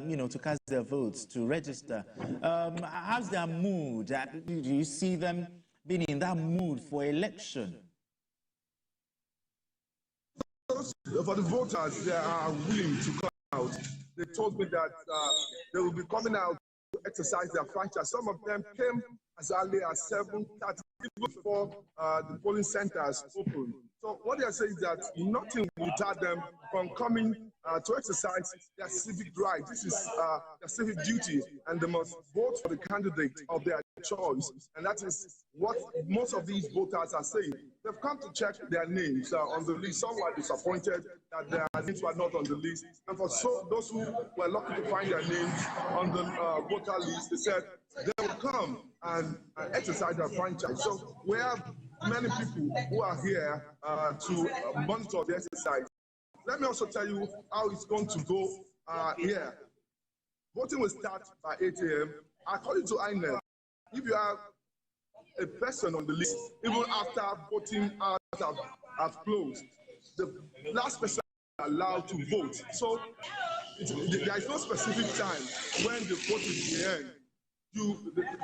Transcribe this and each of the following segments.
to cast their votes, to register. How's their mood? Do you see them being in that mood for election? For the voters, they are willing to come out. They told me that they will be coming out to exercise their franchise. Some of them came as early as 7:30 before the polling centers opened. So what they are saying is that nothing will deter them from coming to exercise their civic right. This is their civic duty, and they must vote for the candidate of their choice. And that is what most of these voters are saying. They've come to check their names on the list. Some were disappointed that their names were not on the list. And for those who were lucky to find their names on the voter list, they said they will come and exercise their franchise. So we have many people who are here to monitor the exercise. Let me also tell you how it's going to go here. Voting will start by 8 a.m. According to INEC, if you have a person on the list, even after voting hours have closed, the last person is allowed to vote. So there is no specific time when the vote is the end.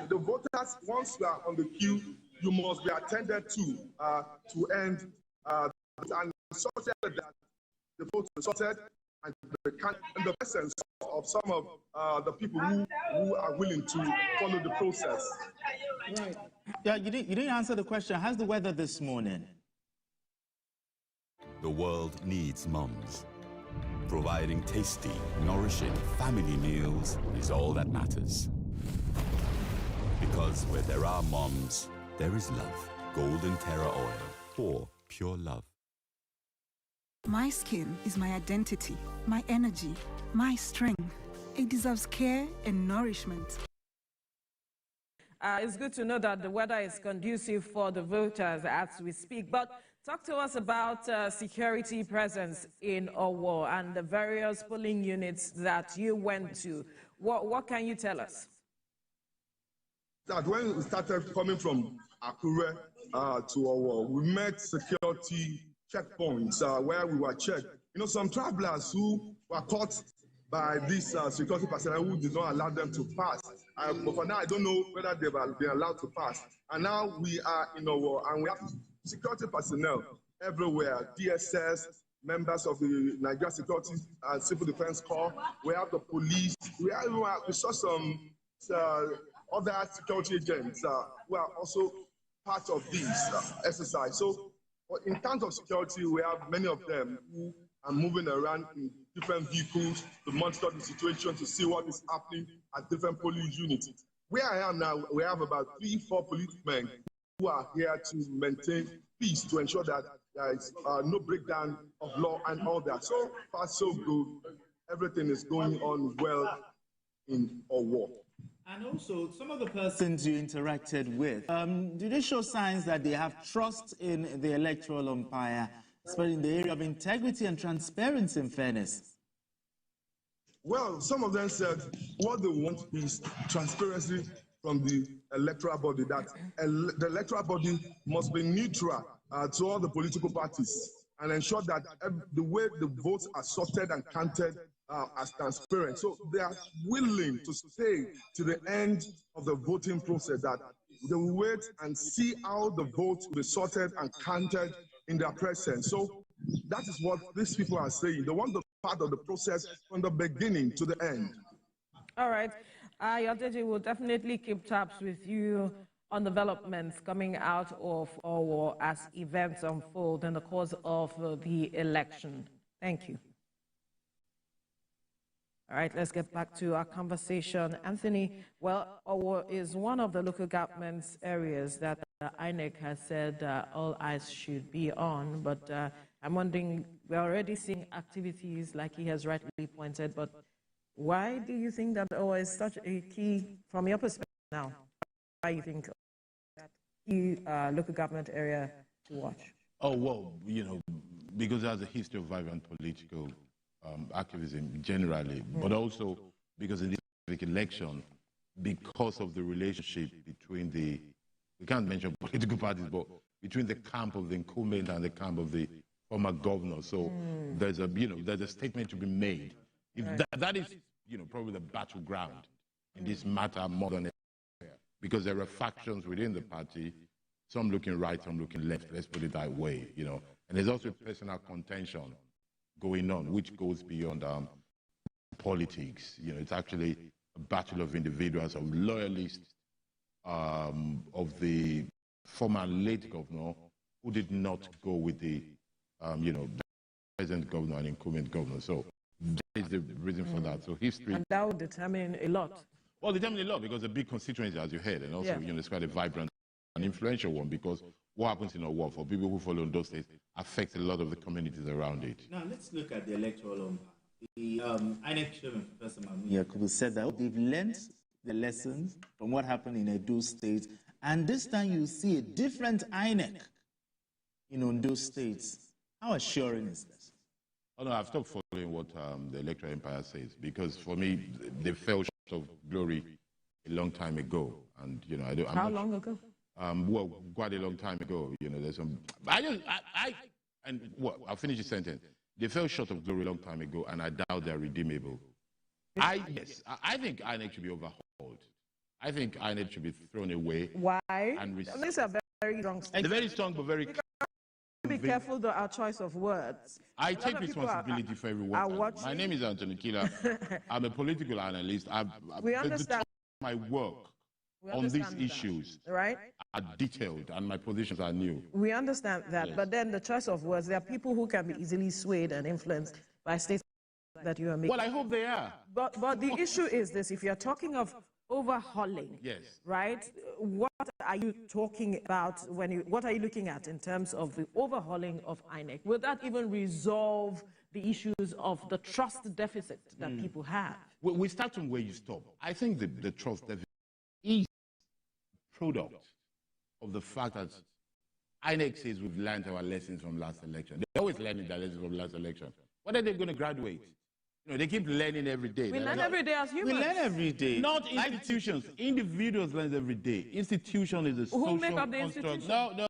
The voters, once you are on the queue, you must be attended to end. And sorted that the vote is sorted, and the presence of some of the people who are willing to follow the process. Right. Yeah, you didn't answer the question. How's the weather this morning? The world needs mums. Providing tasty, nourishing family meals is all that matters. Because where there are moms, there is love. Golden Terra Oil, for pure love. My skin is my identity, my energy, my strength. It deserves care and nourishment. It's good to know that the weather is conducive for the voters as we speak. But talk to us about security presence in Owo and the various polling units that you went to. What can you tell us? That when we started coming from Akure to Owo, we met security checkpoints where we were checked. Some travelers who were caught by this security personnel who did not allow them to pass. But for now, I don't know whether they've been allowed to pass. And now we are in Owo, and we have security personnel everywhere, DSS, members of the Nigeria Security and Civil Defense Corps. We have the police. We saw some other security agents who are also part of this exercise. So in terms of security, we have many of them who are moving around in different vehicles to monitor the situation, to see what is happening at different polling units. Where I am now, we have about 3-4 policemen who are here to maintain peace, to ensure that there is no breakdown of law and all that. So far, so good. Everything is going on well in Owo. And also, some of the persons you interacted with, do they show signs that they have trust in the electoral umpire, especially in the area of integrity and transparency and fairness? Well, some of them said what they want is transparency from the electoral body, that the electoral body must be neutral to all the political parties and ensure that the way the votes are sorted and counted as transparent. So they are willing to stay to the end of the voting process, that they will wait and see how the votes will be sorted and counted in their presence. So that is what these people are saying. They want the part of the process from the beginning to the end. All right. Yodeji will definitely keep tabs with you on developments coming out of Owo as events unfold in the course of the election. Thank you. All right, let's get back to our conversation. Anthony, well, Owo is one of the local government's areas that INEC has said all eyes should be on, but I'm wondering, we're already seeing activities like he has rightly pointed, but why do you think that Owo is such a key, from your perspective now, why you think that key local government area to watch? Oh, well, because it has a history of vibrant political activism generally, but also because in this specific election, because of the relationship between we can't mention political parties, but between the camp of the incumbent and the camp of the former governor. So there's a statement to be made. If that is probably the battleground in this matter more than ever, because there are factions within the party, some looking right, some looking left, let's put it that way, and there's also personal contention going on, which goes beyond politics. It's actually a battle of individuals, of loyalists, of the former late governor who did not go with the, present governor and incumbent governor. So that is the reason for that. So history. And that will determine a lot. Well, determine a lot because a big constituency, as you heard, and also, it's quite a vibrant and influential one, because what happens in a war for people who follow in those states affects a lot of the communities around it. Now, let's look at the electoral umpire. The INEC chairman, Professor Yakubu, said that they've learned the lessons from what happened in Edo State, and this time you see a different INEC in Ondo States. How assuring is this? Oh, no, I've stopped following what the electoral empire says, because for me, they fell short of glory a long time ago. And, How long ago? Well, quite a long time ago. There's some. I'll finish the sentence. They fell short of glory a long time ago, and I doubt they're redeemable. I think INEC should be overhauled. I think INEC should be thrown away. Why? And these are very strong statements. They're very strong, but very. Be careful with our choice of words. I take responsibility for every word. My name is Anthony Killer. I'm a political analyst. We understand my work on these issues, right? Are detailed, and my positions are new. We understand that, yes. But then the choice of words, there are people who can be easily swayed and influenced by statements that you are making. Well, I hope they are. But the issue is this: if you're talking of overhauling, yes, right? What are you talking about what are you looking at in terms of the overhauling of INEC? Will that even resolve the issues of the trust deficit that people have? We start from where you stop. I think the trust deficit is a product of the fact that INEC says we've learned our lessons from last election. They're always learning their lessons from last election. When are they going to graduate? They keep learning every day. We learn every day as humans. We learn every day. Not institutions. Individuals learn every day. Institution is a social construct. Who make up the institution? No.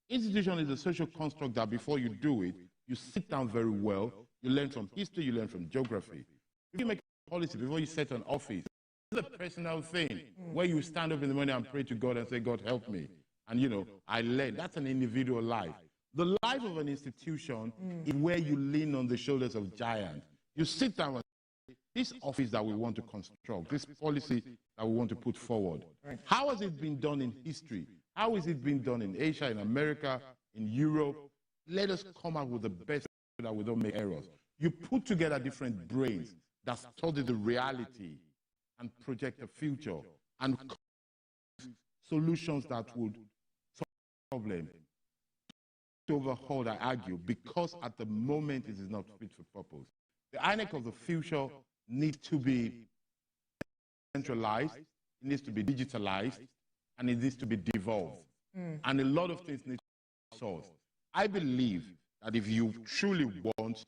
Institution is a social construct that before you do it, you sit down very well. You learn from history. You learn from geography. If you make a policy before you set an office, it's a personal thing where you stand up in the morning and pray to God and say, God, help me. And, I learn. That's an individual life. The life of an institution is where you lean on the shoulders of giants. You sit down and say, this office that we want to construct, this policy that we want to put forward, how has it been done in history? How is it being done in Asia, in America, in Europe? Let us come up with the best so that we don't make errors. You put together different brains that study the reality and project a future and solutions that would solve the problem. To overhaul, I argue, because at the moment it is not fit for purpose. The INEC of the future needs to be centralized, it needs to be digitalized, and it needs to be devolved. And a lot of things need to be outsourced. I believe that if you truly want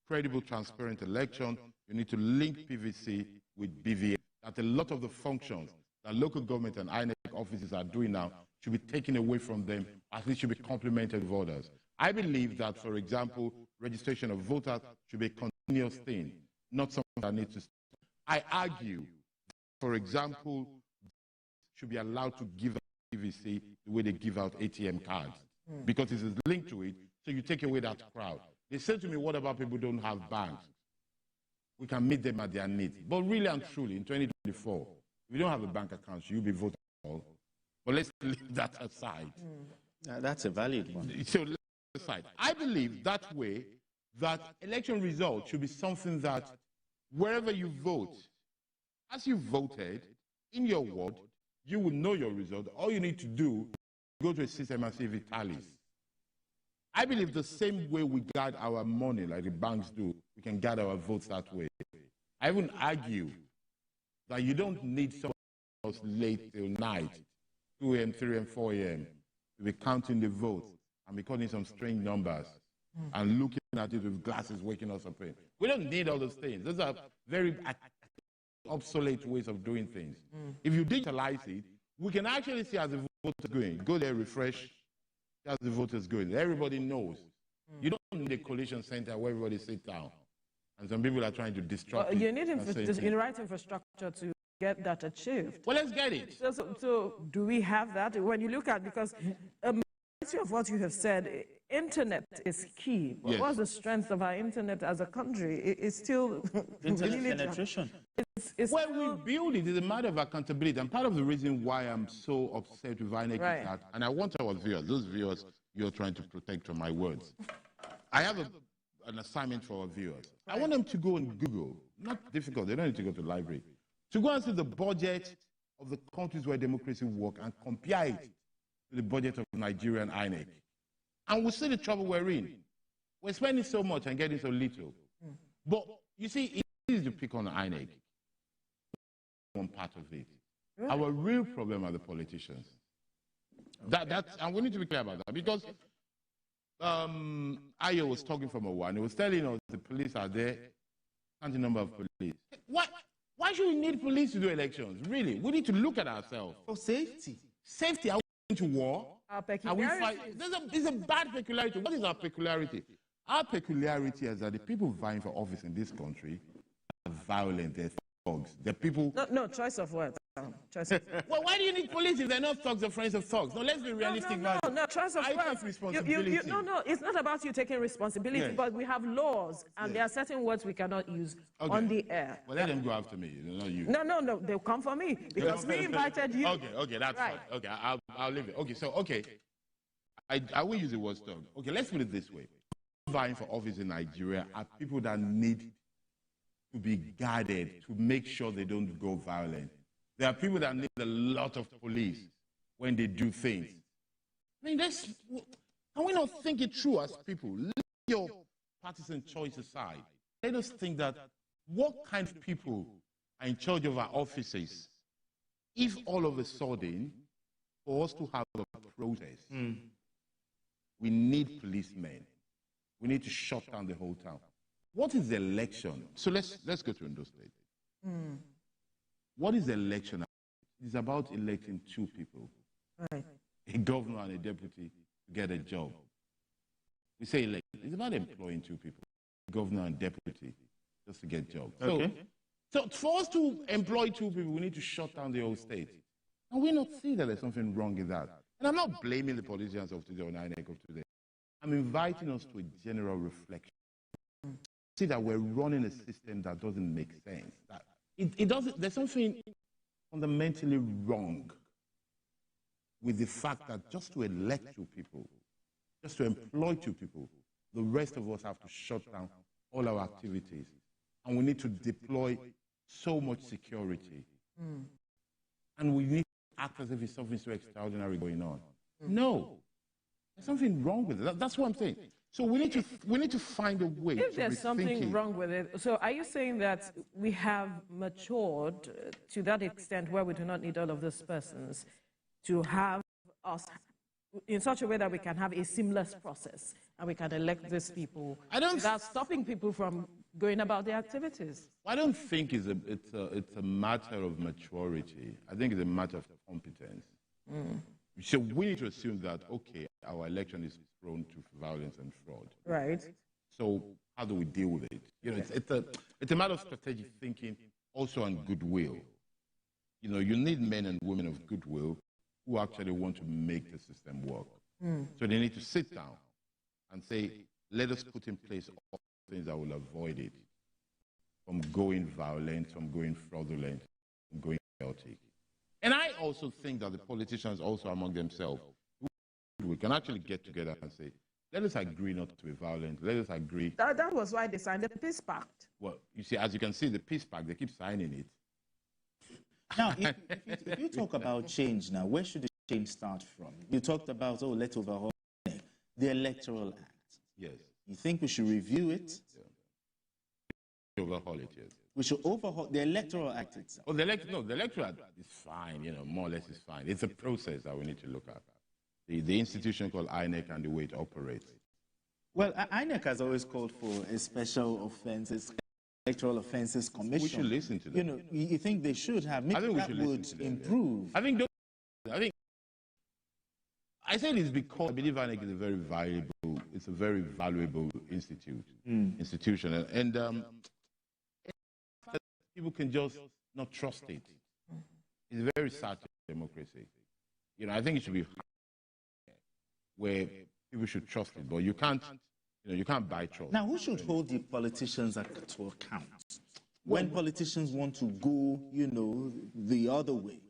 credible, transparent election, you need to link PVC with BVA. That a lot of the functions that local government and INEC offices are doing now should be taken away from them, at least should be complemented with others. I believe that, for example, registration of voters should be a continuous thing, not something that needs to stop. I argue, for example, should be allowed to give out PVC the way they give out ATM cards, because it is linked to it, so you take away that crowd. They say to me, what about people who don't have banks? We can meet them at their needs. But really and truly, in 2024, if you don't have a bank account, you'll be voting for. But let's leave that aside. That's a valid one. So let's aside. I believe that way, that election results should be something that wherever you vote, as you voted in your ward, you will know your result. All you need to do is go to a system and see if it tallies. I believe the same way we guard our money, like the banks do, we can guard our votes that way. I even argue that you don't need someone else late till night, 2 a.m., 3 a.m., 4 a.m., to be counting the votes and be calling some strange numbers and looking at it with glasses, waking us up. We don't need all those things. Those are very obsolete ways of doing things. If you digitalize it, we can actually see as the vote is going. Go there, refresh, as the vote is going. Everybody knows. You don't need a collation center where everybody sits down And some people are trying to disrupt it. You need the right infrastructure to get that achieved. Well, let's get it. So do we have that? When you look at, because a majority of what you have said, internet is key. But Yes. what's the strength of our internet as a country? It's still Internet penetration. It's Well, we build it. It's a matter of accountability. And part of the reason why I'm so upset with INEC Right. is that, and I want our viewers, those viewers you're trying to protect from my words. I have an assignment for our viewers. I want them to go and Google. Not difficult. They don't need to go to the library. To go and see the budget of the countries where democracy works and compare it to the budget of Nigeria and INEC. And we'll see the trouble we're in. We're spending so much and getting so little. But you see, it's easy to pick on INEC. One part of it. Our real problem are the politicians. And we need to be clear about that, because Ayo was talking from a while, and he was telling us the police are there, counting number of police. Why should we need police to do elections? Really, we need to look at ourselves. For safety. Safety, are we going to war? our Are we peculiarities. fighting? There's a bad peculiarity. What is our peculiarity? Our peculiarity is that the people vying for office in this country are violent, they're thugs. The people. No, choice of words. Choice of Well, why do you need police if they're not thugs or friends of thugs? No, let's be realistic. No, choice of I words. take responsibility. No, it's not about you taking responsibility, Yes. but we have laws, and there are certain words we cannot use on the air. Well, let them go after me, not you. No, they'll come for me, because we invited you. Okay, that's Right. fine. Okay, I'll leave it. Okay, I will use the word thug. Okay, let's put it this way. Vying for office in Nigeria are people that need to be guarded to make sure they don't go violent. There are people that need a lot of police when they do things. I mean, can we not think it through as people? Leave your partisan choice aside. Let us think that what kind of people are in charge of our offices if all of a sudden, for us to have a protest, we need policemen. We need to shut down the whole town. What is the election? So let's go to Ondo State. What is the election? It's about electing two people, Right. a governor and a deputy, to get a job. We say elect. It's about employing two people, a governor and deputy, just to get jobs. Okay. So for us to employ two people, we need to shut down the whole state. And we not see that there's something wrong in that. And I'm not blaming the politicians of today or INEC of today. I'm inviting us to a general reflection. See that we're running a system that doesn't make sense. That it doesn't. There's something fundamentally wrong with the fact that just to elect two people, just to employ two people, the rest of us have to shut down all our activities. And we need to deploy so much security. And we need to act as if it's something so extraordinary going on. No. There's something wrong with it. That's what I'm saying. So we need to find a way If to there's something rethinking. wrong with it, so are you saying that we have matured to that extent where we do not need all of those persons to have us in such a way that we can have a seamless process and we can elect these people without stopping people from going about their activities? I don't think it's a matter of maturity. I think it's a matter of competence. So we need to assume that, okay, our election is prone to violence and fraud. Right. So how do we deal with it? You know, it's a matter of strategic thinking, also on goodwill. You know, you need men and women of goodwill who actually want to make the system work. So they need to sit down and say, let us put in place all things that will avoid it from going violent, from going fraudulent, from going chaotic. And I also think that the politicians also among themselves, we can actually get together and say, let us agree not to be violent. Let us agree. That was why they signed the Peace Pact. Well, you see, as you can see, the Peace Pact, they keep signing it. Now, if you talk about change now, where should the change start from? You talked about, let's overhaul the Electoral Act. Yes. You think we should review it? Overhaul it, yes. We should overhaul the Electoral Act itself. Oh, the Electoral Act is fine, you know, more or less is fine. It's a process that we need to look at. The institution called INEC and the way it operates. Well, INEC has always called for a special offences, Electoral Offences Commission. We should listen to them. You know, you think they should have? Maybe I think we that should would listen to them, improve. I think I say this because I believe INEC is a very valuable institution, and people can just not trust it. It's a very sad democracy. I think it should be where people should trust it, but you can't buy trust. Now, who should hold the politicians to account? When politicians want to go, the other way,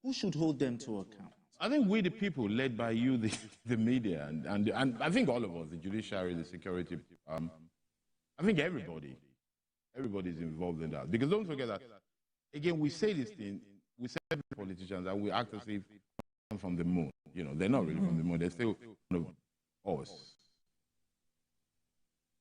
who should hold them to account? I think we, the people, led by you, the media, and I think all of us, the judiciary, the security, I think everybody's involved in that. Because don't forget that, again, we say this thing, we say politicians, and we act as if they come from the moon. They're not really from the moon. They're still us.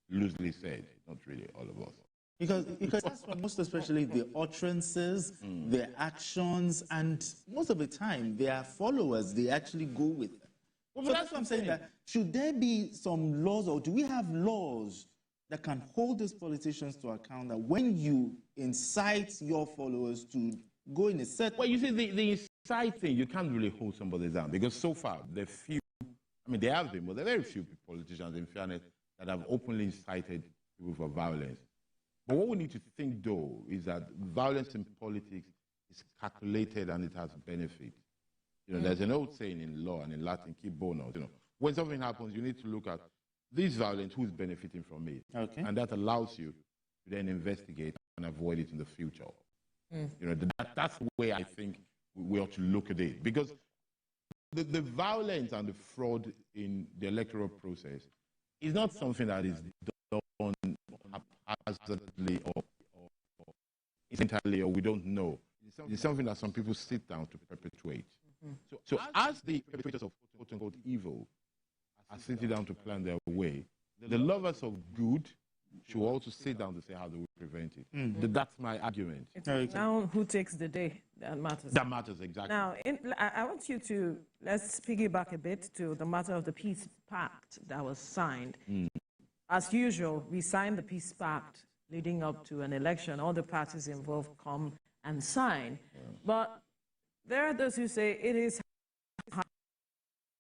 Loosely said, not really all of us. Because that's what most especially the utterances, their actions, and most of the time, their followers, they actually go with them. Well, so that's what I'm saying, that should there be some laws, or do we have laws that can hold these politicians to account, that when you incite your followers to go in a certain... Well, you see, the incite thing, you can't really hold somebody down, because so far, there are few, there have been, but there are very few politicians, in fairness, that have openly incited people for violence. But what we need to think, though, is that violence in politics is calculated and it has benefit. There's an old saying in law and in Latin, "Quid bono." When something happens, you need to look at this violence, who's benefiting from it, and that allows you to then investigate and avoid it in the future. That's the way I think we ought to look at it, because the violence and the fraud in the electoral process is not something that is done haphazardly or incidentally, or we don't know. It's something that some people sit down to perpetuate. So as the perpetrators of quote-unquote evil are sitting down to plan their way, the lovers of good should also sit down to say, how do we prevent it? That's my argument. Now, who takes the day? That matters. That matters, exactly. Now, I want you to, let's piggyback a bit to the matter of the peace pact that was signed. As usual, we signed the peace pact leading up to an election. All the parties involved come and sign. But there are those who say it is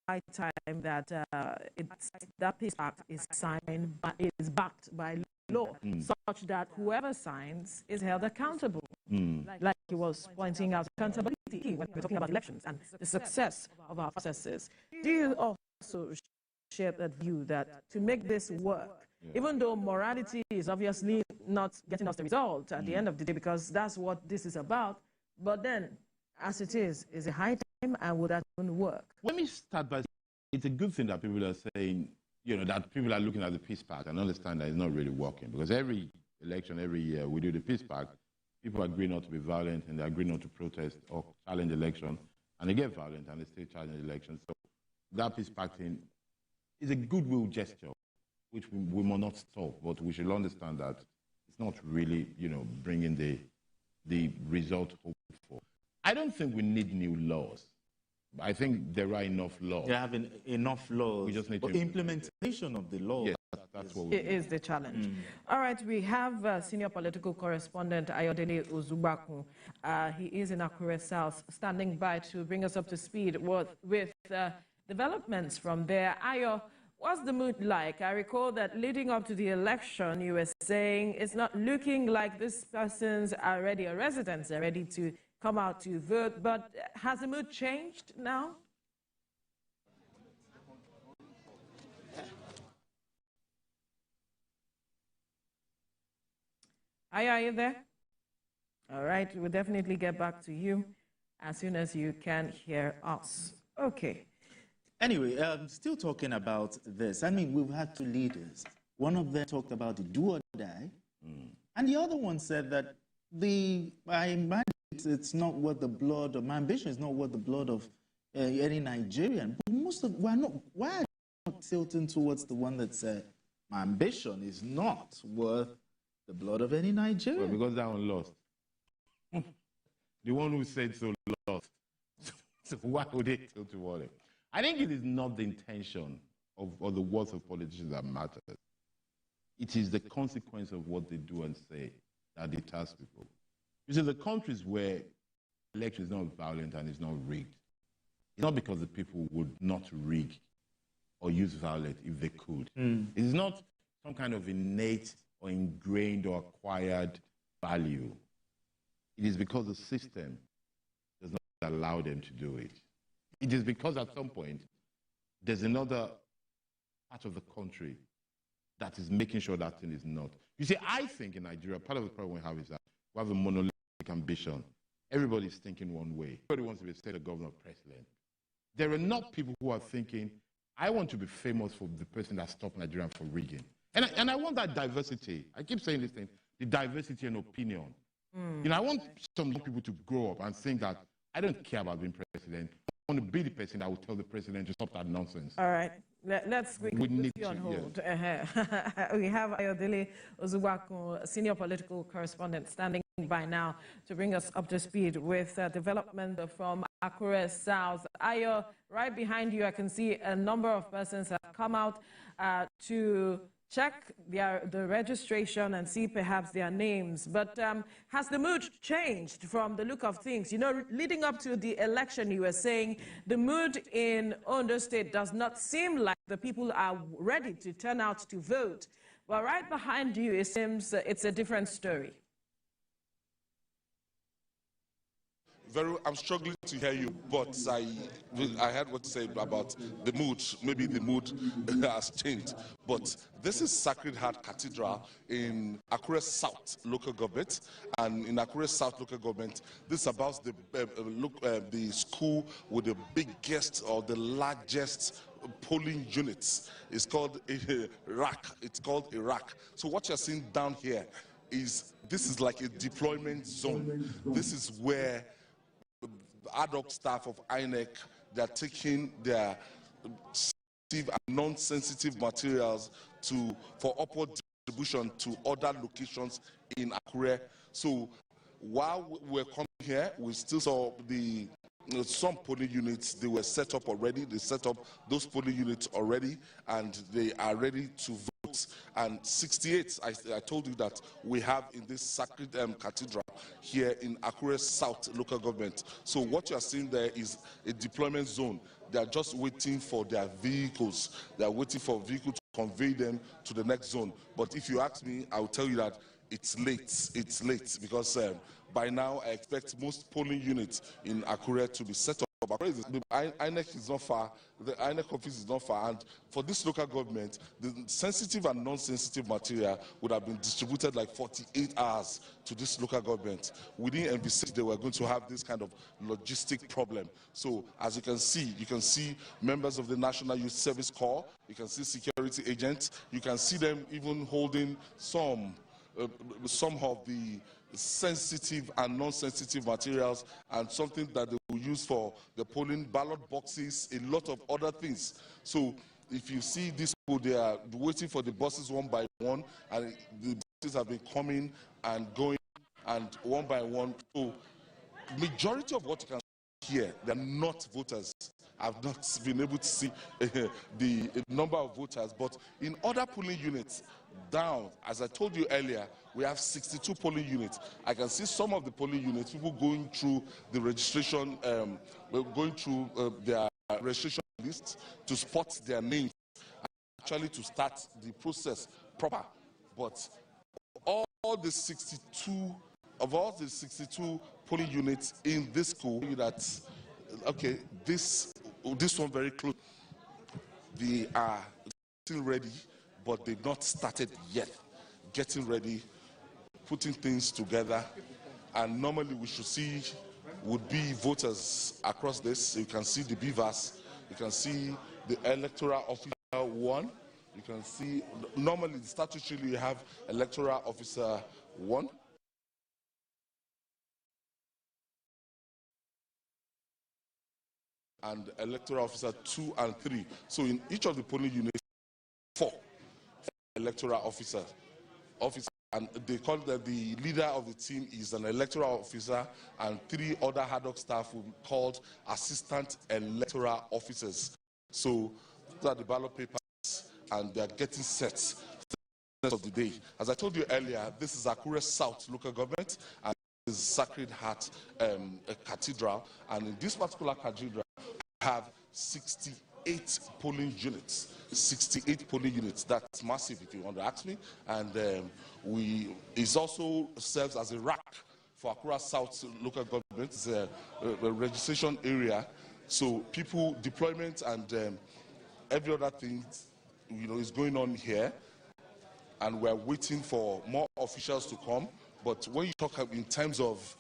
high time that that peace pact is signed, but is backed by law, such that whoever signs is held accountable. Like he was pointing out, accountability when we're talking about elections and the success of our processes. Do you also share that view that to make this work, even though morality is obviously not getting us the result at the end of the day, because that's what this is about, but then, as it is it high time, and would that even work? Let me start by saying it's a good thing that people are saying, that people are looking at the peace pact and understand that it's not really working, because every election, every year, we do the peace pact, people agree not to be violent, and they agree not to protest or challenge election, and they get violent, and they still challenge elections. So that peace pact is a goodwill gesture, which we must not stop, but we should understand that it's not really, bringing the result hoped for. I don't think we need new laws. I think there are enough laws. There have been enough laws. We just need but implementation of the law. Yes, that's what we It is the challenge. All right, we have senior political correspondent Ayodele Ozubakun. He is in Akure South, standing by to bring us up to speed with developments from there. Ayo, what's the mood like? I recall that leading up to the election, you were saying it's not looking like these persons are ready, or residents are ready to come out to vote, but has the mood changed now? Are you there? All right, we'll definitely get back to you as soon as you can hear us. Okay. Anyway, still talking about this. We've had two leaders. One of them talked about the do or die, and the other one said that it's not what the blood of my ambition is not what the blood of any Nigerian. But why are you not tilting towards the one that said my ambition is not worth the blood of any Nigerian? Well, because that one lost. The one who said so lost. So why would they tilt toward it? I think it is not the intention or the words of politicians that matters. It is the consequence of what they do and say that deters people. You see, the countries where election is not violent and is not rigged, It's not because the people would not rig or use violence if they could. It's not some kind of innate or ingrained or acquired value. It is because the system does not allow them to do it. It is because at some point, there's another part of the country that is making sure that thing is not. You see, I think in Nigeria, part of the problem we have is that we have a monolithic ambition. Everybody's thinking one way. Everybody wants to be state, governor, or president. There are not people who are thinking, I want to be famous for the person that stopped Nigeria from rigging. And I want that diversity. I keep saying this thing, the diversity and opinion. You know, I want some people to grow up and think that I don't care about being president. I want to be the person that will tell the president to stop that nonsense. All right. Let's put you on hold. Yes. We have Ayodele Ozugbaku, senior political correspondent, standing by now to bring us up to speed with development from Akure South. Ayo, right behind you, I can see a number of persons have come out to check the registration and see perhaps their names. But has the mood changed from the look of things? You know, leading up to the election, you were saying the mood in Ondo State does not seem like the people are ready to turn out to vote. Well, right behind you, it seems it's a different story. I'm struggling to hear you, but I heard what you said about the mood. Maybe the mood has changed. But this is Sacred Heart Cathedral in Akure South local government. And in Akure South local government, this is about the school with the biggest or the largest polling units. It's called a rack. It's called a rack. So what you're seeing down here is this is like a deployment zone. This is where ad hoc staff of INEC, they're taking their sensitive and non-sensitive materials for upward distribution to other locations in Akure. So while we're coming here, we still saw some polling units, they were set up already. They set up those polling units already, and they are ready to vote. And 68, I told you that we have in this Sacred Cathedral here in Akure South local government. So what you are seeing there is a deployment zone. They are just waiting for their vehicles. They are waiting for vehicles to convey them to the next zone. But if you ask me, I will tell you that it's late. It's late because by now I expect most polling units in Akure to be set up. The INEC is not far. The INEC office is not far, and for this local government, the sensitive and non-sensitive material would have been distributed like 48 hours to this local government. We didn't envisage they were going to have this kind of logistic problem. So, as you can see members of the National Youth Service Corps. You can see security agents. You can see them even holding some of the sensitive and non-sensitive materials and something that they will use for the polling ballot boxes, a lot of other things. So if you see these people, they are waiting for the buses one by one, and the buses have been coming and going and one by one. So majority of what you can hear, they're not voters. I've not been able to see the number of voters, but in other polling units, down, as I told you earlier, we have 62 polling units. I can see some of the polling units, people going through the registration, going through their registration lists to spot their names, actually to start the process proper. But all the 62 polling units in this school, that's okay. This one very close. They are still ready, but they've not started yet. Getting ready, putting things together, and normally we should see would be voters across this. You can see the beavers, you can see the electoral officer 1. You can see normally statutorily you have electoral officer 1. And electoral officer 2 and 3. So in each of the polling units, 4 electoral officers, and they call that the leader of the team is an electoral officer, and 3 other ad hoc staff will be called assistant electoral officers. So these are the ballot papers, and they are getting set for the rest of the day. As I told you earlier, this is Akure South local government, and this is Sacred Heart Cathedral, and in this particular cathedral, we have 68 polling units. 68 polling units. That's massive, if you want to ask me. And it also serves as a rack for Accra South local government. It's a registration area. So people, deployment and every other thing, is going on here. And we're waiting for more officials to come. But when you talk in terms of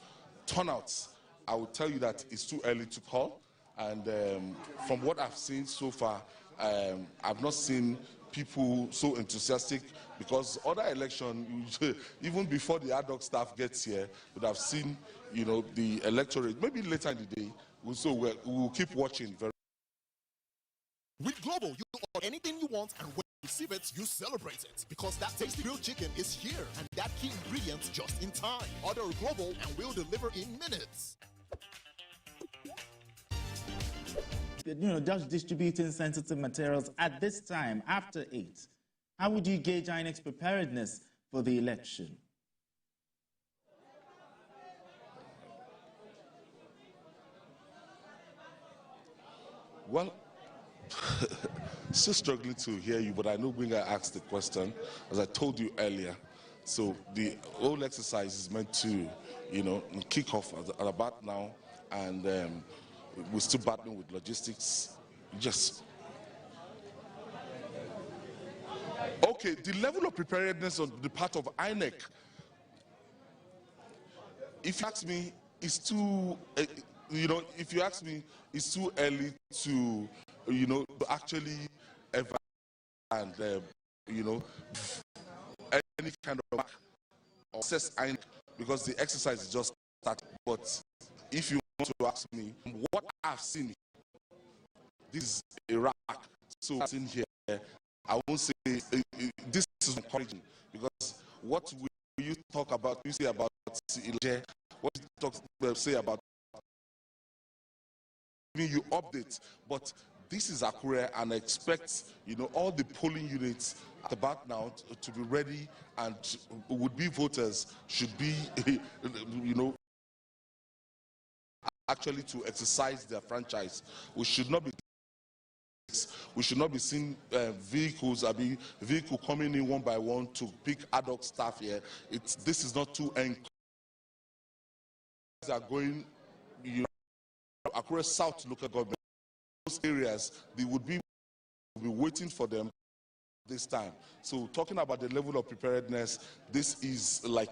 turnouts, I will tell you that it's too early to call. And from what I've seen so far, I've not seen people so enthusiastic, because other election, even before the ad hoc staff gets here, would have seen, the electorate, maybe later in the day. So we'll keep watching. With Global, you order anything you want, and when you receive it, you celebrate it. Because that tasty grilled chicken is here, and that key ingredient just in time. Order Global and we'll deliver in minutes. Just distributing sensitive materials at this time, after 8. How would you gauge INEC's preparedness for the election? Well, still struggling to hear you, but I know when I asked the question, as I told you earlier. So the whole exercise is meant to, kick off at about now, and we're still battling with logistics. Okay, the level of preparedness on the part of INEC, if you ask me, it's too, if you ask me, it's too early to, actually ever and, any kind of assess INEC, because the exercise is just started. But if you want to ask me, what I've seen, this is Iraq. So what's in here, I won't say this is encouraging, because what you talk about, you say about what you say about you update, but this is accurate, and I expect all the polling units at about now to be ready, and would-be voters should be actually to exercise their franchise. We should not be seeing vehicles coming in one by one to pick ad hoc staff here. This is not too are going Accra South local government. Those areas, they would be waiting for them this time. So talking about the level of preparedness, this is like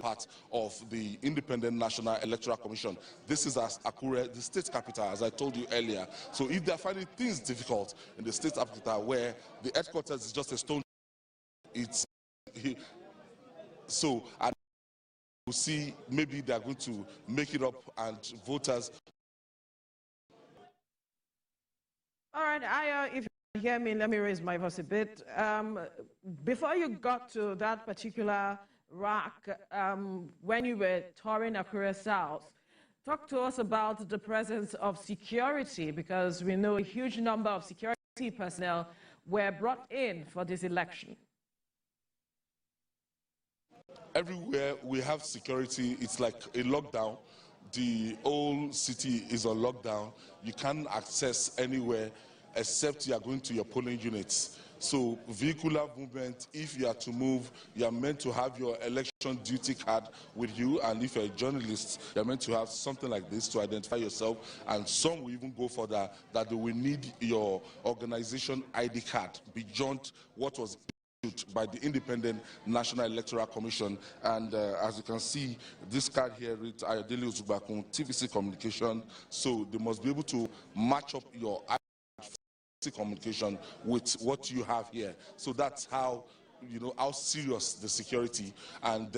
part of the Independent National Electoral Commission. This is as Akure, the state capital, as I told you earlier. So if they're finding things difficult in the state capital, where the headquarters is just a stone, so I will see maybe they're going to make it up, and voters. All right, Aya, if you hear me, let me raise my voice a bit. Before you got to that particular rack, when you were touring Accra South, talk to us about the presence of security, because we know a huge number of security personnel were brought in for this election. Everywhere we have security, it's like a lockdown. The whole city is on lockdown. You can't access anywhere except you are going to your polling units. So vehicular movement, if you are to move, you are meant to have your election duty card with you, and if you're a journalist, you're meant to have something like this to identify yourself, and some will even go further, that they will need your organization ID card beyond what was issued by the Independent National Electoral Commission. And as you can see, this card here reads Ayodele Ozubakun, TVC Communication, so they must be able to match up your communication with what you have here. So that's how, how serious the security. And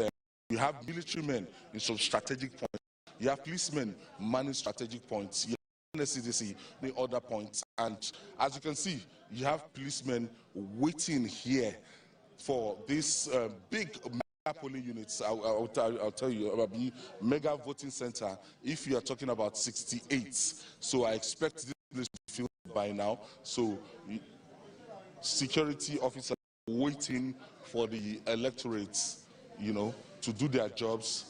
you have military men in some strategic points. You have policemen manning strategic points. You have NSCDC in other points. And as you can see, you have policemen waiting here for this big mega polling units. I'll tell you about the mega voting center. If you are talking about 68, so I expect this place to be filled by now. So security officers waiting for the electorates, to do their jobs.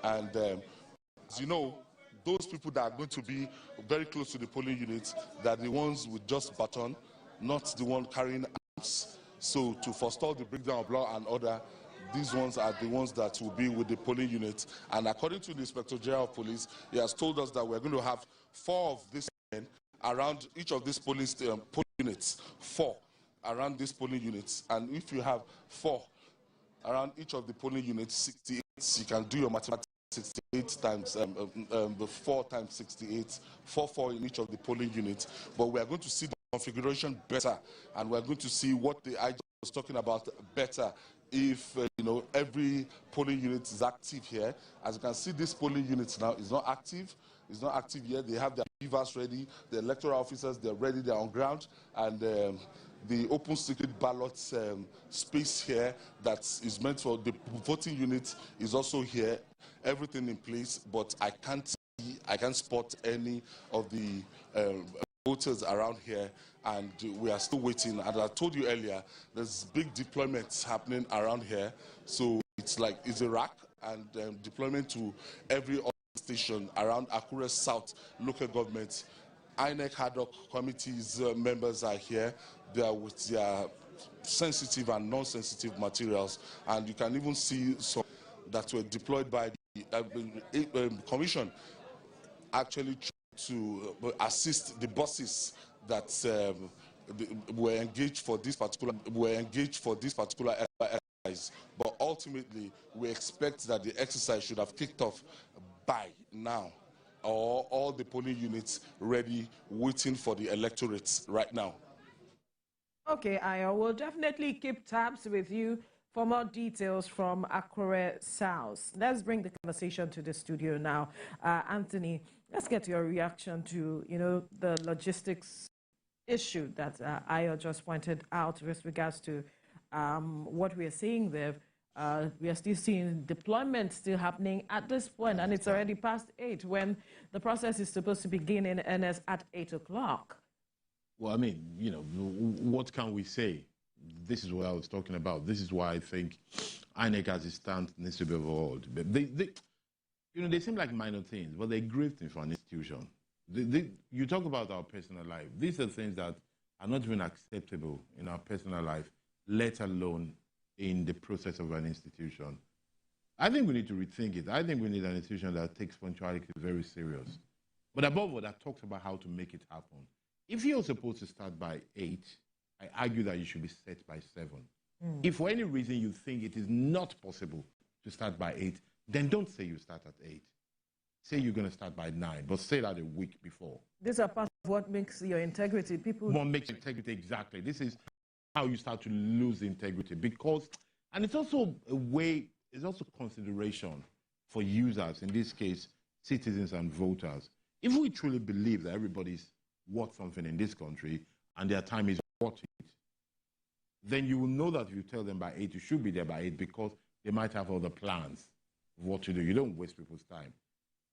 And as you know, those people that are going to be very close to the polling units, that the ones with just baton, not the one carrying arms. So to forestall the breakdown of law and order, these ones are the ones that will be with the polling units. And according to the Inspector General of Police, he has told us that we're going to have 4 of these men around each of these polling units, 4 around these polling units. And if you have 4 around each of the polling units, 68, you can do your mathematics. 68 times, 4 times 68, 4 in each of the polling units. But we are going to see the configuration better, and we're going to see what the IG was talking about better if, every polling unit is active here. As you can see, this polling unit now is not active. It's not active yet. They have their beavers ready, the electoral officers, they're ready, they're on ground, and the open secret ballot space here that is meant for the voting unit is also here. Everything in place, but I can't spot any of the voters around here, and we are still waiting. And I told you earlier, there's big deployments happening around here, so it's a rack and deployment to every other station around Akure South local government. INEC ad hoc committees members are here. They are with their sensitive and non-sensitive materials, and you can even see some that were deployed by the commission actually to assist the buses that were engaged for this particular exercise. But ultimately, we expect that the exercise should have kicked off by now, or all the polling units ready, waiting for the electorates right now. Okay, I will definitely keep tabs with you for more details from Akure South. Let's bring the conversation to the studio now. Anthony, let's get your reaction to, the logistics issue that Ayo just pointed out with regards to what we are seeing there. We are still seeing deployment still happening at this point, and it's already past 8 when the process is supposed to begin in earnest at 8 o'clock. Well, I mean, what can we say? This is what I was talking about. This is why I think INEC as it stands needs to be overhauled. They seem like minor things, but they're grave things for an institution. You talk about our personal life. These are things that are not even acceptable in our personal life, let alone in the process of an institution. I think we need to rethink it. I think we need an institution that takes punctuality very serious. But above all, that talks about how to make it happen. If you're supposed to start by 8, I argue that you should be set by 7. If for any reason you think it is not possible to start by 8, then don't say you start at 8. Say you're going to start by 9, but say that a week before. These are part of what makes your integrity. What makes integrity, exactly. This is how you start to lose integrity, because, and it's also a way, it's also consideration for users, in this case, citizens and voters. If we truly believe that everybody's worth something in this country and their time is worth it, then you will know that if you tell them by 8, you should be there by 8, because they might have other plans of what to do. You don't waste people's time.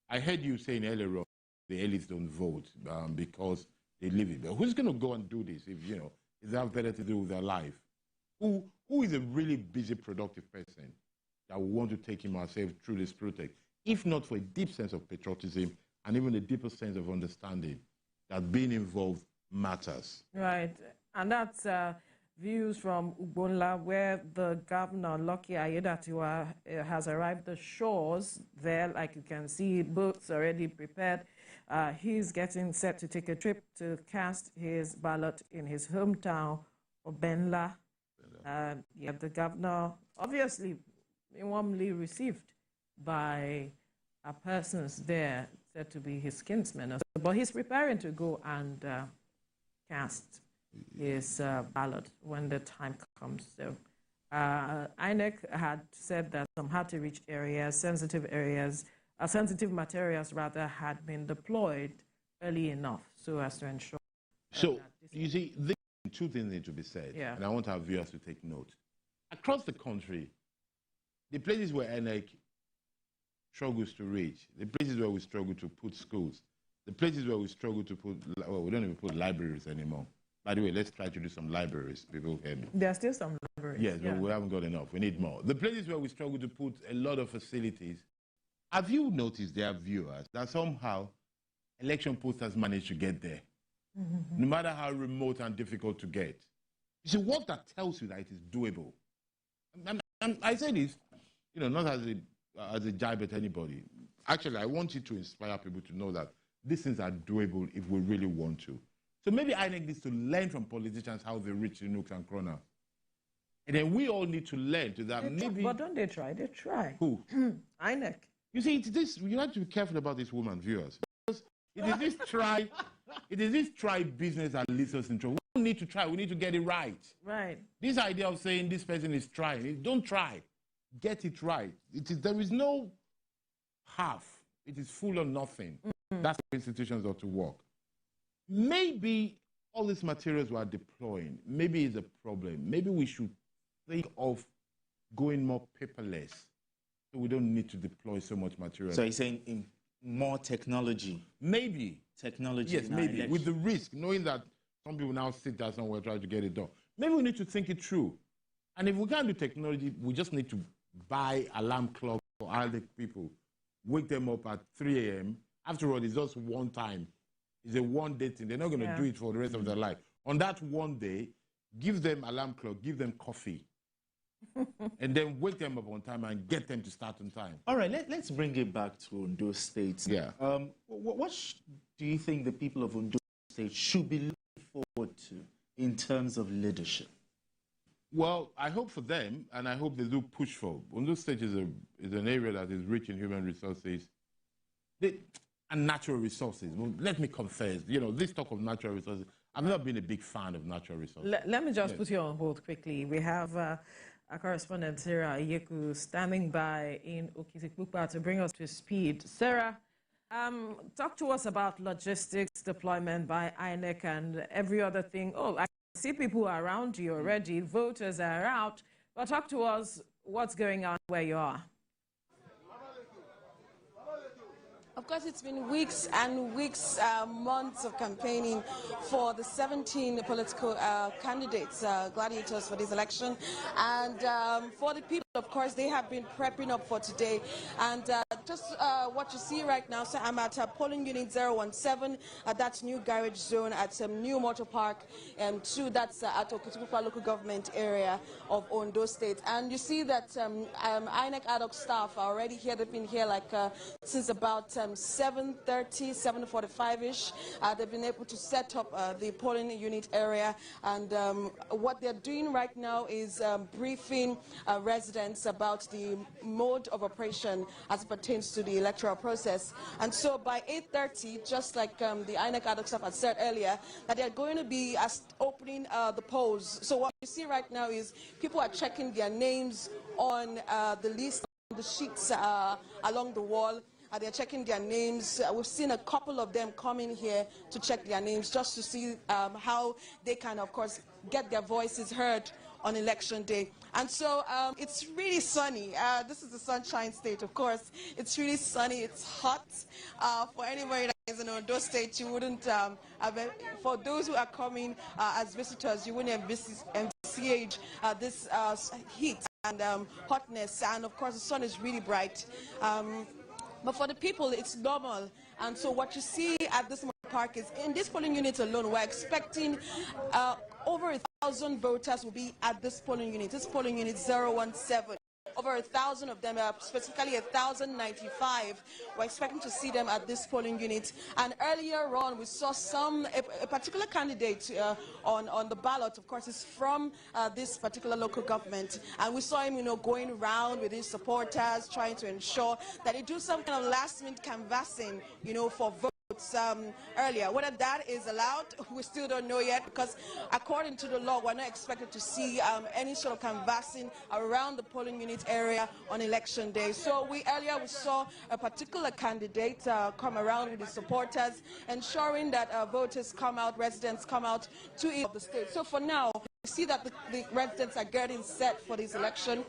I heard you saying earlier on the elites don't vote because they live it. But who's going to go and do this if they have better to do with their life? Who is a really busy, productive person that will want to take him or herself through this protest, if not for a deep sense of patriotism and even a deeper sense of understanding that being involved matters? Right. And that's views from Ubonla, where the governor, Lucky Ayedatiwa, has arrived the shores there. Like you can see, boats already prepared. He's getting set to take a trip to cast his ballot in his hometown, Obenla. The governor, obviously warmly received by persons there, said to be his kinsmen. But he's preparing to go and cast his ballot when the time comes. So INEC had said that some hard-to-reach areas, sensitive materials rather, had been deployed early enough so as to ensure. So you see, two things need to be said, and I want our viewers to take note. Across the country, the places where INEC struggles to reach, the places where we struggle to put schools, the places where we struggle to put, well, we don't even put libraries anymore. By the way, let's try to do some libraries. People hear me. There are still some libraries. Yes, but we haven't got enough. We need more. The places where we struggle to put a lot of facilities, Have you noticed, their viewers, that somehow election posters manage to get there, no matter how remote and difficult to get? You see, what that tells you that it is doable. And I say this, not as a jibe at anybody. Actually, I want you to inspire people to know that these things are doable if we really want to. So maybe INEC needs to learn from politicians how they reach the nooks and corners. And then we all need to learn to that. But don't they try? They try. Who? INEC. You see, you have to be careful about this woman, viewers. Because it is this try business that leads us in trouble. We don't need to try. We need to get it right. Right. This idea of saying this person is trying, don't try. Get it right. There is no half. It is full or nothing. That's how institutions ought to work. Maybe all these materials we are deploying, maybe is a problem. Maybe we should think of going more paperless so we don't need to deploy so much material. So you're saying in more technology? Maybe. Technology. Yes, maybe. With the risk, knowing that some people now sit there somewhere trying to get it done. Maybe we need to think it through. And if we can't do technology, we just need to buy alarm clocks for elderly people, wake them up at 3 a.m. After all, it's just one time. It's a one-day thing. They're not going to do it for the rest of their life. On that one day, give them alarm clock, give them coffee, and then wake them up on time and get them to start on time. All right, let's bring it back to Ondo State. Yeah. What do you think the people of Ondo State should be looking forward to in terms of leadership? Well, I hope for them, and I hope they do push for. Ondo State is an area that is rich in human resources and natural resources. Well, let me confess, this talk of natural resources, I've never been a big fan of natural resources. Let me just put you on hold quickly. We have our correspondent, Sarah Yeku, standing by in Okitikpupa to bring us to speed. Sarah, talk to us about logistics, deployment by INEC and every other thing. Oh, I see people around you already. Voters are out. But talk to us what's going on where you are. Of course, it's been weeks and weeks, months of campaigning for the 17 political candidates, gladiators for this election. And for the people, of course, they have been prepping up for today. And just what you see right now, so I'm at polling unit 017, that's new garage zone at some new motor park, and 2, that's at Okitipupa local government area of Ondo State. And you see that INEC ad hoc staff are already here. They've been here since about 7:30, 7:45-ish. They've been able to set up the polling unit area, and what they're doing right now is briefing residents about the mode of operation as it pertains to the electoral process. And so by 8:30, just like the INEC ad hoc staff had said earlier, that they're going to be opening the polls. So what you see right now is people are checking their names on the list, on the sheets along the wall. They're checking their names. We've seen a couple of them coming here to check their names just to see how they can, of course, get their voices heard on election day. And so it's really sunny. This is the Sunshine State, of course. It's really sunny. It's hot. For anybody that is in Ondo State, you wouldn't, for those who are coming as visitors, you wouldn't envisage this heat and hotness. And of course, the sun is really bright. But for the people, it's normal. And so what you see at this park is, in this polling unit alone, we're expecting over 1,000 voters will be at this polling unit. This polling unit 017. Over 1,000 of them, specifically 1,095. We're expecting to see them at this polling unit. And earlier on, we saw a particular candidate on the ballot, of course, is from this particular local government. And we saw him, going around with his supporters, trying to ensure that they do some kind of last-minute canvassing, for votes. Earlier. Whether that is allowed, we still don't know yet, because according to the law, we're not expected to see any sort of canvassing around the polling unit area on election day. So earlier we saw a particular candidate come around with his supporters, ensuring that voters come out, residents come out to each of the state. So for now, we see that the residents are getting set for this election.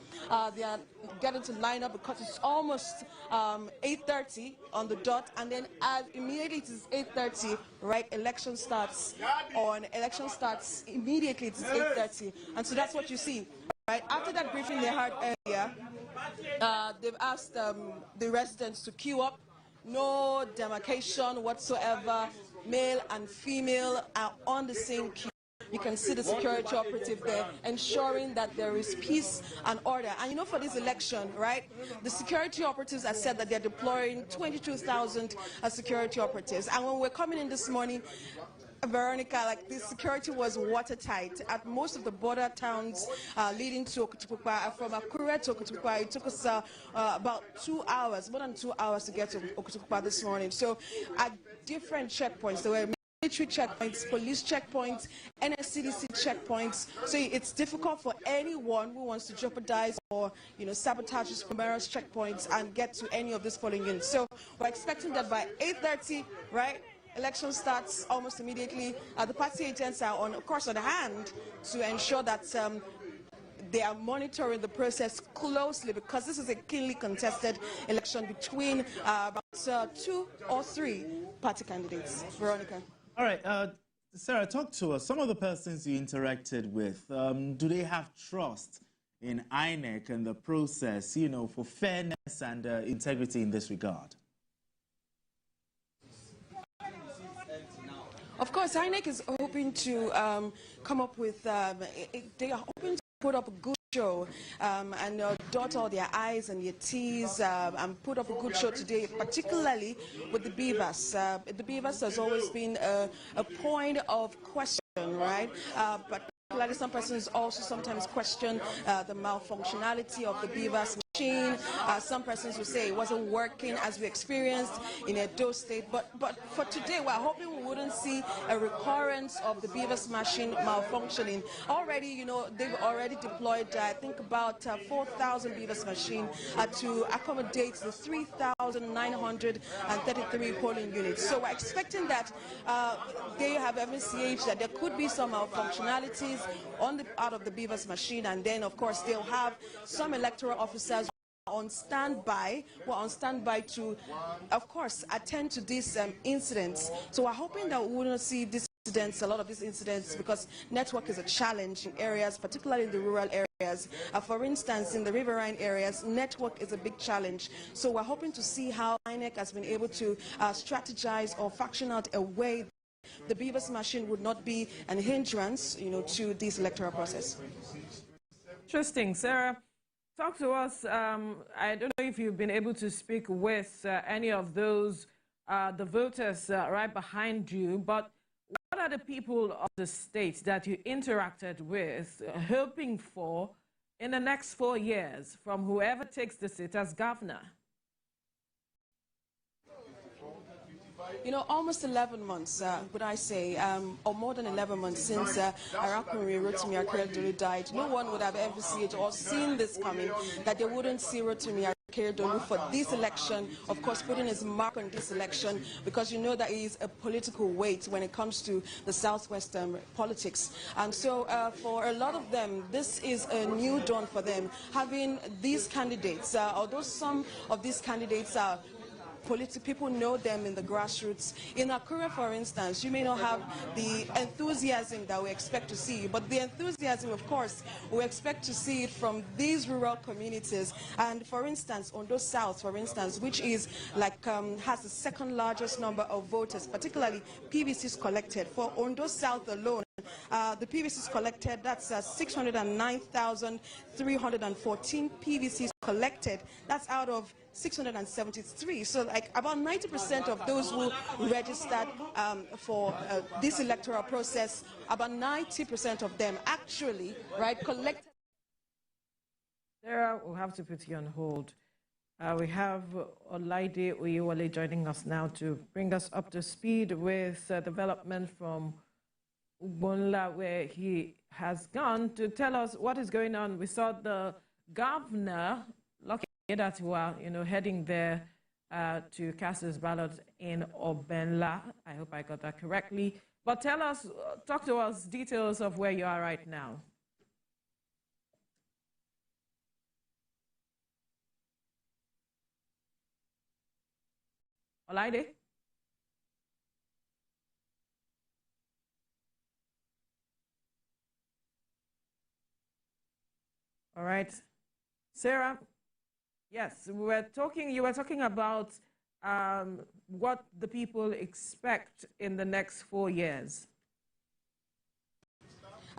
They are getting to line up because it's almost 8:30 on the dot, and then as immediately it is 8:30, right, election starts immediately. It is 8:30, and so that's what you see. Right after that briefing they had earlier, They've asked the residents to queue up. No demarcation whatsoever. Male and female are on the same queue. You can see the security operative there ensuring that there is peace and order. And you know, for this election, right, the security operatives have said that they're deploying 22,000 security operatives. And when we're coming in this morning, Veronica, like, the security was watertight at most of the border towns leading to Okutupukwa. From Akure to Okutupukwa, it took us about 2 hours, more than 2 hours to get to Okutupukwa this morning. So at different checkpoints, there were military checkpoints, police checkpoints, NSCDC checkpoints. So it's difficult for anyone who wants to jeopardize or, you know, sabotage these numerous checkpoints and get to any of these polling units. So we're expecting that by 8:30, right, election starts almost immediately. The party agents are on, of course, on hand to ensure that they are monitoring the process closely, because this is a keenly contested election between about 2 or 3 party candidates. Veronica. All right, Sarah, talk to us. Some of the persons you interacted with, do they have trust in INEC and the process, you know, for fairness and integrity in this regard? Of course, INEC is hoping to come up with, they are hoping to put up a good show and dot all their I's and their T's and put up a good show today, particularly with the beavers. The beavers has always been a point of question, right? But some persons also sometimes question the malfunctionality of the beavers machine. Some persons will say it wasn't working as we experienced in Edo State. But for today, we're hoping we wouldn't see a recurrence of the beavers machine malfunctioning. Already, you know, they've already deployed, I think, about 4,000 beavers machine to accommodate the 3,933 polling units. So we're expecting that they have MCH that there could be some malfunctionalities on the out of the beavers machine, and then of course they'll have some electoral officers on standby. We're on standby to, of course, attend to these incidents. So we're hoping that we will not see these incidents, a lot of these incidents, because network is a challenge in areas, particularly in the rural areas. For instance, in the riverine areas, network is a big challenge. So we're hoping to see how INEC has been able to strategize or faction out a way the beavers machine would not be an hindrance, you know, to this electoral process. Interesting. Sarah, talk to us. I don't know if you've been able to speak with any of those, the voters right behind you, but what are the people of the state that you interacted with hoping for in the next 4 years from whoever takes the seat as governor? You know, almost 11 months, would I say, or more than 11 months since Arakunri Rotimi Akeredolu died. No one would have ever seen it or seen this coming, that they wouldn't see Rotimi Akeredolu for this election, of course, putting his mark on this election, because you know that he is a political weight when it comes to the southwestern politics. And so for a lot of them, this is a new dawn for them, having these candidates, although some of these candidates are people know them in the grassroots. In Akure, for instance, you may not have the enthusiasm that we expect to see, but the enthusiasm, of course, we expect to see it from these rural communities. And for instance, Ondo South, for instance, which is like has the second largest number of voters, particularly PVCs collected. For Ondo South alone, the PVCs collected, that's 609,314 PVCs collected. That's out of 673. So like about 90% of those who registered for this electoral process, about 90% of them actually, right, collected. Sarah, we'll have to put you on hold. We have Olaide Oyewale joining us now to bring us up to speed with development from Ugbonla, where he has gone to tell us what is going on. We saw the governor, lucky that we are, you know, heading there to cast his ballot in Obenla. I hope I got that correctly. But tell us, talk to us details of where you are right now. Olaide? All right. Sarah, Yes, you were talking about what the people expect in the next 4 years.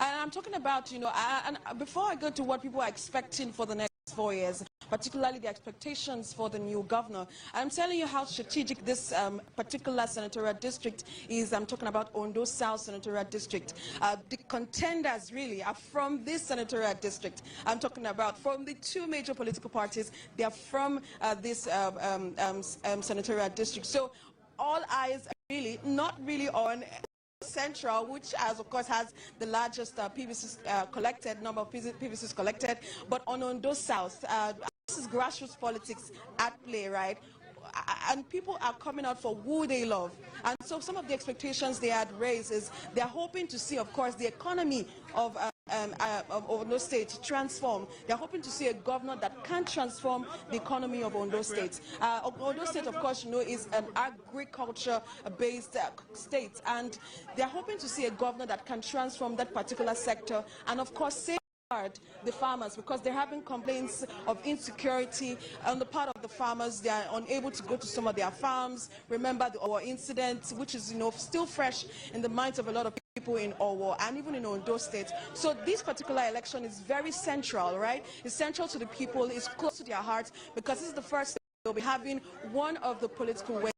And I'm talking about, and before I go to what people are expecting for the next 4 years, particularly the expectations for the new governor, I'm telling you how strategic this particular senatorial district is. I'm talking about Ondo South senatorial district. The contenders really are from this senatorial district. I'm talking about from the two major political parties. They are from this senatorial district. So all eyes are really not really on Central, which of course has the largest PVCs collected, number of PVCs collected, but on Ondo South, this is grassroots politics at play, right? And people are coming out for who they love. And so some of the expectations they had raised is they're hoping to see, of course, the economy of Ondo State transform. They're hoping to see a governor that can transform the economy of Ondo State. Ondo State, of course, is an agriculture-based state, and they're hoping to see a governor that can transform that particular sector, and of course, safeguard the farmers, because they're having complaints of insecurity on the part of the farmers. They are unable to go to some of their farms. Remember our incident, which is still fresh in the minds of a lot of people in Owo and even in Ondo State. So this particular election is very central, right? It's central to the people. It's close to their hearts, because this is the first time they'll be having one of the political ways,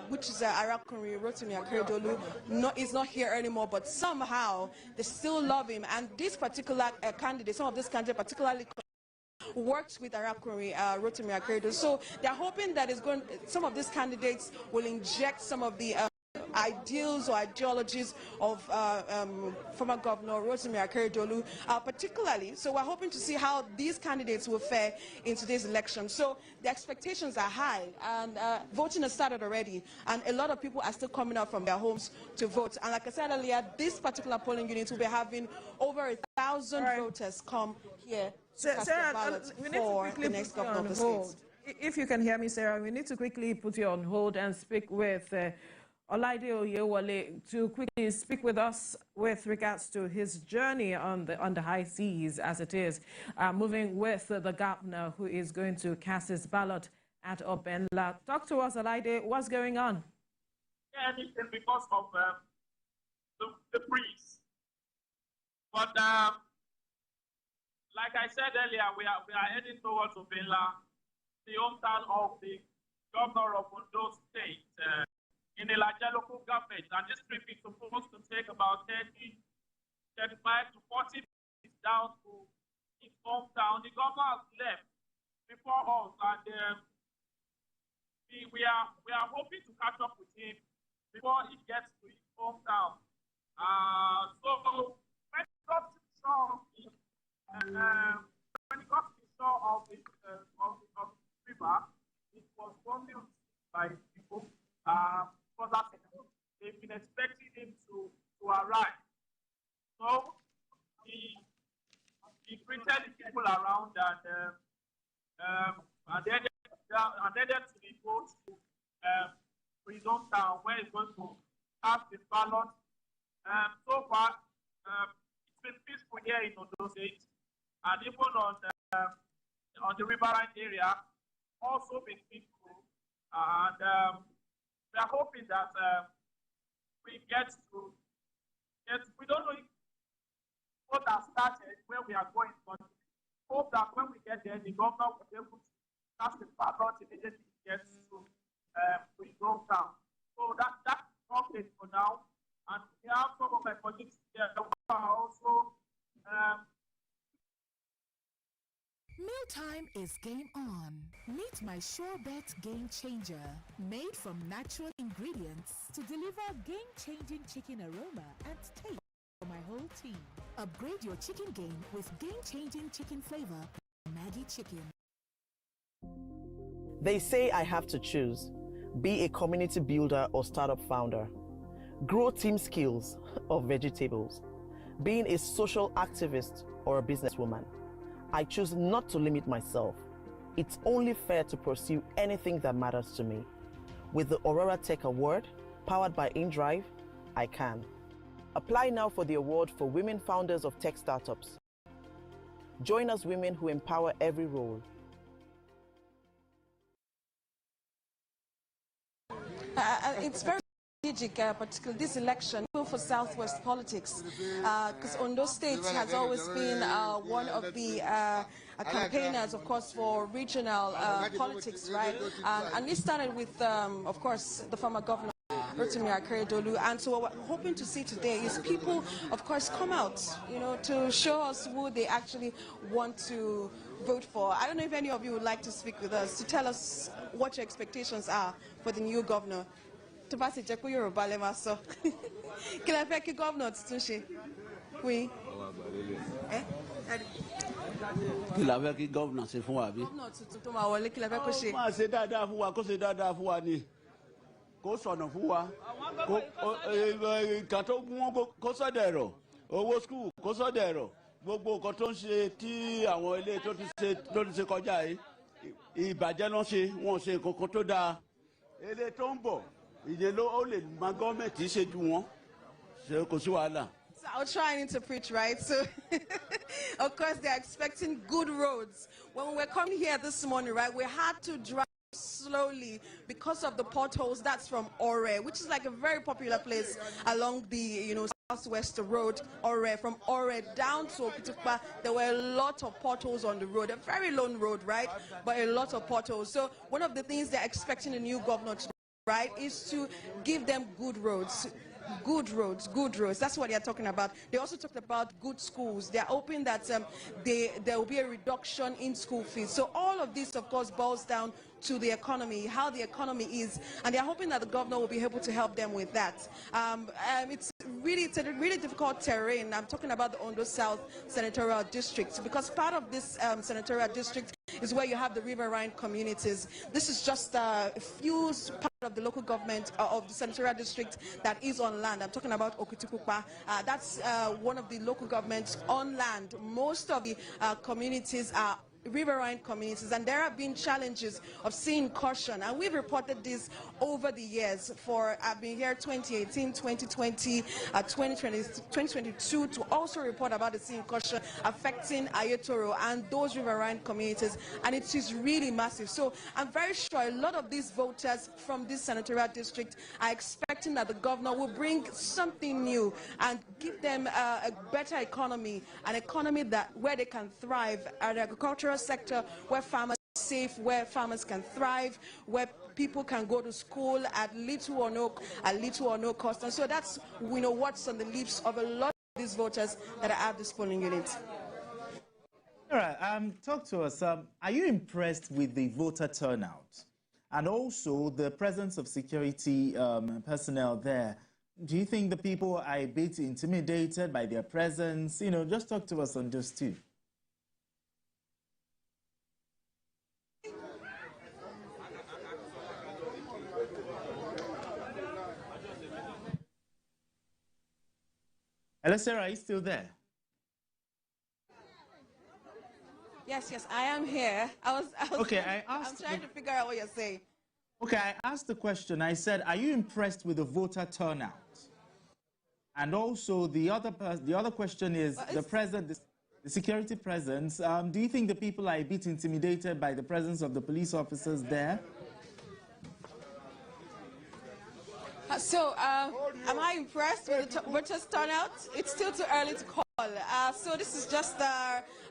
which is Arakunrin Rotimi Akeredolu, is not here anymore, but somehow they still love him. And this particular candidate, some of this candidate particularly worked with Arakunrin Rotimi Akeredolu. So they're hoping that some of these candidates will inject some of the ideals or ideologies of former Governor Rotimi Akeredolu, particularly. So we're hoping to see how these candidates will fare in today's election. So the expectations are high, and voting has started already, and a lot of people are still coming out from their homes to vote. And like I said earlier, this particular polling unit will be having over 1,000 voters come here to cast their ballots for the next governor of the state. If you can hear me, Sarah, we need to quickly put you on hold and speak with Olaide Oyewole to quickly speak with us with regards to his journey on the high seas, as it is, moving with the governor who is going to cast his ballot at Obenla. Talk to us, Olaide. What's going on? Yeah, anything because of the breeze. But like I said earlier, we are heading towards Obenla, the hometown of the governor of Ondo State. In the larger local government, and this trip is supposed to take about 35 to 40 minutes down to his hometown. The governor has left before us, and we are hoping to catch up with him before he gets to his hometown. So when he got to the shore of the river, it was only by people. Because they've been expecting him to arrive. So he greeted the people around and headed to the boat to his hometown, where he's going to cast his ballot. So far, it's been peaceful here in Ondo State, and even on the riverine area, also been peaceful. And we are hoping that we get to we don't know what has started, where we are going, but hope that when we get there, the governor will be able to cast the ballot immediately he gets to his hometown. So that's okay for now. And we have some of my colleagues here who are also Mealtime is game on. Meet my SureBet Game Changer, made from natural ingredients to deliver game-changing chicken aroma and taste for my whole team. Upgrade your chicken game with game-changing chicken flavor, Maggi Chicken. They say I have to choose, be a community builder or startup founder, grow team skills or vegetables, being a social activist or a businesswoman. I choose not to limit myself. It's only fair to pursue anything that matters to me. With the Aurora Tech Award, powered by InDrive, I can. Apply now for the award for women founders of tech startups. Join us women who empower every role. It's very strategic, particularly this election, for Southwest politics, because Ondo State has always been one of the campaigners, of course, for regional politics, right? And this started with, of course, the former governor, and so what we're hoping to see today is people, of course, come out, you know, to show us who they actually want to vote for. I don't know if any of you would like to speak with us to tell us what your expectations are for the new governor. To pass it, Jacko Yoruba lema so. Kí lẹ fẹ́ kí governor tuntun ṣe? Oui. Kí la fẹ́ kí governor ṣe fún wa bí? Governor tuntun tó máa wọlé, kí lẹ fẹ́ kó ṣe? Ó máa ṣe dáadáa fún wa, kó ṣe dáadáa fún wa ni. Kó sọ̀nà fún wa. Kó tó mú kó sọ̀dẹ̀ ẹ̀rọ. Owó school kó sọ̀dẹ̀ ẹ̀rọ. Gbogbo nǹkan tó ń ṣe tí àwọn ilé tó ti ṣe kọjá yìí. Ìbàjẹ́ ló ń ṣe, wọ́n ṣe nǹkan kan tó dáa. Ilé tó ń bọ̀. So I'll try and interpret, right? So, of course, they're expecting good roads. When we were coming here this morning, right, we had to drive slowly because of the potholes. That's from Ore, which is like a very popular place along the, you know, southwest road, Ore. From Ore down to Okitukpa, there were a lot of potholes on the road. A very lone road, right? But a lot of potholes. So one of the things they're expecting the new governor to do, right, is to give them good roads. Good roads. That's what they're talking about. They also talked about good schools. They're hoping that there will be a reduction in school fees. So all of this, of course, boils down to the economy, how the economy is, and they're hoping that the governor will be able to help them with that. It's a really difficult terrain. I'm talking about the Ondo South Senatorial District, because part of this senatorial district is where you have the riverine communities. This is just a few part of the local government of the senatorial district that is on land. I'm talking about Okitukpa. That's one of the local governments on land. Most of the communities are riverine communities, and there have been challenges of seeing caution, and we've reported this over the years. I've been here 2018, 2020, 2022 to also report about the seeing caution affecting Ayetoro and those riverine communities, and it is really massive. So I'm very sure a lot of these voters from this senatorial district are expecting that the governor will bring something new and give them a better economy, an economy where they can thrive, an agricultural sector where farmers are safe, where farmers can thrive, where people can go to school at little or no cost. And so that's, you know, what's on the lips of a lot of these voters that are at this polling unit. All right, talk to us. Are you impressed with the voter turnout and also the presence of security personnel there? Do you think the people are a bit intimidated by their presence? You know, just talk to us on those two. Hello, Sarah, are you still there? Yes, I am here. Okay, I'm trying to figure out what you're saying. Okay, I asked the question. I said, are you impressed with the voter turnout? And also, the other question is the security presence. Do you think the people are a bit intimidated by the presence of the police officers there? Am I impressed with the voters turnout? It's still too early to call. So this is just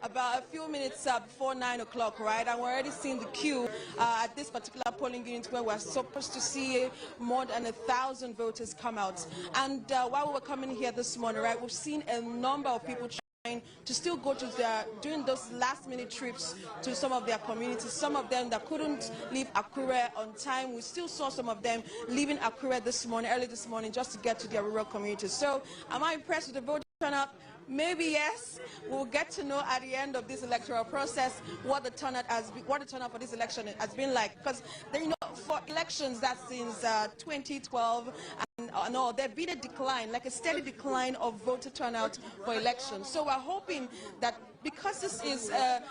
about a few minutes before 9 o'clock, right? And we're already seeing the queue at this particular polling unit where we're supposed to see more than 1,000 voters come out. And while we were coming here this morning, right, we've seen a number of people to still go to doing those last-minute trips to some of their communities. Some of them that couldn't leave Akure on time. We still saw some of them leaving Akure early this morning, just to get to their rural communities. So, am I impressed with the voter turnout? Maybe yes. We'll get to know at the end of this electoral process what the turnout for this election has been like. Because, you know, for elections that since 2012 and all, there's been a decline, like a steady decline of voter turnout for elections. So we're hoping that because this is a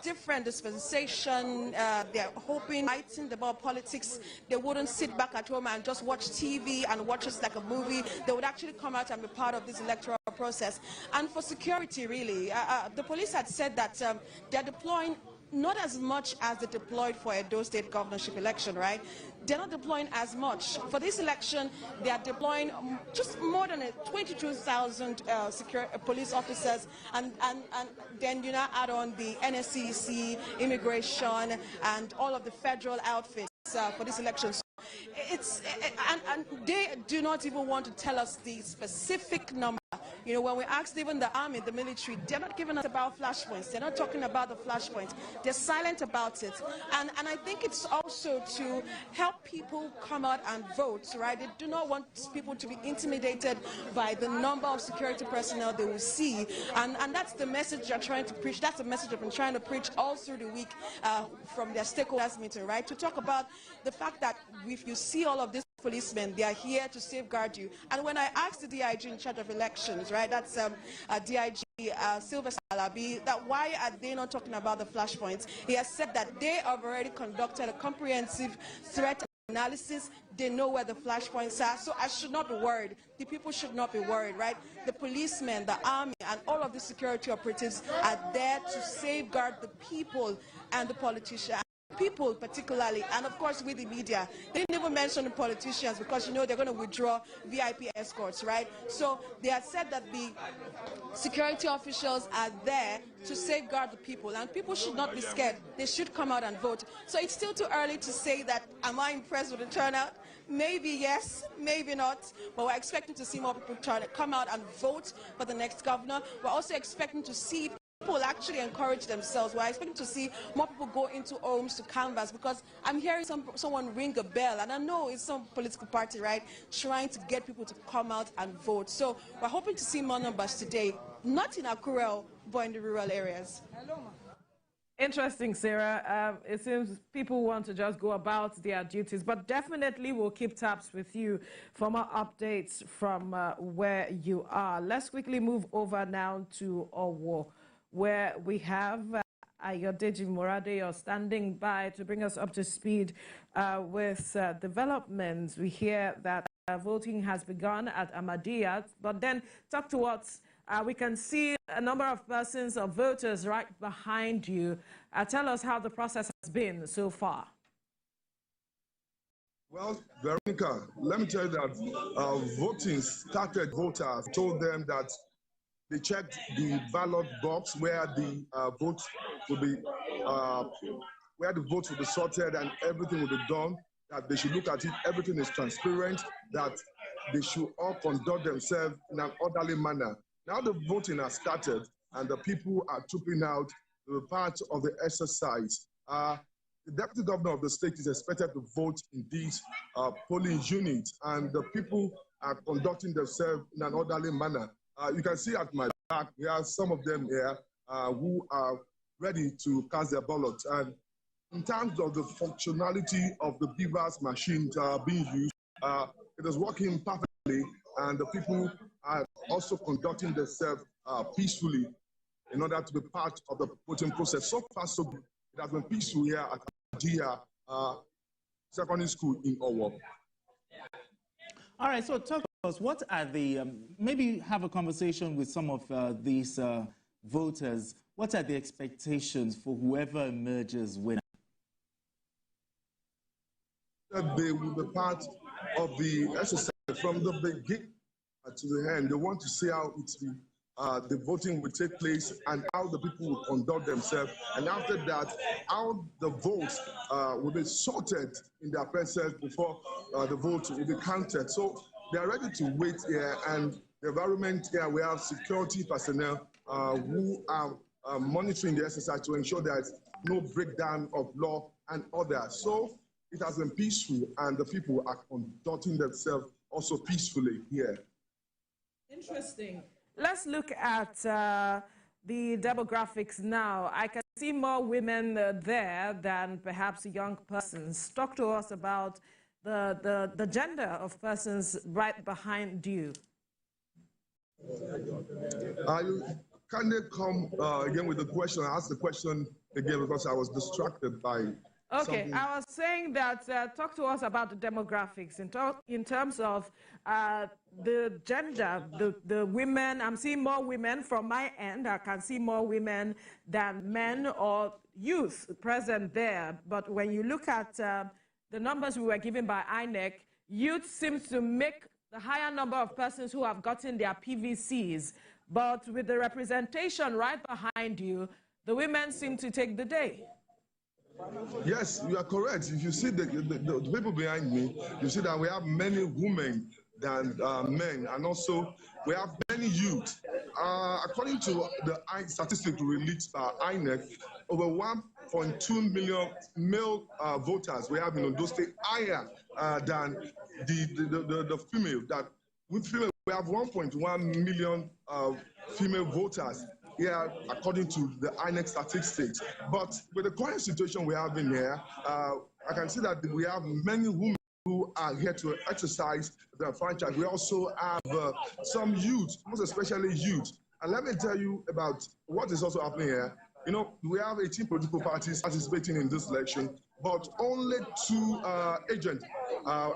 different dispensation, they're hoping, writing about politics, they wouldn't sit back at home and just watch TV and watch us like a movie. They would actually come out and be part of this electoral process. And for security, really, the police had said that they're deploying not as much as they deployed for Edo State governorship election, right? They're not deploying as much. For this election, they are deploying just more than 22,000 police officers, and then you now add on the NSCC, immigration, and all of the federal outfits for this election. So and they do not even want to tell us the specific number. You know, when we asked even the army, the military, they're not giving us about flashpoints. They're not talking about the flashpoints. They're silent about it. And I think it's also to help people come out and vote, right? They do not want people to be intimidated by the number of security personnel they will see. And that's the message they're trying to preach. That's the message they've been trying to preach all through the week from their stakeholders meeting, right? To talk about the fact that if you see all of these policemen, they are here to safeguard you. And when I asked the DIG in charge of elections, right, that's DIG Sylvester Alabi, that why are they not talking about the flashpoints? He has said that they have already conducted a comprehensive threat analysis. They know where the flashpoints are, so I should not be worried. The people should not be worried, right? The policemen, the army, and all of the security operatives are there to safeguard the people and the politicians. People particularly, and of course with the media. They didn't even mention the politicians because, you know, they're going to withdraw VIP escorts, right? So they have said that the security officials are there to safeguard the people, and people should not be scared. They should come out and vote. So it's still too early to say that, am I impressed with the turnout? Maybe yes, maybe not, but we're expecting to see more people trying to come out and vote for the next governor. We're also expecting to see people actually encourage themselves. We're expecting to see more people go into homes to canvass, because I'm hearing someone ring a bell, and I know it's some political party, right, trying to get people to come out and vote. So we're hoping to see more numbers today, not in Akure, but in the rural areas. Interesting, Sarah. It seems people want to just go about their duties, but definitely we'll keep tabs with you for more updates from where you are. Let's quickly move over now to Owo, where we have Ayodeji Morade standing by to bring us up to speed with developments. We hear that voting has begun at Ahmadiyya, but then talk to us. We can see a number of persons or voters right behind you. Tell us how the process has been so far. Well, Veronica, let me tell you that voting started. Voters told them that they checked the ballot box where the votes will be sorted and everything will be done. That they should look at it. Everything is transparent. That they should all conduct themselves in an orderly manner. Now the voting has started, and the people are trooping out to be part of the exercise. The deputy governor of the state is expected to vote in these polling units, and the people are conducting themselves in an orderly manner. You can see at my back, we have some of them here who are ready to cast their ballot. And in terms of the functionality of the BVAS machines being used, it is working perfectly, and the people are also conducting themselves peacefully in order to be part of the voting process. So far, so good. It has been peaceful here at Ahmadiyya Secondary School in Owo. All right, so talk to us. What are the, maybe have a conversation with some of these voters. What are the expectations for whoever emerges winner? They will be part of the exercise from the beginning to the end. They want to see how the voting will take place and how the people will conduct themselves. And after that, how the votes will be sorted in their presence before the vote will be counted. So they are ready to wait here, and the environment here, we have security personnel who are monitoring the exercise to ensure there is no breakdown of law and order. So it has been peaceful, and the people are conducting themselves also peacefully here. Interesting. Let's look at the demographics now. I can see more women there than perhaps young persons. Talk to us about the gender of persons right behind you. Can they come again with the question? I asked the question again because I was distracted by Okay, I was saying that talk to us about the demographics in terms of the gender, the women. I'm seeing more women from my end. I can see more women than men or youth present there. But when you look at the numbers we were given by INEC, youth seems to make the higher number of persons who have gotten their PVCs. But with the representation right behind you, the women seem to take the day. Yes, you are correct. If you see the people behind me, you see that we have many women than men, and also we have many youth. According to the statistics released by INEC, over 1.2 million male voters we have in Ondo State, higher than the female. That with female, we have 1.1 million female voters here, according to the INEC statistics. But with the current situation we have in here, I can see that we have many women who are here to exercise their franchise. We also have some youth, most especially youth. And let me tell you about what is also happening here. You know, we have 18 political parties participating in this election, but only 2 agents are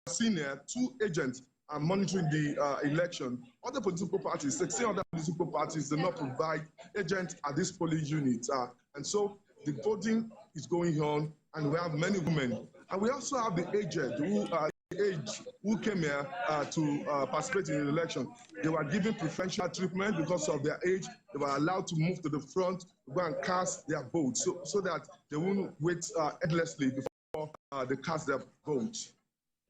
seen here, 2 agents are monitoring the election. Other political parties, 16 other political parties, do not provide agents at this polling unit. And so the voting is going on, and we have many women. And we also have the agent who came here to participate in the election. They were given preferential treatment because of their age. They were allowed to move to the front to go and cast their vote so that they wouldn't wait endlessly before they cast their vote.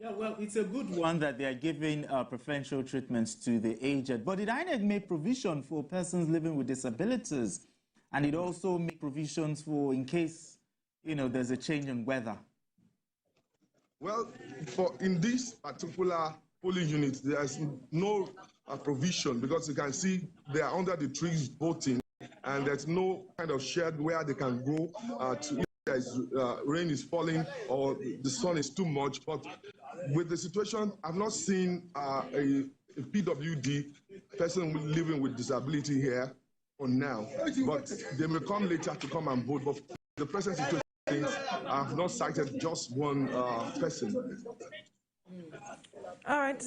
Yeah, well, it's a good one that they are giving preferential treatments to the aged. But did INEC make provision for persons living with disabilities? And it also make provisions for in case, you know, there's a change in weather? Well, in this particular polling unit, there's no provision because you can see they are under the trees voting, and there's no kind of shed where they can go to if rain is falling or the sun is too much. But with the situation, I've not seen a PWD person living with disability here for now, but they may come later to come and vote. But the present situation, I have not cited just one person. All right.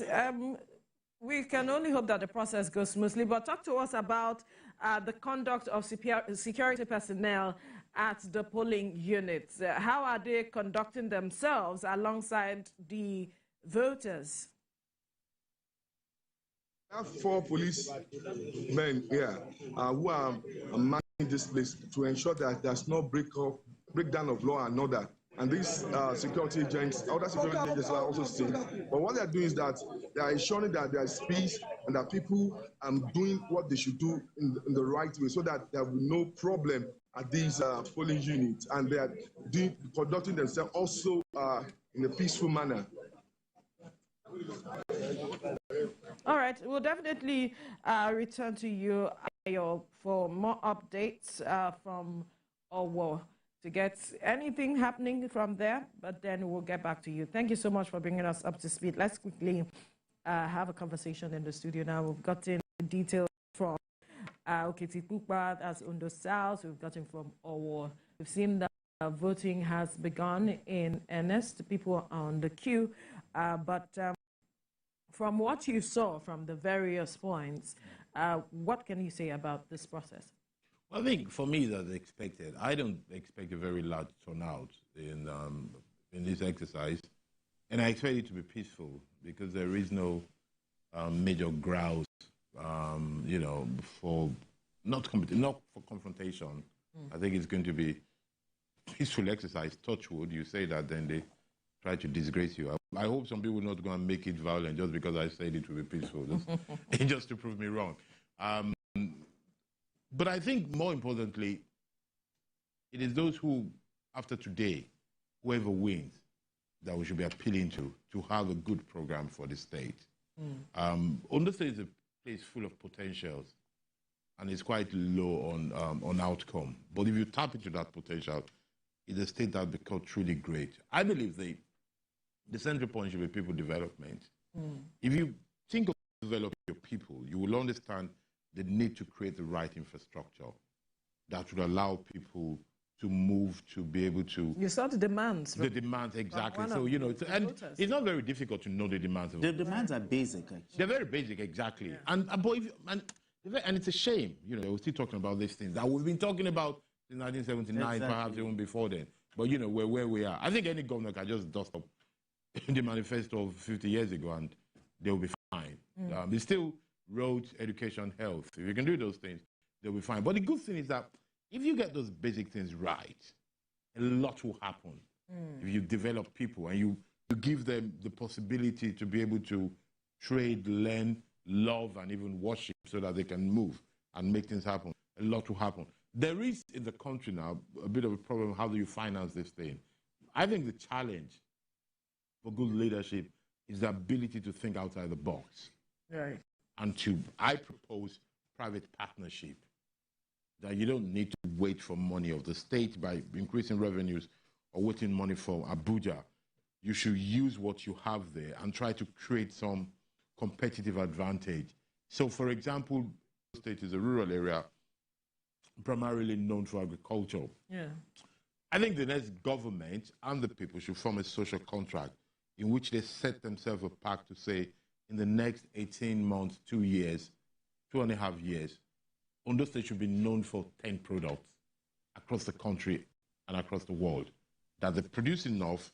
We can only hope that the process goes smoothly, but talk to us about the conduct of security personnel at the polling units. How are they conducting themselves alongside the voters? I have 4 policemen here who are managing this place to ensure that there's no breakdown of law and order. And these security agents, other security agents are also staying. But what they're doing is that they are ensuring that there is peace and that people are doing what they should do in the right way, so that there will be no problem at these polling units. And they are conducting themselves also in a peaceful manner. All right, we'll definitely return to you, Ayo, for more updates from Owo to get anything happening from there, but then we'll get back to you. Thank you so much for bringing us up to speed. Let's quickly have a conversation in the studio now. We've gotten details from Okitipupa, that's Ondo South. We've gotten from Owo. We've seen that voting has begun in earnest. People are on the queue, but from what you saw from the various points, what can you say about this process? Well, I think for me, that's expected. I don't expect a very large turnout in this exercise, and I expect it to be peaceful because there is no major grouse, you know, for not for confrontation. I think it's going to be peaceful exercise. Touch wood, you say that, then they try to disgrace you. I hope some people will not go and make it violent just because I said it will be peaceful, just to prove me wrong. But I think more importantly, it is those who, after today, whoever wins, that we should be appealing to have a good program for the state. Ondo State is a place full of potentials, and it's quite low on outcome. But if you tap into that potential, it's a state that becomes truly great. I believe the central point should be people development. If you think of developing your people, you will understand the need to create the right infrastructure that would allow people to move to be able to... You saw the demands. The demands, exactly. So, you know, and it's not very difficult to know the demands. The demands are basic, actually. They're very basic, exactly. Yeah. And it's a shame, you know, we're still talking about these things that we've been talking about in 1979, exactly. Perhaps even before then. But, you know, we're where we are. I think any governor can just dust up the manifesto of 50 years ago and they'll be fine. It's still roads, education, health. If you can do those things, they'll be fine. But the good thing is that if you get those basic things right, a lot will happen. If you develop people and you give them the possibility to be able to trade, learn, love, and even worship so that they can move and make things happen, a lot will happen. There is in the country now a bit of a problem. How do you finance this thing? I think the challenge for good leadership is the ability to think outside the box. Right. And I propose private partnership. That you don't need to wait for money of the state by increasing revenues or waiting money from Abuja. You should use what you have there and try to create some competitive advantage. So, for example, the state is a rural area, primarily known for agriculture. Yeah. I think the next government and the people should form a social contract in which they set themselves apart to say, in the next 18 months, 2 years, 2.5 years, Ondo State should be known for 10 products across the country and across the world, that they produce enough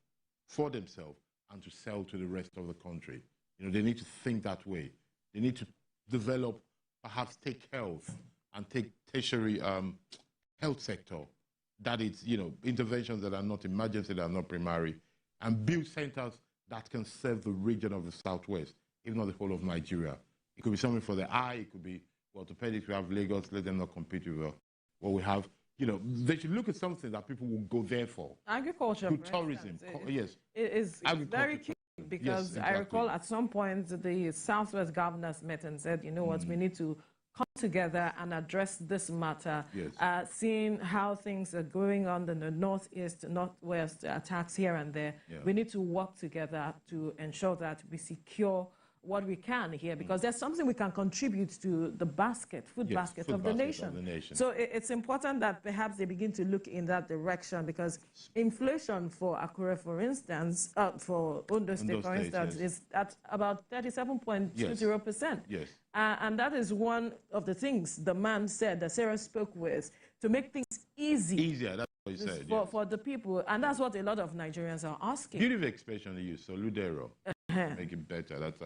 for themselves and to sell to the rest of the country. You know, they need to think that way. They need to develop, perhaps take health and take tertiary health sector. That is, you know, interventions that are not emergency, that are not primary, and build centers that can serve the region of the Southwest, if not the whole of Nigeria. It could be something for the eye, it could be orthopedics. We have Lagos, let them not compete with what we have. You know, they should look at something that people will go there for. Agriculture. Good tourism, yes. It is very key because yes, exactly. I recall at some point the Southwest governors met and said, you know what, we need to come together and address this matter, yes. Seeing how things are going on in the northeast, northwest attacks here and there. Yeah. We need to work together to ensure that we secure what we can here, because there's something we can contribute to the food basket of the nation. So it's important that perhaps they begin to look in that direction, because inflation for Akure, for instance, for Ondo State, for instance, is at about 37.20%. Yes. And that is one of the things the man said that Sarah spoke with, to make things easy. Easier, that's what he said. For the people. And that's what a lot of Nigerians are asking. Beautiful expression to use, Soludero. Make it better. That's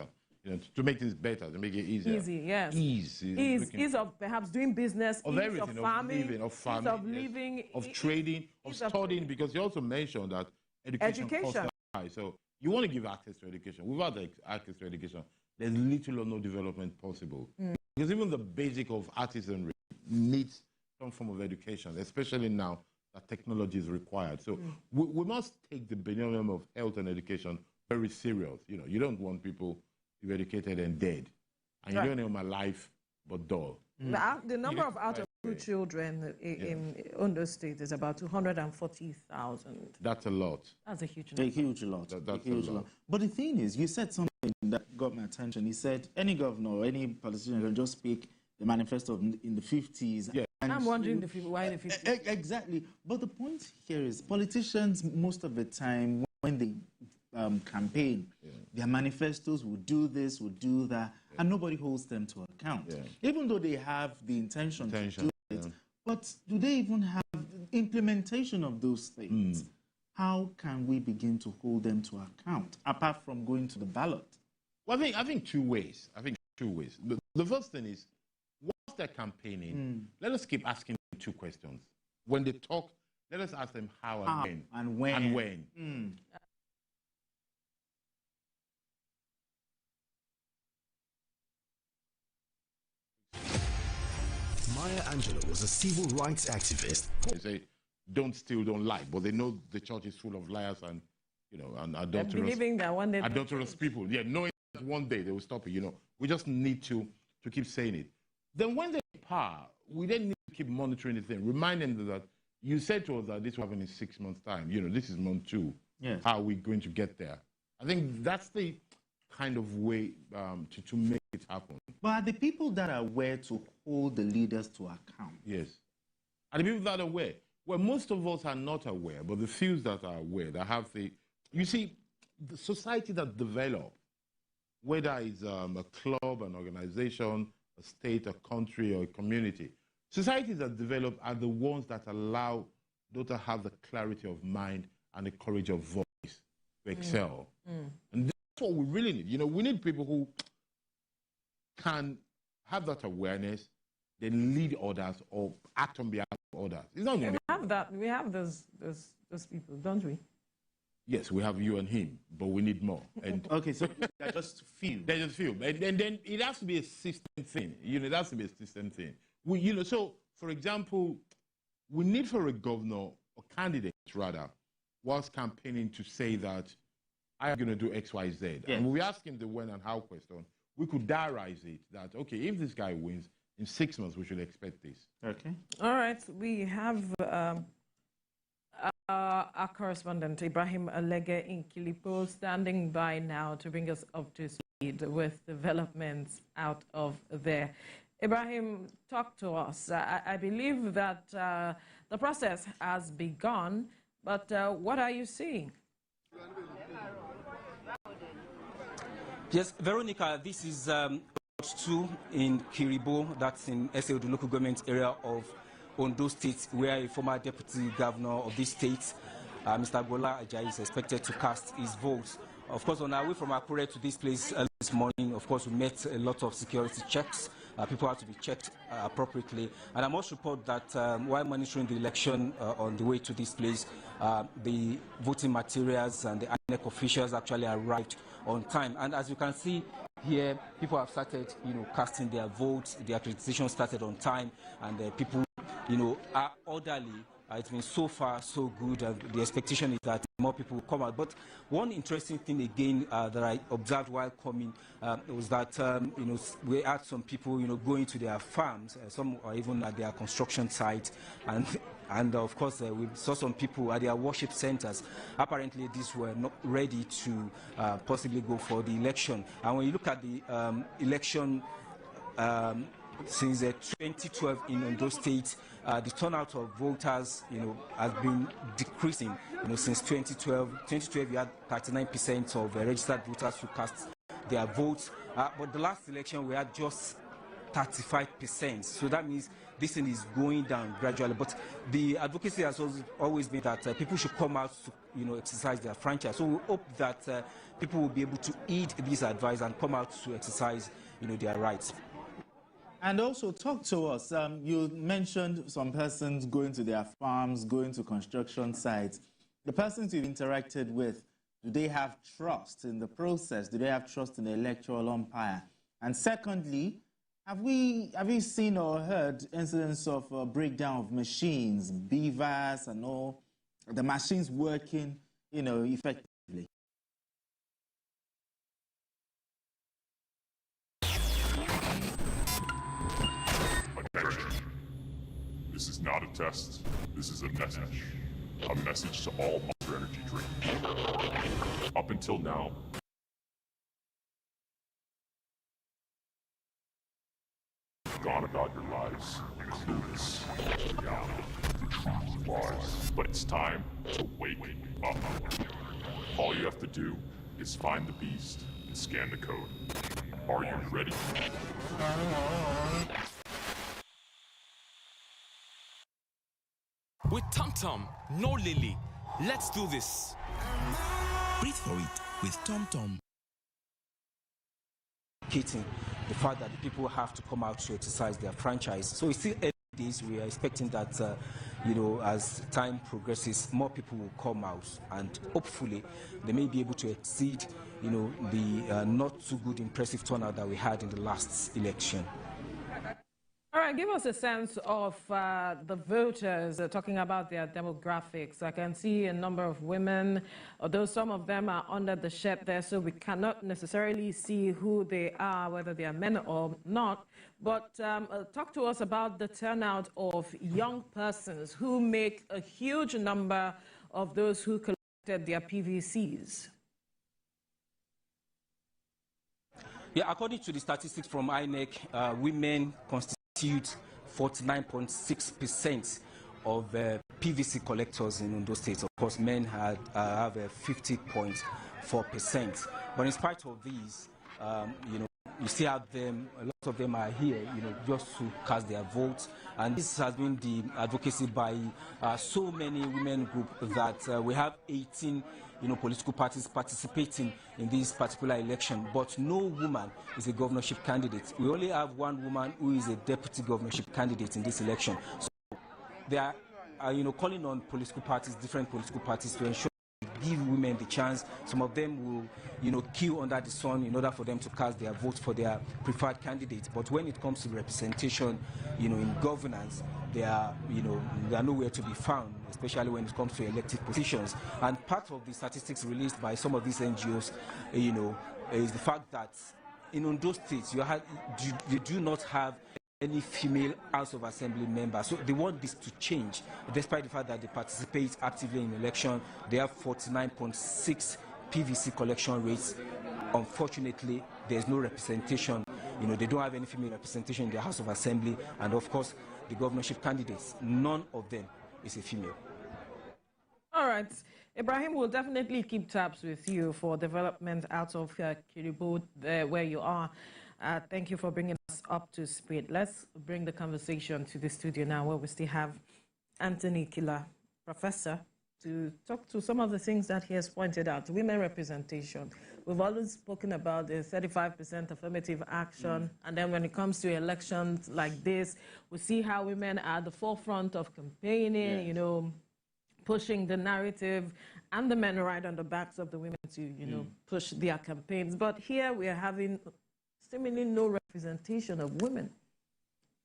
you know, to make things better, to make it easier. Easy, yes. Ease of perhaps doing business, of everything, of farming, of farming, of living, yes. Of trading, of studying, because you also mentioned that education costs high. So you want to give access to education. Without access to education, there's little or no development possible. Because even the basic of artisanry needs some form of education, especially now that technology is required. So we must take the binomium of health and education very serious. You know, you don't want people to be educated and dead, and you don't know my life but dull. The number of out-of-school children in Ondo State is about 240,000. That's a lot. That's a huge number. A huge lot. That's a huge lot. But the thing is, you said something that got my attention. He said any governor or any politician can just speak the manifesto in the 50s. Yeah. And I'm wondering why the 50s. Exactly. But the point here is politicians, most of the time, when they campaign, their manifestos will do this, will do that, and nobody holds them to account. Even though they have the intention to do it, but do they even have implementation of those things? How can we begin to hold them to account, apart from going to the ballot? Well, I think two ways. The first thing is, once they're campaigning, let us keep asking them two questions. When they talk, let us ask them how and when. Maya Angelou was a civil rights activist. They say, don't steal, don't lie, but they know the church is full of liars and, you know, and adulterous. Believing that one day adulterous people. Yeah, knowing that one day they will stop it. You know, we just need to keep saying it. Then when they're in power, we then need to keep monitoring the thing, reminding them that you said to us that this will happen in 6 months' time. You know, this is month 2. Yes. How are we going to get there? I think that's the kind of way to make it happen. But are the people that are aware to hold the leaders to account? Yes. And the people that are aware, Well, most of us are not aware, but the few that are aware, that have the... You see, the society that develop, whether it's a club, an organization, a state, a country, or a community, societies that develop are the ones that allow those to have the clarity of mind and the courage of voice to excel. And that's what we really need. You know, we need people who can have that awareness, then lead others or act on behalf of others. It's not we have that. We have those people, don't we? Yes, we have you and him, but we need more. And okay, so they're just few. They're just few. And then it has to be a system thing. You know, it has to be a system thing. You know, so, for example, we need for a governor, or candidate rather, whilst campaigning to say that I'm going to do X, Y, Z. Yes. And we ask him the when and how question. We could diarize it that, okay, if this guy wins, in 6 months we should expect this. Okay. All right. We have our correspondent, Ibrahim Alege in Kilipo, standing by now to bring us up to speed with developments out of there. Ibrahim, talk to us. I believe that the process has begun, but what are you seeing? Yes, Veronica, this is 2 in Kiribo, that's in Eseodo local government area of Ondo State, where a former deputy governor of this state, Mr. Gola Ajayi, is expected to cast his vote. Of course, on our way from Akure to this place this morning, of course, we met a lot of security checks. People have to be checked appropriately. And I must report that while monitoring the election on the way to this place, the voting materials and the INEC officials actually arrived on time. And as you can see here, people have started, casting their votes. The accreditation started on time, and people, are orderly. It's been so far so good, and the expectation is that more people will come out. But one interesting thing again that I observed while coming was that we had some people going to their farms. Some are even at their construction site, and of course we saw some people at their worship centers. Apparently these were not ready to possibly go for the election. And when you look at the election since 2012 in Ondo State, the turnout of voters, has been decreasing. Since 2012. 2012, you had 39% of registered voters who cast their votes. But the last election, we had just 35%. So that means this thing is going down gradually. But the advocacy has always been that people should come out to, exercise their franchise. So we hope that people will be able to heed this advice and come out to exercise, their rights. And also talk to us. You mentioned some persons going to their farms, going to construction sites. The persons you've interacted with, do they have trust in the process? Do they have trust in the electoral umpire? And secondly, have you seen or heard incidents of breakdown of machines, beavers and all, the machines working, effectively? This is not a test, this is a message. A message to all Monster Energy drinkers. Up until now, you've gone about your lives clueless to reality. The truth lies. But it's time to wake up. All you have to do is find the beast and scan the code. Are you ready? With Tom Tom, no Lily. Let's do this. Breathe for it with Tom Tom. The fact that the people have to come out to exercise their franchise. So it's still early days. We are expecting that, as time progresses, more people will come out, and hopefully they may be able to exceed, the not too good impressive turnout that we had in the last election. All right, give us a sense of the voters, talking about their demographics. I can see a number of women, although some of them are under the shed there, so we cannot necessarily see who they are, whether they are men or not. But talk to us about the turnout of young persons who make a huge number of those who collected their PVCs. Yeah, according to the statistics from INEC, women constitute 49.6% of PVC collectors in Ondo State. Of course, men have 50.4%. But in spite of these, you still have them, a lot of them are here, just to cast their votes. And this has been the advocacy by so many women groups that we have 18 political parties participating in this particular election, but no woman is a governorship candidate. We only have one woman who is a deputy governorship candidate in this election. So they are, calling on political parties, different political parties, to ensure give women the chance. Some of them will, queue under the sun in order for them to cast their vote for their preferred candidate. But when it comes to representation, in governance, they are nowhere to be found, especially when it comes to elected positions. And part of the statistics released by some of these NGOs, is the fact that in Ondo State, you do not have any female House of Assembly members. So they want this to change, despite the fact that they participate actively in election. They have 49.6 PVC collection rates. Unfortunately, there's no representation. They don't have any female representation in the House of Assembly. And of course, the governorship candidates, none of them is a female. All right. Ibrahim will definitely keep tabs with you for development out of Kiribo, where you are. Thank you for bringing us up to speed. Let's bring the conversation to the studio now, where we still have Anthony Killer, professor, to talk to some of the things that he has pointed out. Women representation. We've always spoken about the 35% affirmative action, and then when it comes to elections like this, we see how women are at the forefront of campaigning, pushing the narrative, and the men ride on the backs of the women to, push their campaigns. But here we are having seemingly no representation of women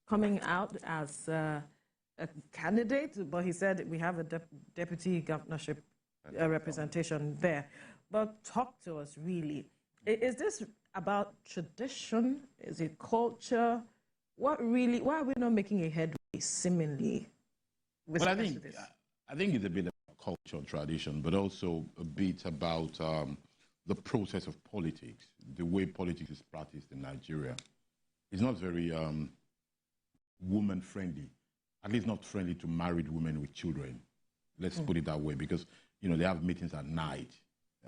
coming out as a candidate, but he said we have a deputy governorship representation there. But talk to us, really. Is this about tradition? Is it culture? Why are we not making a headway, seemingly? Well, I think it's a bit about culture and tradition, but also a bit about the process of politics, the way politics is practiced in Nigeria. It's not very woman-friendly, at least not friendly to married women with children. Let's put it that way, because, they have meetings at night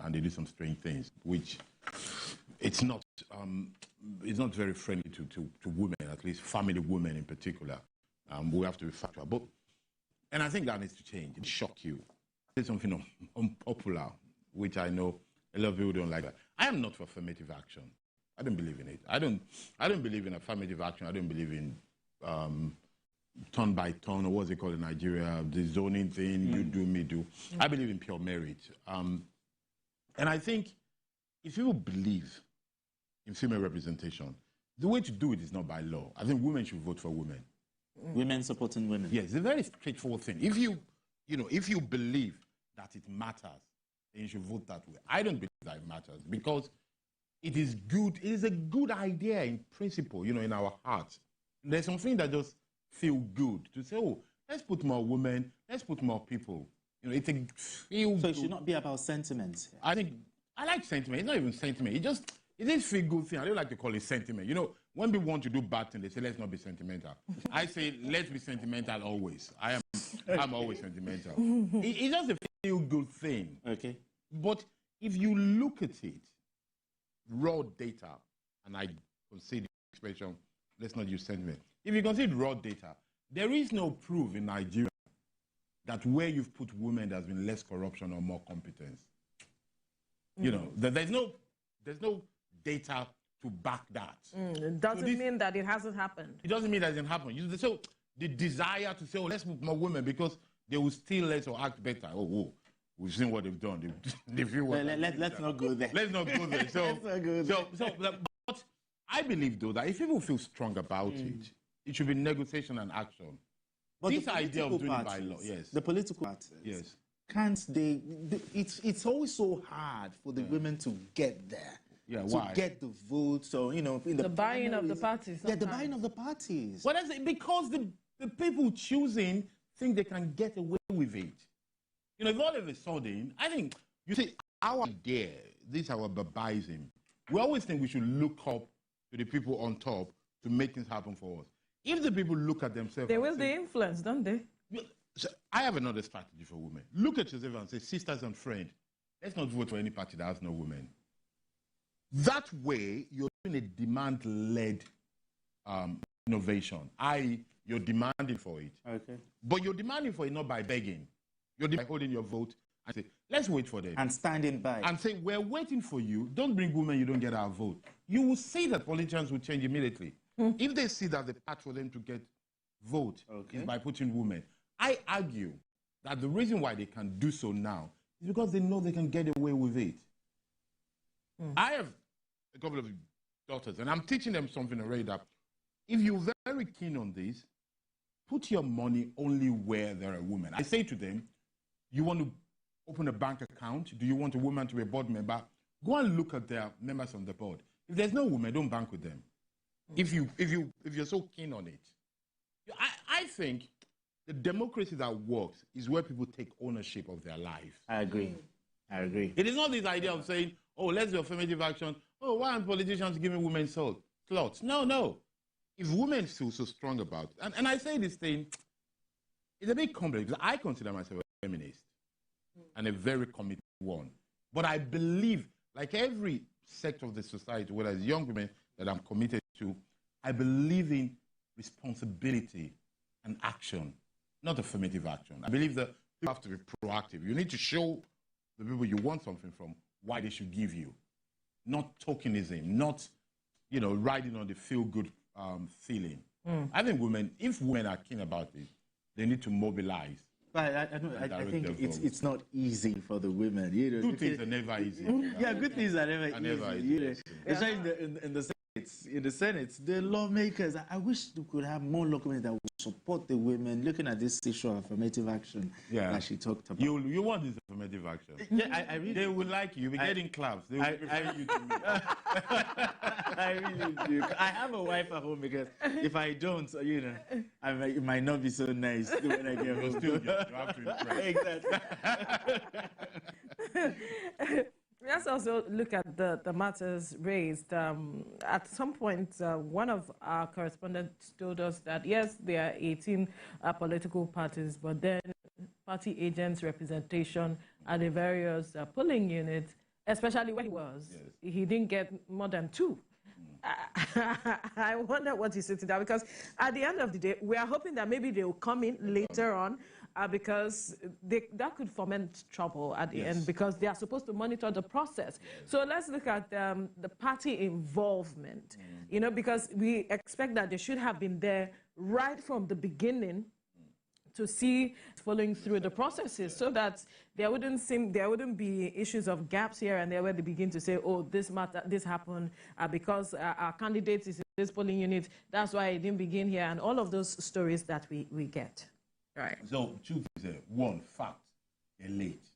and they do some strange things, which it's not very friendly to women, at least family women in particular. We have to be factual. And I think that needs to change. It shock you. It's something unpopular, which I know a lot of people don't like that. I am not for affirmative action. I don't believe in it. I don't believe in affirmative action. I don't believe in turn by turn, or what's it called in Nigeria, the zoning thing, you do, me do. I believe in pure merit. And I think if people believe in female representation, the way to do it is not by law. I think women should vote for women. Women supporting women. Yes, it's a very straightforward thing. If you believe that it matters, then you should vote that way. I don't believe that it matters, because it is good. It is a good idea in principle, in our hearts. There's something that just feels good to say, oh, let's put more women, let's put more people. It's a feel. So it should not be about sentiment. I like sentiment. It's not even sentiment. It is feel good thing. I don't like to call it sentiment. When people want to do bad things, they say, let's not be sentimental. I say, let's be sentimental always. I'm always sentimental. It's just a feel good thing. Okay. But if you look at it, raw data, and I consider the expression, let's not use sentiment. If you consider raw data, there is no proof in Nigeria that where you've put women, there's been less corruption or more competence. There's no data to back that. It doesn't mean that it hasn't happened. It doesn't mean that it hasn't happened. So the desire to say, oh, let's put more women because they will steal less or act better. Oh, we've seen what they've done. Let's not go there. Let's not go there. Let's not go there. But I believe, though, that if people feel strong about it should be negotiation and action. But this idea of doing it by law, yes. The political parties, yes. Can't they? It's always so hard for the women to get there. Yeah, to get the vote. So, in the buying of the parties. Yeah, the buying of the parties. Well, that's it, because the people choosing think they can get away with it. If all of a sudden, I think, you see, our idea, this is our barbarism. We always think we should look up to the people on top to make things happen for us. If the people look at themselves... They will be influenced, don't they? So I have another strategy for women. Look at yourself and say, sisters and friends, let's not vote for any party that has no women. That way, you're doing a demand-led innovation, i.e., you're demanding for it. Okay. But you're demanding for it not by begging. You're by holding your vote and say, let's wait for them. And standing by. And say, we're waiting for you. Don't bring women, you don't get our vote. You will see that politicians will change immediately. If they see that the path for them to get vote is by putting women. I argue that the reason why they can do so now is because they know they can get away with it. I have a couple of daughters, and I'm teaching them something already that if you're very keen on this, put your money only where there are women. I say to them, you want to open a bank account? Do you want a woman to be a board member? Go and look at their members on the board. If there's no woman, don't bank with them. If you're so keen on it. I think the democracy that works is where people take ownership of their life. I agree. I agree. It is not this idea of saying, oh, let's do affirmative action. Oh, why aren't politicians giving women slots? No. If women feel so strong about it, and I say this thing, it's a bit complex because I consider myself a feminist and a very committed one. But I believe, like every sector of the society, whether it's young women that I'm committed to, I believe in responsibility and action, not affirmative action. I believe that you have to be proactive. You need to show the people you want something from why they should give you, not tokenism, not, riding on the feel-good feeling. I think if women are keen about it, they need to mobilize. But I think it's not easy for the women. Good things are never easy. Yeah, good things are never easy. Especially in the Senate, the lawmakers, I wish we could have more lawmakers that would support the women, looking at this issue of affirmative action that she talked about. You want this affirmative action? Yeah, I really They will like you. You'll be getting claps. They will prefer you to me. I really do. I have a wife at home because if I don't, it might not be so nice when I get home. Still, you have to impress. Exactly. Let's also look at the matters raised. At some point, one of our correspondents told us that, yes, there are 18 political parties, but then party agents' representation at the various polling units, especially where he was, he didn't get more than 2. I wonder what he said to that, because at the end of the day, we are hoping that maybe they will come in later on, because that could foment trouble at the end, because they are supposed to monitor the process. So let's look at the party involvement, because we expect that they should have been there right from the beginning to see following through the processes, so that there wouldn't be issues of gaps here and there where they begin to say, oh, this happened because our candidate is in this polling unit, that's why it didn't begin here, and all of those stories that we get. Right. So, 2 things there. 1, fact, they're late.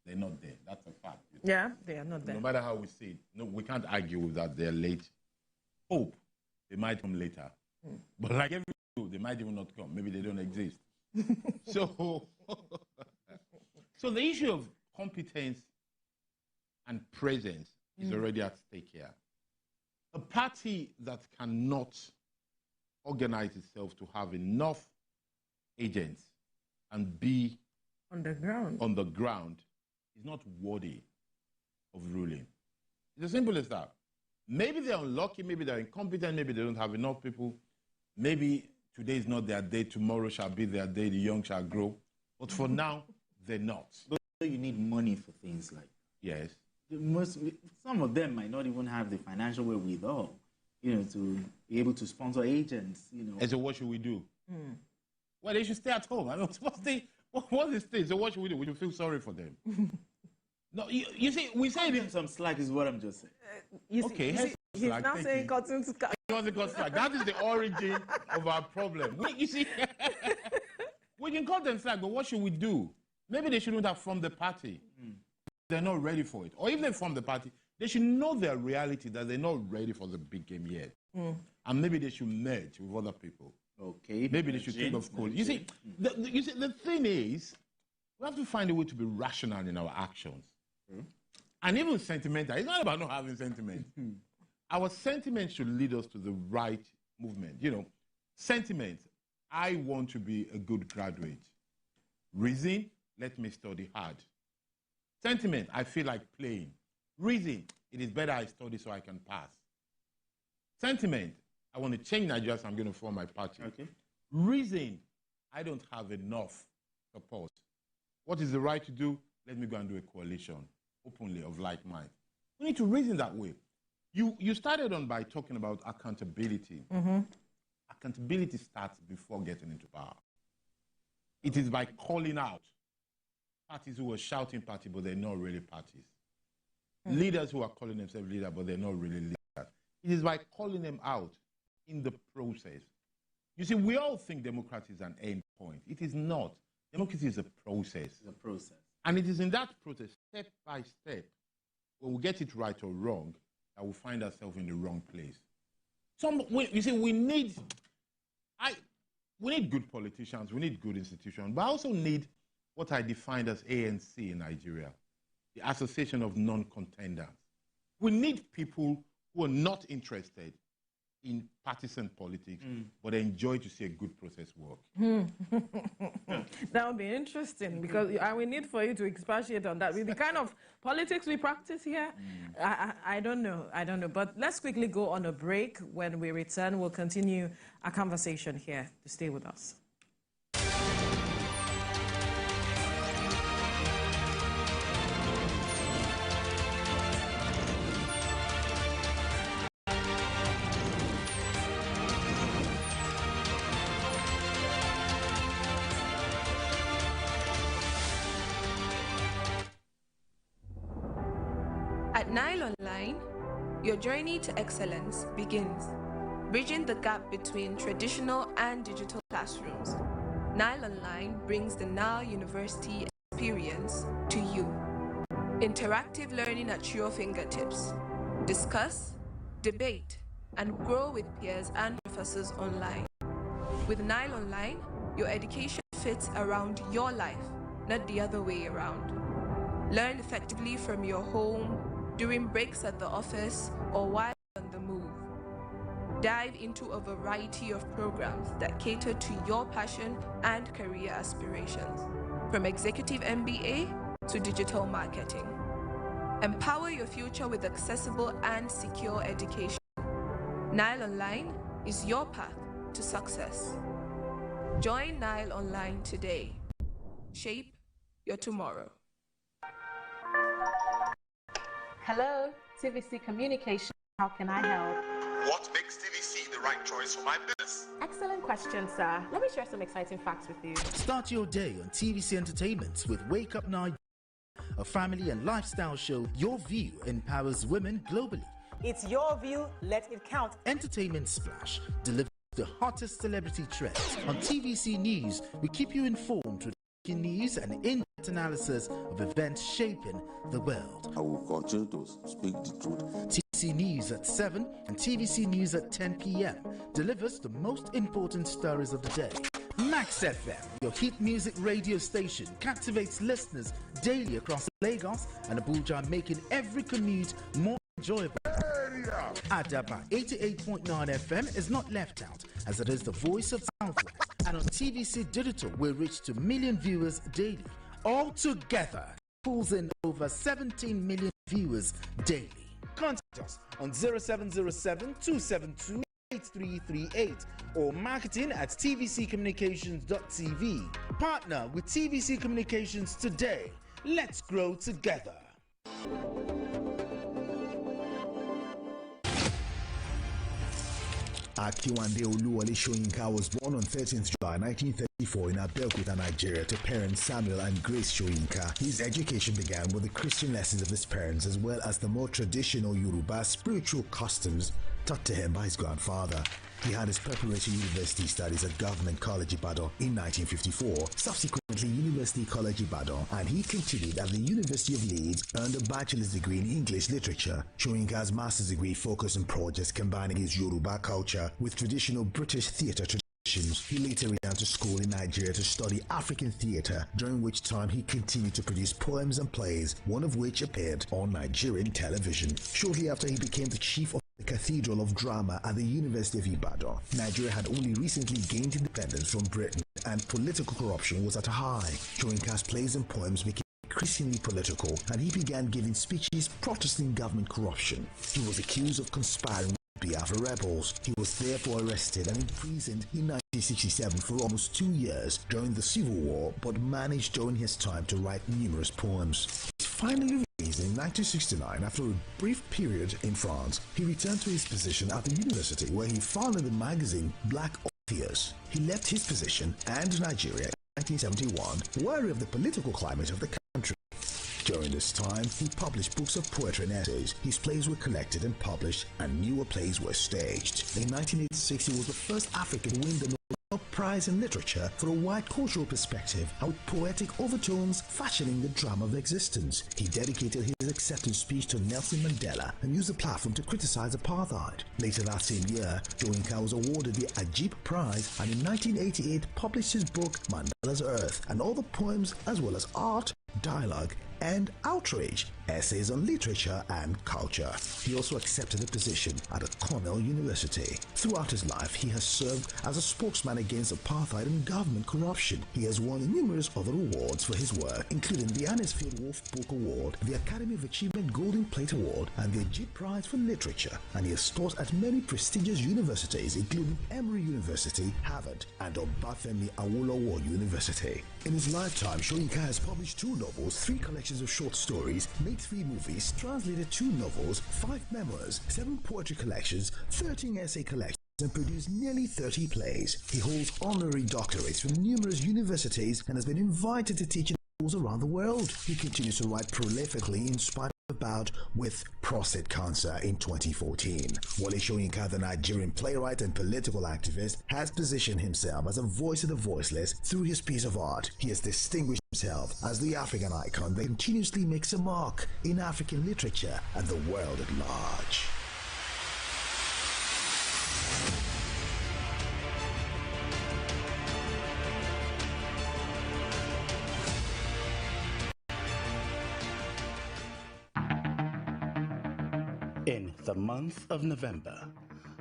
They're not there. That's a fact. Yeah, they are not there. No matter how we say it, no, we can't argue with that. They're late. Hope they might come later. But like every they might even not come. Maybe they don't exist. So the issue of competence and presence is already at stake here. A party that cannot organize itself to have enough agents and be on the ground is not worthy of ruling. It's as simple as that. Maybe they're unlucky, maybe they're incompetent, maybe they don't have enough people, maybe today is not their day, tomorrow shall be their day, the young shall grow. But for now, they're not. But you need money for things like yes. Some of them might not even have the financial wherewithal, to be able to sponsor agents, And so what should we do? Well, they should stay at home. I mean, what's this thing? So what should we do? We should feel sorry for them. No, you see, we say him some slack is what I'm just saying. He's now saying cotton slack. That is the origin of our problem. You see, we can call them slack, but what should we do? Maybe they shouldn't have formed the party. They're not ready for it. Or if they form the party, they should know their reality, that they're not ready for the big game yet. And maybe they should merge with other people. Okay. Maybe they should think of school. You see, the thing is, we have to find a way to be rational in our actions. And even sentimental. It's not about not having sentiment. Our sentiment should lead us to the right movement. Sentiment. I want to be a good graduate. Reason, let me study hard. Sentiment, I feel like playing. Reason, it is better I study so I can pass. Sentiment, I want to change Nigeria, so I'm going to form my party. Okay. Reason, I don't have enough support. What is the right to do? Let me go and do a coalition, openly, of like mind. We need to reason that way. You started on by talking about accountability. Accountability starts before getting into power. It is by calling out parties who are shouting party, but they're not really parties. Leaders who are calling themselves leaders, but they're not really leaders. It is by calling them out in the process. You see, we all think democracy is an end point. It is not. Democracy is a process. It's a process. And it is in that process, step by step, when we get it right or wrong, that we'll find ourselves in the wrong place. You see, we need good politicians, we need good institutions, but I also need what I defined as ANC in Nigeria, the Association of Non-Contenders. We need people who are not interested in partisan politics, but enjoy to see a good process work. That would be interesting, because we need for you to expatiate on that. With the kind of politics we practice here, I don't know. But let's quickly go on a break. When we return, we'll continue our conversation here. Stay with us. At Nile Online, your journey to excellence begins, bridging the gap between traditional and digital classrooms. Nile Online brings the Nile University experience to you. Interactive learning at your fingertips. Discuss, debate, and grow with peers and professors online. With Nile Online, your education fits around your life, not the other way around. Learn effectively from your home, during breaks at the office, or while on the move. Dive into a variety of programs that cater to your passion and career aspirations, from executive MBA to digital marketing. Empower your future with accessible and secure education. Nile Online is your path to success. Join Nile Online today. Shape your tomorrow. Hello, TVC Communication. How can I help? What makes TVC the right choice for my business? Excellent question, sir. Let me share some exciting facts with you. Start your day on TVC Entertainment with Wake Up Night, a family and lifestyle show. Your view empowers women globally. It's your view, let it count. Entertainment Splash delivers the hottest celebrity trends. On TVC News, we keep you informed with news and in-depth analysis of events shaping the world. I will continue to speak the truth. TVC News at 7 and TVC News at 10 p.m. delivers the most important stories of the day. Max FM, your hit music radio station, captivates listeners daily across Lagos and Abuja, making every commute more enjoyable. Adaba 88.9 FM is not left out, as it is the voice of Southwest. And on TVC Digital, we reach to million viewers daily. All together, pulls in over 17 million viewers daily. Contact us on 0707-272-8338 or marketing at tvccommunications.tv. Partner with TVC Communications today. Let's grow together. Akiwande Oluwole Soyinka was born on 13th July 1934 in Abeokuta, Nigeria, to parents Samuel and Grace Soyinka. His education began with the Christian lessons of his parents, as well as the more traditional Yoruba spiritual customs taught to him by his grandfather. He had his preparatory university studies at Government College Ibadan in 1954, subsequently University College Ibadan, and he continued at the University of Leeds, earned a bachelor's degree in English literature. Soyinka's master's degree focused on projects combining his Yoruba culture with traditional British theatre traditions. He later returned to school in Nigeria to study African theatre, during which time he continued to produce poems and plays, one of which appeared on Nigerian television. Shortly after, he became the chief of the Cathedral of Drama at the University of Ibadan. Nigeria had only recently gained independence from Britain and political corruption was at a high. Soyinka's plays and poems became increasingly political and he began giving speeches protesting government corruption. He was accused of conspiring with Biafra rebels. He was therefore arrested and imprisoned in 1967 for almost 2 years during the Civil War, but managed during his time to write numerous poems. Finally released in 1969 after a brief period in France, he returned to his position at the university where he founded the magazine Black Orpheus. He left his position and Nigeria in 1971, wary of the political climate of the country. During this time, he published books of poetry and essays. His plays were collected and published, and newer plays were staged. In 1986, he was the first African to win the Nobel Prize in Literature for a wide cultural perspective and with poetic overtones fashioning the drama of existence. He dedicated his acceptance speech to Nelson Mandela and used the platform to criticize apartheid. Later that same year, Soyinka was awarded the Ajib Prize and in 1988 published his book Mandela's Earth and all the poems as well as art, dialogue, and outrage, essays on literature and culture. He also accepted a position at Cornell University. Throughout his life, he has served as a spokesman against apartheid and government corruption. He has won numerous other awards for his work, including the Anisfield Wolf Book Award, the Academy of Achievement Golden Plate Award, and the Ajib Prize for Literature. And he has taught at many prestigious universities, including Emory University, Harvard, and Obafemi Awolowo University. In his lifetime, Soyinka has published 2 novels, 3 collections of short stories, made 3 movies, translated 2 novels, 5 memoirs, 7 poetry collections, 13 essay collections, and produced nearly 30 plays. He holds honorary doctorates from numerous universities and has been invited to teach in schools around the world. He continues to write prolifically in spite of a bout with prostate cancer in 2014. Wole Soyinka, the Nigerian playwright and political activist, has positioned himself as a voice of the voiceless through his piece of art. He has distinguished himself as the African icon that continuously makes a mark in African literature and the world at large. In the month of November,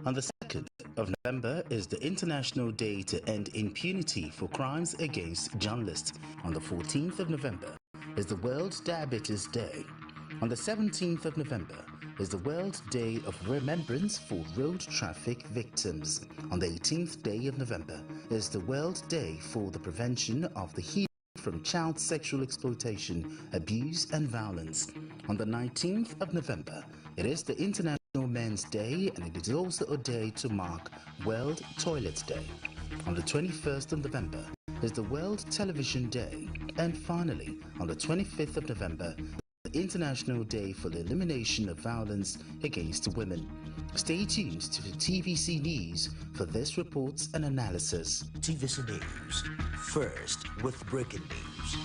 on the 2nd of November is the International Day to End Impunity for Crimes Against Journalists. On the 14th of November is the World Diabetes Day. On the 17th of November is the World Day of Remembrance for Road Traffic Victims. On the 18th day of November is the World Day for the Prevention of the Healing from Child Sexual Exploitation, Abuse and Violence. On the 19th of November, it is the International Men's Day and it is also a day to mark World Toilet Day. On the 21st of November is the World Television Day. And finally, on the 25th of November, the International Day for the Elimination of Violence Against Women. Stay tuned to the TVC News for this reports and analysis. TVC News, first with breaking news.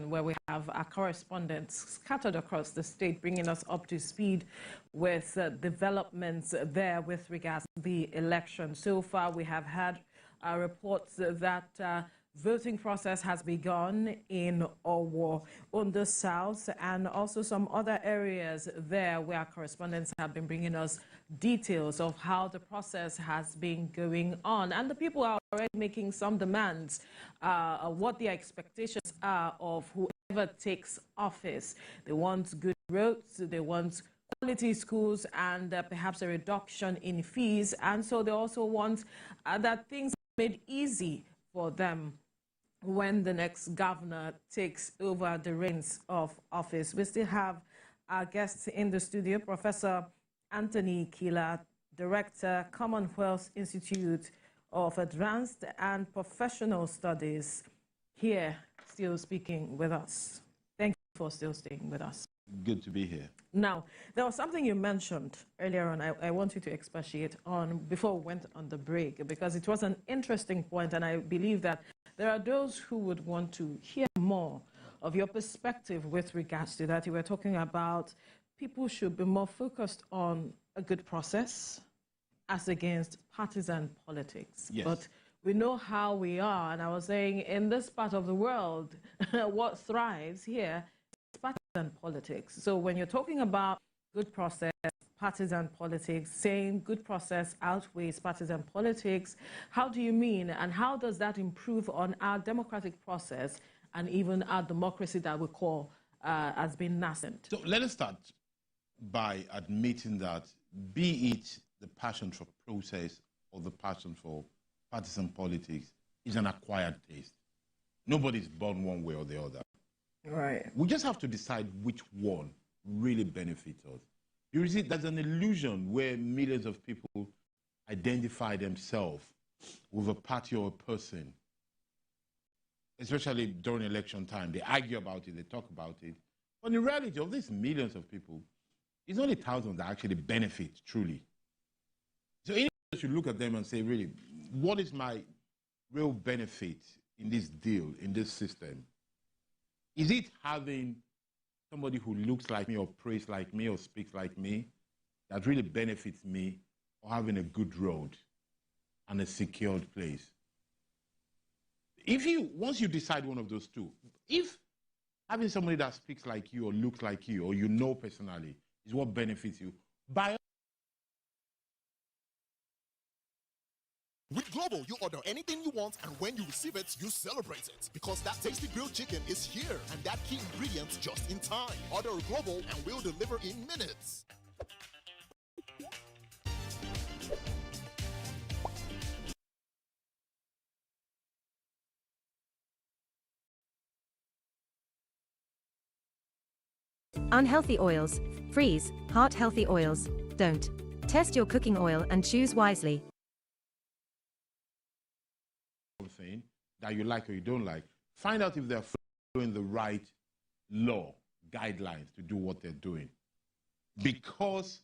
Where we have our correspondents scattered across the state, bringing us up to speed with developments there with regards to the election. So far, we have had reports that voting process has begun in Ondo South and also some other areas there where our correspondents have been bringing us details of how the process has been going on. And the people are already making some demands of what their expectations are of whoever takes office. They want good roads, they want quality schools, and perhaps a reduction in fees. And so they also want that things are made easy for them when the next governor takes over the reins of office. We still have our guests in the studio, Professor Anthony Kila Director, Commonwealth Institute of Advanced and Professional Studies, here still speaking with us. Thank you for still staying with us. Good to be here. Now, there was something you mentioned earlier on I want you to expatiate on before we went on the break, because it was an interesting point, and I believe that there are those who would want to hear more of your perspective with regards to that. You were talking about people should be more focused on a good process as against partisan politics. Yes. But we know how we are, and I was saying in this part of the world, what thrives here is partisan politics. So when you're talking about good process, partisan politics, saying good process outweighs partisan politics, how do you mean, and how does that improve on our democratic process and even our democracy that we call as being nascent? So let us start by admitting that, be it the passion for process or the passion for partisan politics, is an acquired taste. Nobody's born one way or the other. Right. We just have to decide which one really benefits us. You see, there's an illusion where millions of people identify themselves with a party or a person, especially during election time. They argue about it, they talk about it. But in reality, of these millions of people, it's only thousands that actually benefit truly. So anyone should look at them and say, really, what is my real benefit in this deal, in this system? Is it having somebody who looks like me or prays like me or speaks like me that really benefits me, or having a good road and a secured place? Once you decide one of those two, if having somebody that speaks like you or looks like you or you know personally is what benefits you, by With Global, you order anything you want, and when you receive it, you celebrate it. Because that tasty grilled chicken is here, and that key ingredient just in time. Order Global, and we'll deliver in minutes. Unhealthy oils. Freeze. Heart-healthy oils. Don't. Test your cooking oil and choose wisely. Thing that you like or you don't like, find out if they're following the right law, guidelines to do what they're doing. Because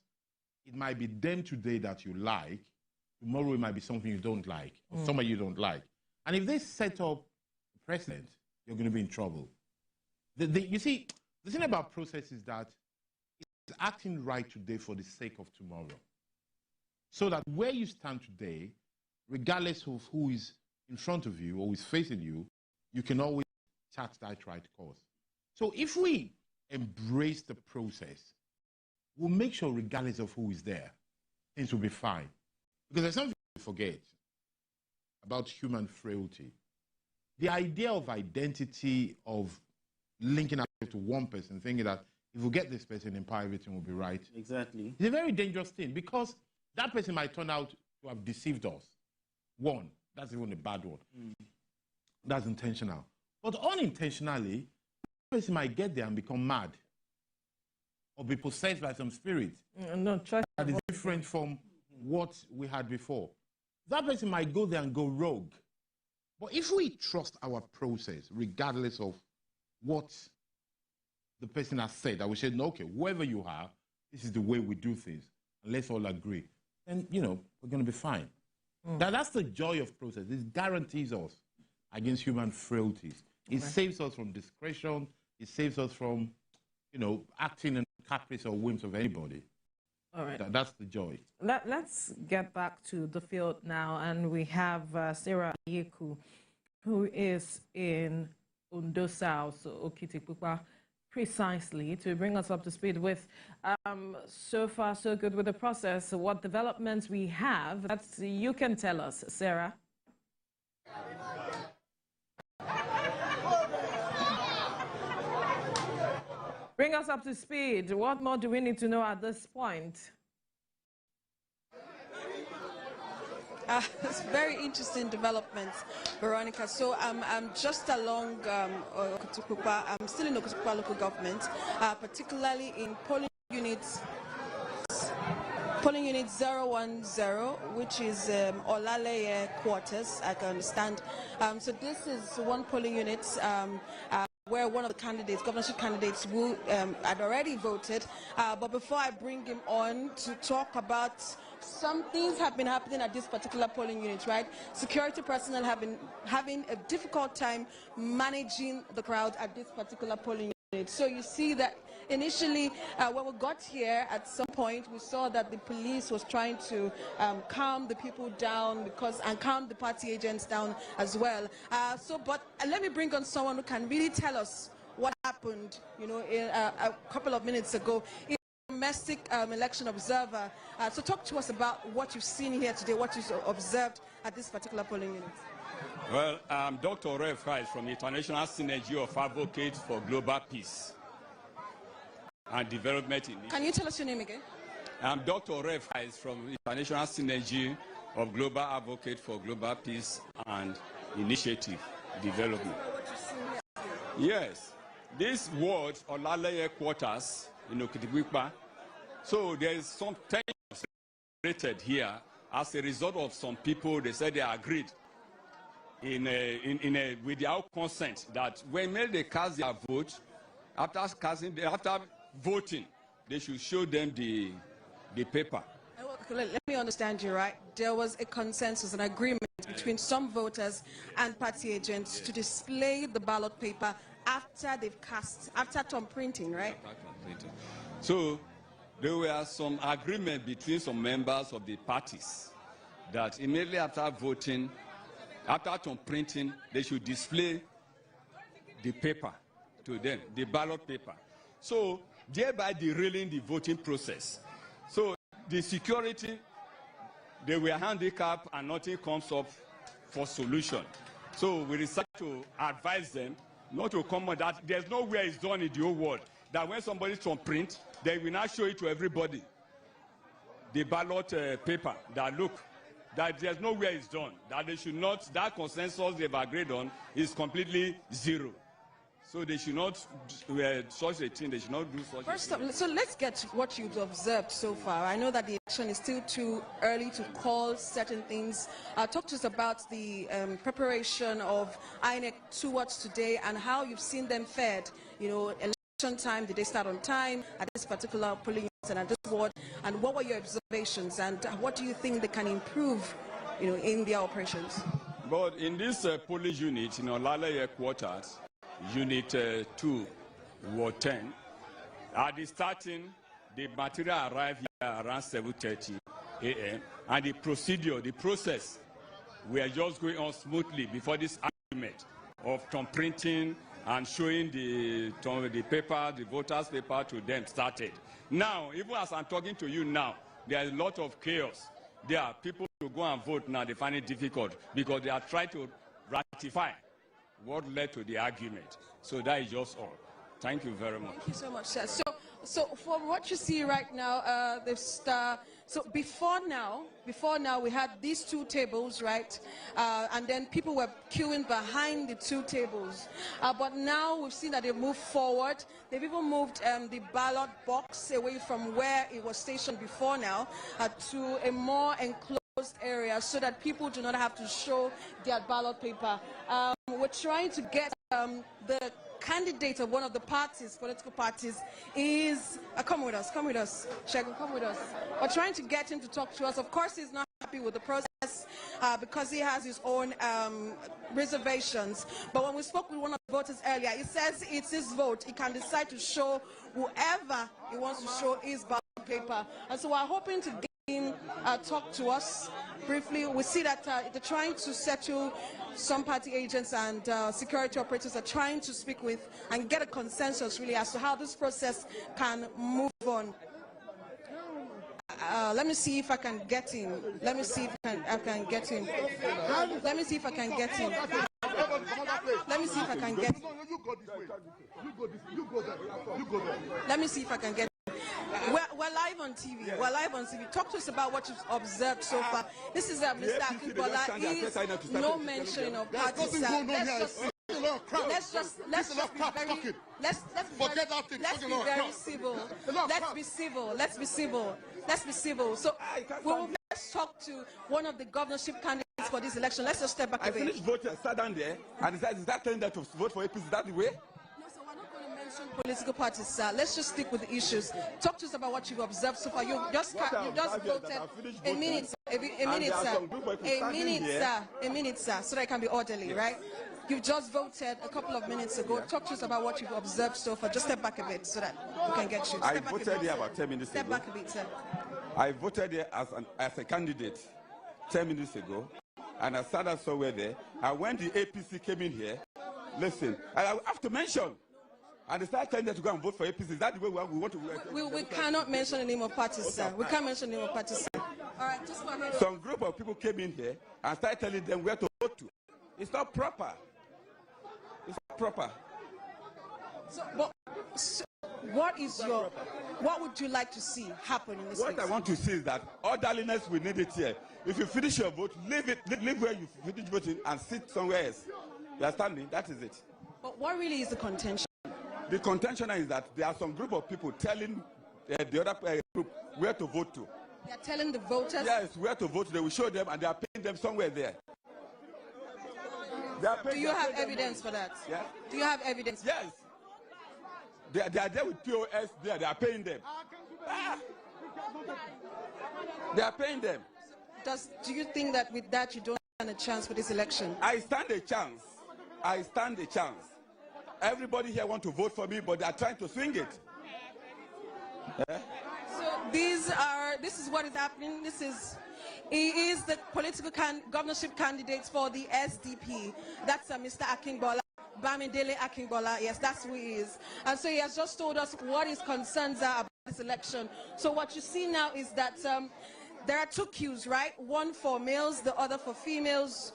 it might be them today that you like, tomorrow it might be something you don't like, or somebody you don't like. And if they set up a precedent, you're going to be in trouble. You see, the thing about process is that it's acting right today for the sake of tomorrow. So that where you stand today, regardless of who is in front of you or who is facing you, you can always chart that right course. So if we embrace the process, we'll make sure regardless of who is there, things will be fine. Because there's something we forget about human frailty. The idea of identity, of linking up to one person, thinking that if we get this person in power, everything will be right. Exactly. It's a very dangerous thing, because that person might turn out to have deceived us. One, that's even a bad one. That's intentional. But unintentionally, that person might get there and become mad or be possessed by some spirit that is different from what we had before. That person might go there and go rogue. But if we trust our process, regardless of what the person has said, that we said, no, okay, whoever you are, this is the way we do things, and let's all agree, then, we're going to be fine. That's the joy of process. It guarantees us against human frailties. It saves us from discretion. It saves us from, acting in caprice or whims of anybody. All right. That's the joy. Let's get back to the field now, and we have Sarah Yeku, who is in Ondo South, Okitipupa, precisely to bring us up to speed with so far so good with the process, what developments we have. That's, you can tell us, Sarah. Bring us up to speed. What more do we need to know at this point? It's very interesting developments, Veronica. So I'm just along Okitipupa. I'm still in Okitipupa local government, particularly in polling units. Polling unit 010, which is Olaleye quarters, I can understand. So this is one polling unit where one of the candidates, governorship candidates, who had already voted. But before I bring him on to talk about some things have been happening at this particular polling unit, right? Security personnel have been having a difficult time managing the crowd at this particular polling unit. So you see that initially, when we got here, at some point, we saw that the police was trying to calm the people down and calm the party agents down as well. But let me bring on someone who can really tell us what happened, a couple of minutes ago. Domestic election observer. So talk to us about what you've seen here today, what you've observed at this particular polling unit. Well, I'm Dr. Rev Kais from the International Synergy of Advocates for Global Peace and Development Initiative. Can you tell us your name again? I'm Dr. Rev Kais from the International Synergy of Global Advocates for Global Peace and Initiative Development. Yes, this ward, Olaleye quarters, in Okitikwikpa. So there is some tension created here as a result of some people. They said they agreed with their consent that when they cast their vote, after voting, they should show them the paper. Let me understand you right. There was a consensus, an agreement between some voters and party agents to display the ballot paper after they've cast, after thumb printing, right? So there were some agreement between some members of the parties that immediately after voting, after thumb printing, they should display the paper to them, the ballot paper. So thereby derailing the voting process. So the security, they were handicapped and nothing comes up for solution. So we decided to advise them not to come on that. There's nowhere it's done in the whole world that when somebody from print, they will not show it to everybody. The ballot paper that look, that there's nowhere it's done. That they should not, that consensus they've agreed on is completely zero. So they should not such a thing. They should not do such First a thing. so let's get to what you've observed so far. I know that the election is still too early to call certain things. Talk to us about the preparation of INEC towards today and how you've seen them fared. Election time, did they start on time at this particular polling unit and at this ward? And what were your observations? And what do you think they can improve, in their operations? But in this polling unit, Olaleye quarters, Unit 2, Ward 10. At the starting, the material arrived here around 7:30 a.m. And the procedure, the process, we are just going on smoothly before this argument of thumb printing and showing the paper, the voters' paper to them started. Now, even as I'm talking to you now, there is a lot of chaos. There are people to go and vote now, they find it difficult because they are trying to ratify what led to the argument. So that is just all. Thank you very much. Thank you so much, sir. So from what you see right now, so before now we had these two tables, right? And then people were queuing behind the two tables. But now we've seen that they've moved forward. They've even moved the ballot box away from where it was stationed before now to a more enclosed area so that people do not have to show their ballot paper. We're trying to get the candidate of one of the parties, political parties, is come with us, Shegun, come with us. We're trying to get him to talk to us. Of course, he's not happy with the process because he has his own reservations. But when we spoke with one of the voters earlier, he says it's his vote. He can decide to show whoever he wants to show his ballot paper. And so we're hoping to get him talk to us briefly. We see that they're trying to settle. Some party agents and security operators are trying to speak with and get a consensus really as to how this process can move on. Let me see if I can get him. Let me see if I can get him. Let me see if I can get him. Let me see if I can get him. Let me see if I can get him. We're live on TV. We're live on TV. Talk to us about what you've observed so far. This is Mr. Akinbola. No mention of parties. Let's just let's just be very, let's be very civil. Let's be civil. Let's be civil. Let's be civil. So let's talk to one of the governorship candidates for this election. Let's just step back a bit. I finished voting, sat down there, and decided, is that telling them to vote for APC? Is that the way? No, so we're not going to mention political parties, sir. Let's just stick with the issues. Talk to us about what you've observed so far. You just voted a minute, sir, so that it can be orderly, yes. Right? You've just voted a couple of minutes ago. Talk to us about what you've observed so far. Just step back a bit so that we can get you. I voted here about 10 minutes ago. Step back a bit, sir. I voted here as a candidate 10 minutes ago, and I sat out somewhere there. And when the APC came in here, listen, I have to mention, and they started telling them to go and vote for APC. Is that the way we want to work? We cannot mention the name of parties, sir. We can't mention the name of parties, sir. All right, just go ahead. Some group of people came in here and started telling them where to vote to. It's not proper. It's not proper. So, what would you like to see happen in this What place? I want to see is that orderliness, we need it here. If you finish your vote, leave where you finish voting and sit somewhere else. You understand me? That is it. But what really is the contention? The contention is that there are some group of people telling the other group where to vote to. They are telling the voters? Yes, where to vote. They will show them, and they are paying them somewhere there. Do you have evidence for that? Yeah. Do you have evidence? Yes. They are there with POS there. They are paying them. They are paying them. Do you think that with that you don't stand a chance for this election? I stand a chance. I stand a chance. Everybody here wants to vote for me, but they are trying to swing it. So this is what is happening. He is the political governorship candidate for the SDP. That's Mr. Akingbola, Bamidele Akingbola. Yes, that's who he is. And so he has just told us what his concerns are about this election. So what you see now is that there are two queues, right? One for males, the other for females.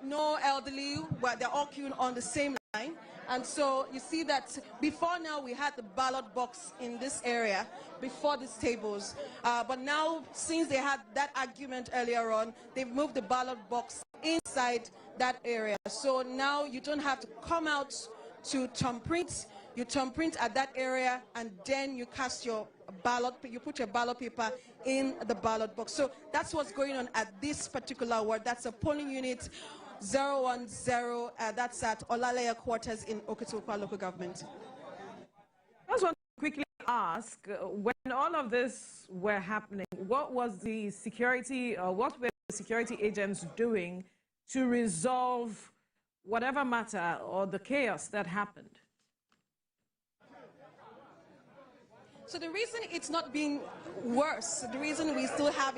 No elderly, but they're all queuing on the same line. And so you see that before now we had the ballot box in this area before these tables. But now, since they had that argument earlier on, they've moved the ballot box inside that area. So now you don't have to come out to thumb print. You thumb print at that area, and then you cast your ballot. You put your ballot paper in the ballot box. So that's what's going on at this particular ward. That's a polling unit 010, that's at Olalea quarters in Okitiukpa local government. I just want to quickly ask, when all of this were happening, what was the security, what were the security agents doing to resolve whatever matter or the chaos that happened? So the reason it's not being worse, the reason we still have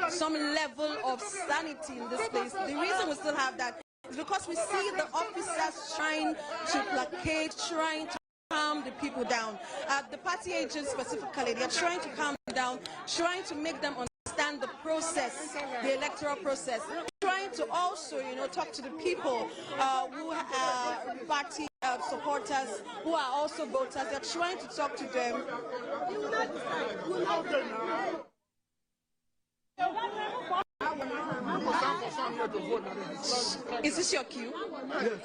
some level of sanity in this place, the reason we still have that is because we see the officers trying to placate, trying to calm the people down. The party agents specifically, they're trying to calm them down, trying to make them understand the process, the electoral process, trying to also, talk to the people who are party supporters, who are also voters. They're trying to talk to them. Is this your queue? Yes.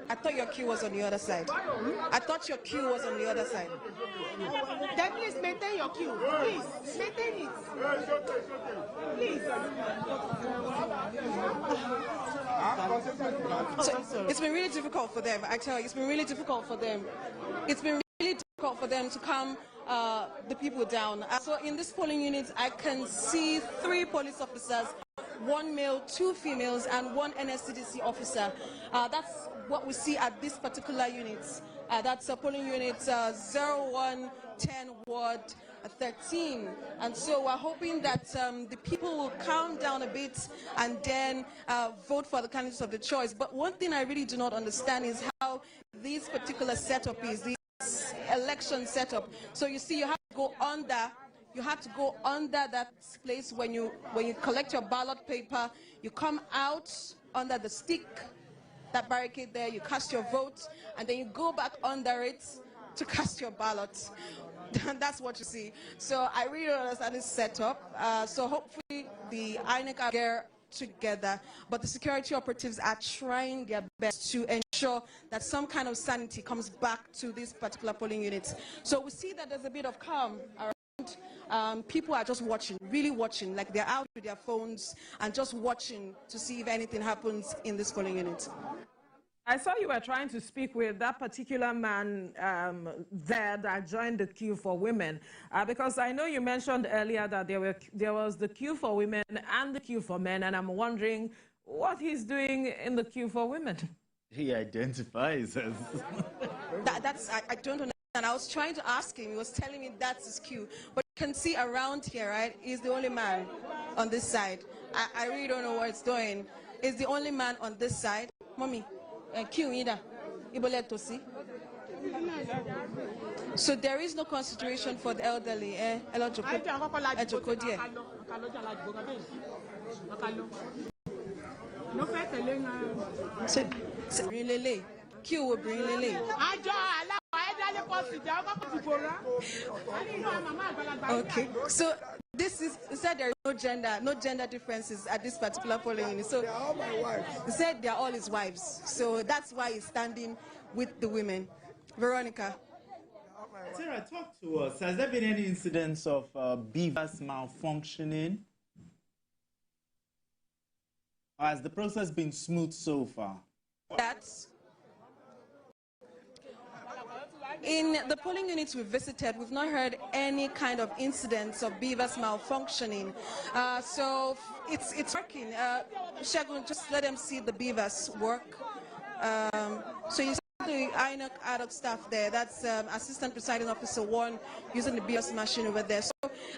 I thought your queue was on the other side. I thought your queue was on the other side. Then please maintain your queue. Please, maintain it. Please. So it's been really difficult for them. I tell you, it's been really difficult for them. It's been really difficult for them to calm the people down. So in this polling unit, I can see 3 police officers, 1 male, 2 females, and 1 NSCDC officer. That's what we see at this particular unit. That's a polling unit 0110 Ward 13. And so we're hoping that the people will calm down a bit and then vote for the candidates of the choice. But one thing I really do not understand is how this particular setup is, this election setup. So you see, you have to go under. You have to go under that place when you collect your ballot paper. You come out under the stick, that barricade there. You cast your vote, and then you go back under it to cast your ballot. That's what you see. So I really don't understand this setup. So hopefully the INEC are there together, but the security operatives are trying their best to ensure that some kind of sanity comes back to this particular polling unit. So we see that there's a bit of calm around. People are just watching, really watching, like they're out with their phones and just watching to see if anything happens in this polling unit. I saw you were trying to speak with that particular man there that joined the queue for women, because I know you mentioned earlier that there was the queue for women and the queue for men, and I'm wondering what he's doing in the queue for women. He identifies as... I don't understand. I was trying to ask him. He was telling me that's his queue. But you can see around here, right? He's the only man on this side. I really don't know where it's going. He's the only man on this side. Mommy. So there is no consideration for the elderly. Okay, so this is said there is no gender differences at this particular polling unit. So he said they're all his wives. So that's why he's standing with the women. Veronica. Sarah, talk to us. Has there been any incidents of beavers malfunctioning? Or has the process been smooth so far? That's in the polling units we've visited, we've not heard any kind of incidents of beavers malfunctioning. So it's working. Shagun, just let them see the beavers work. So you see the INEC ad hoc staff there. That's Assistant Presiding Officer 1 using the beavers machine over there. So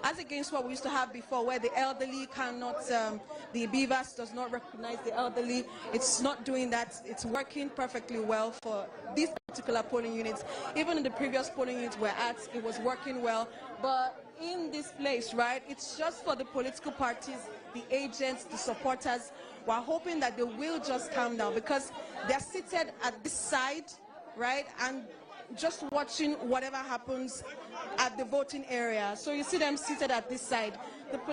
as against what we used to have before, where the elderly cannot, the beavers does not recognize the elderly. It's not doing that. It's working perfectly well for these particular polling units. Even in the previous polling units we're at, it was working well. But in this place, right, it's just for the political parties, the agents, the supporters. We're hoping that they will just calm down because they're seated at this side, right, and just watching whatever happens at the voting area. So you see them seated at this side.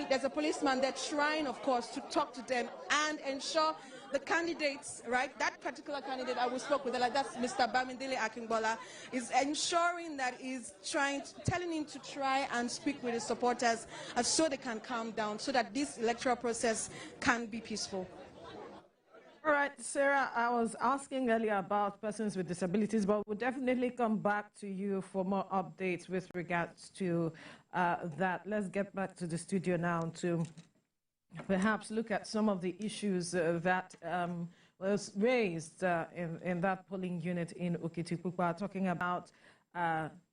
There's a policeman there trying, of course, to talk to them and ensure the candidates, right, that particular candidate I spoke with, like that's Mr. Bamindele Akingbola, is ensuring that he's telling him to try and speak with his supporters so they can calm down, so that this electoral process can be peaceful. All right, Sarah, I was asking earlier about persons with disabilities, but we'll definitely come back to you for more updates with regards to that. Let's get back to the studio now to perhaps look at some of the issues that was raised in that polling unit in Okitipupa, talking about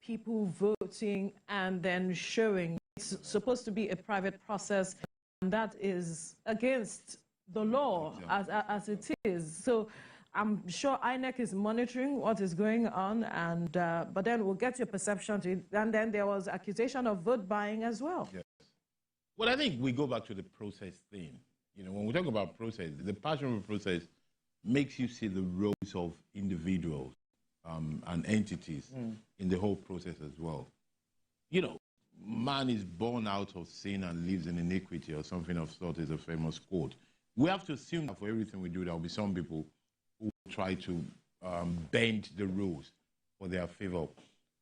people voting and then showing. It's supposed to be a private process, and that is against the law as it is. So I'm sure INEC is monitoring what is going on, and but then we'll get your perception to it. And then there was accusation of vote buying as well. Yes. Well, I think we go back to the process thing. You know, when we talk about process, the passion of the process makes you see the roles of individuals and entities in the whole process as well. You know, man is born out of sin and lives in iniquity, or something of sort is a famous quote. We have to assume that for everything we do, there will be some people who try to bend the rules for their favor.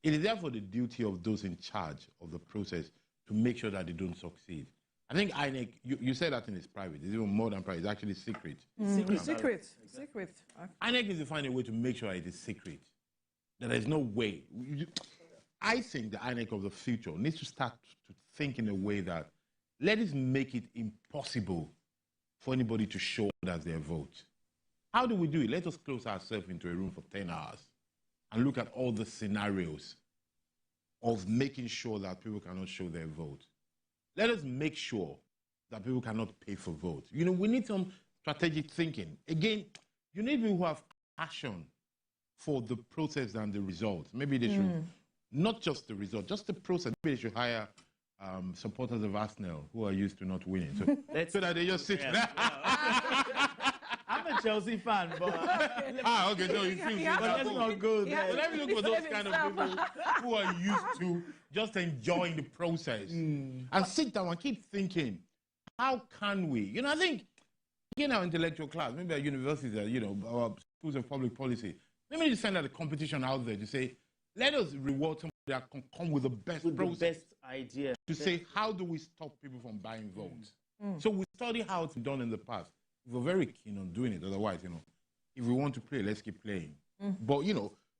It is therefore the duty of those in charge of the process to make sure that they don't succeed. I think INEC, you said that thing is private. It's even more than private. It's actually secret. Secret. INEC needs to find a way to make sure it is secret. That there is no way. I think the INEC of the future needs to start to think in a way that let us make it impossible for anybody to show others their vote. How do we do it? Let us close ourselves into a room for 10 hours and look at all the scenarios of making sure that people cannot show their vote. Let us make sure that people cannot pay for vote. You know, we need some strategic thinking. Again, you need people who have passion for the process and the result. Maybe they should, not just the result, just the process. Maybe they should hire supporters of Arsenal who are used to not winning. So that they just sit there. I'm a Chelsea fan, but... okay, so you feel but let's not go there. So let me look for those kind of people who are used to just enjoying the process and sit down and keep thinking, how can we? You know, I think in our intellectual class, maybe our universities, our schools of public policy, maybe just send out a competition out there to say, let us reward somebody that can come with the best process. The best idea. To say, how do we stop people from buying votes? So we study how it's been done in the past. We're very keen on doing it. Otherwise, if we want to play, let's keep playing. But,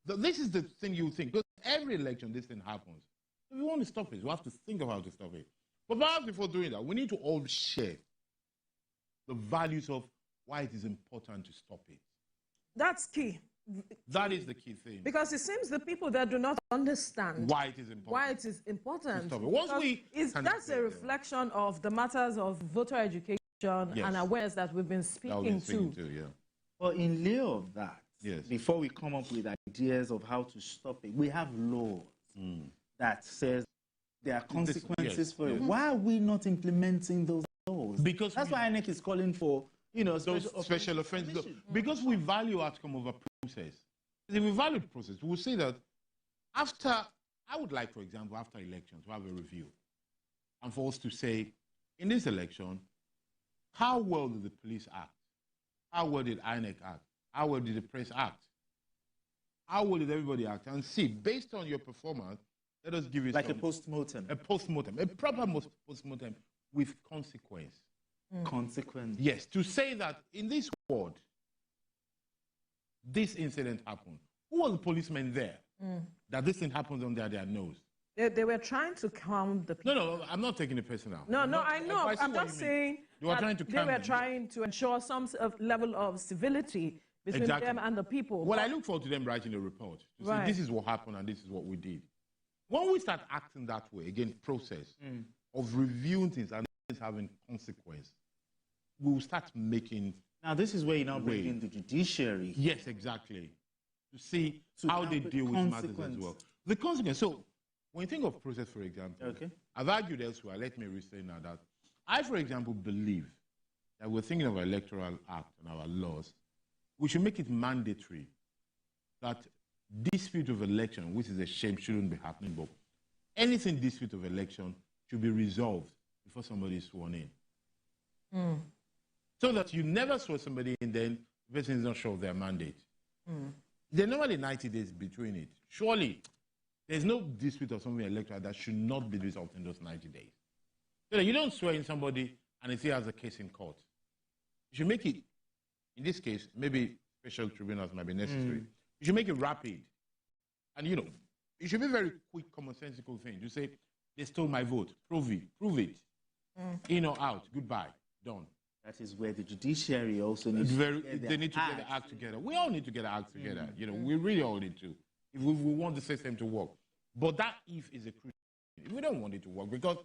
this is the thing you think. Because every election, this thing happens. If we want to stop it, we have to think of how to stop it. But perhaps before doing that, we need to all share the values of why it is important to stop it. That's key. That is the key thing. Because it seems the people that do not understand why it is important. Why it is important. Stop it. Once that's a reflection of the matters of voter education and awareness that we've been speaking to. Well, in lieu of that, before we come up with ideas of how to stop it, we have laws that says there are consequences for it. Why are we not implementing those laws? Because that's why INEC is calling for those special offenses. Because we value outcome over process. If we value the process, we will say that I would like, for example, after elections, to have a review. And for us to say, in this election, how well did the police act? How well did INEC act? How well did the press act? How well did everybody act? And see, based on your performance, let us give you a post-mortem. A post-mortem. A proper post-mortem with consequence. Consequence. Yes, to say that in this ward, this incident happened. Who was the policeman there that this thing happened under their nose? They were trying to calm the people. No, I'm not taking it personal. No, I know. I'm just saying they were trying to ensure some level of civility between them and the people. Well, I look forward to them writing a report to say this is what happened and this is what we did. When we start acting that way, again, process of reviewing things and things having consequence, we will start making. Now, this is where you now bring in the judiciary. Yes, exactly. To see how they deal with matters as well. The consequence. So, when you think of process, for example, I've argued elsewhere, let me restate now that I, for example, believe that we're thinking of our electoral act and our laws. We should make it mandatory that dispute of election, which is a shame, shouldn't be happening, but anything dispute of election should be resolved before somebody is sworn in. So that you never swear somebody in, then the person is not sure of their mandate. There are normally 90 days between it. Surely, there's no dispute of something electoral that should not be resolved in those 90 days. So that you don't swear in somebody and it still has a case in court. You should make it, in this case, maybe special tribunals might be necessary. You should make it rapid. And, it should be a very quick, commonsensical thing. You say, they stole my vote. Prove it. In or out. Goodbye. Done. That is where the judiciary also needs they need to get the act together. We all need to get the act together. We really all need to. If we want the system to work. But that if is a crucial thing. We don't want it to work because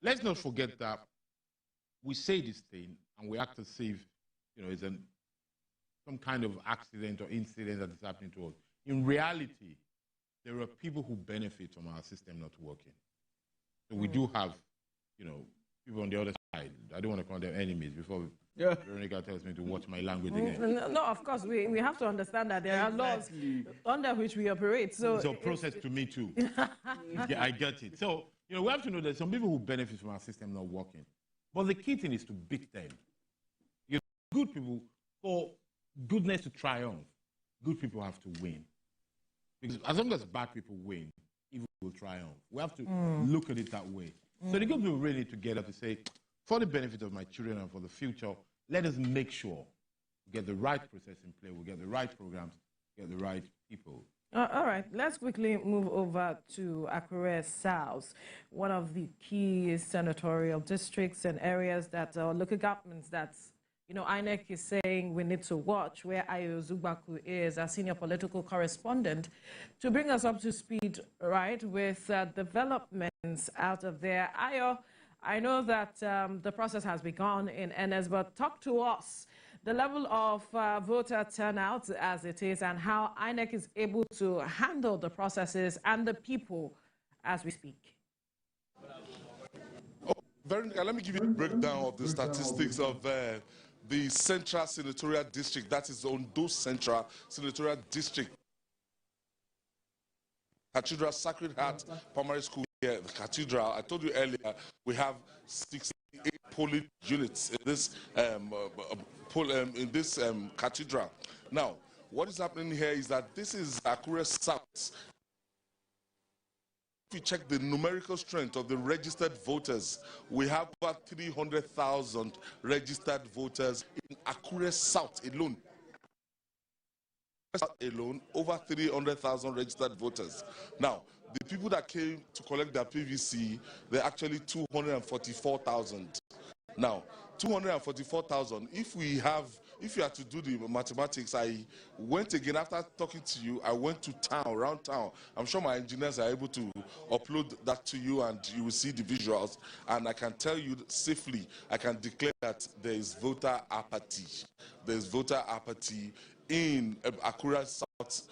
let's not forget that we say this thing and we act as if, it's some kind of accident or incident that is happening to us. In reality, there are people who benefit from our system not working. So we do have, people on the other side. I don't want to call them enemies before Veronica tells me to watch my language again. No, of course, we have to understand that there are laws under which we operate. So it's a process to me too. I get it. So, we have to know that some people who benefit from our system not working. But the key thing is to beat them. Good people, for goodness to triumph, good people have to win. Because as long as bad people win, evil will triumph. We have to look at it that way. So the good people really need to get up to say, for the benefit of my children and for the future, let us make sure we get the right process in play, we get the right programs, get the right people. All right, let's quickly move over to Akure South, one of the key senatorial districts and areas that local governments that INEC is saying we need to watch, where Ayo Zugbaku is a senior political correspondent, to bring us up to speed, right, with developments out of there. Ayo, I know that the process has begun in earnest, but talk to us the level of voter turnout as it is and how INEC is able to handle the processes and the people as we speak. Veronica, let me give you a breakdown of the statistics of the Central Senatorial District, that is Ondo Central Senatorial District. Cathedral Sacred Heart Primary School here, the Cathedral. I told you earlier, we have 16 polling units in this cathedral. Now, what is happening here is that this is Akure South. If you check the numerical strength of the registered voters, we have over 300,000 registered voters in Akure South alone. Over 300,000 registered voters. Now, the people that came to collect their PVC, they're actually 244,000. Now, 244,000, if you have to do the mathematics, I went again after talking to you, I went to town, around town. I'm sure my engineers are able to upload that to you and you will see the visuals. And I can tell you safely, I can declare that there is voter apathy. There is voter apathy in Akure South,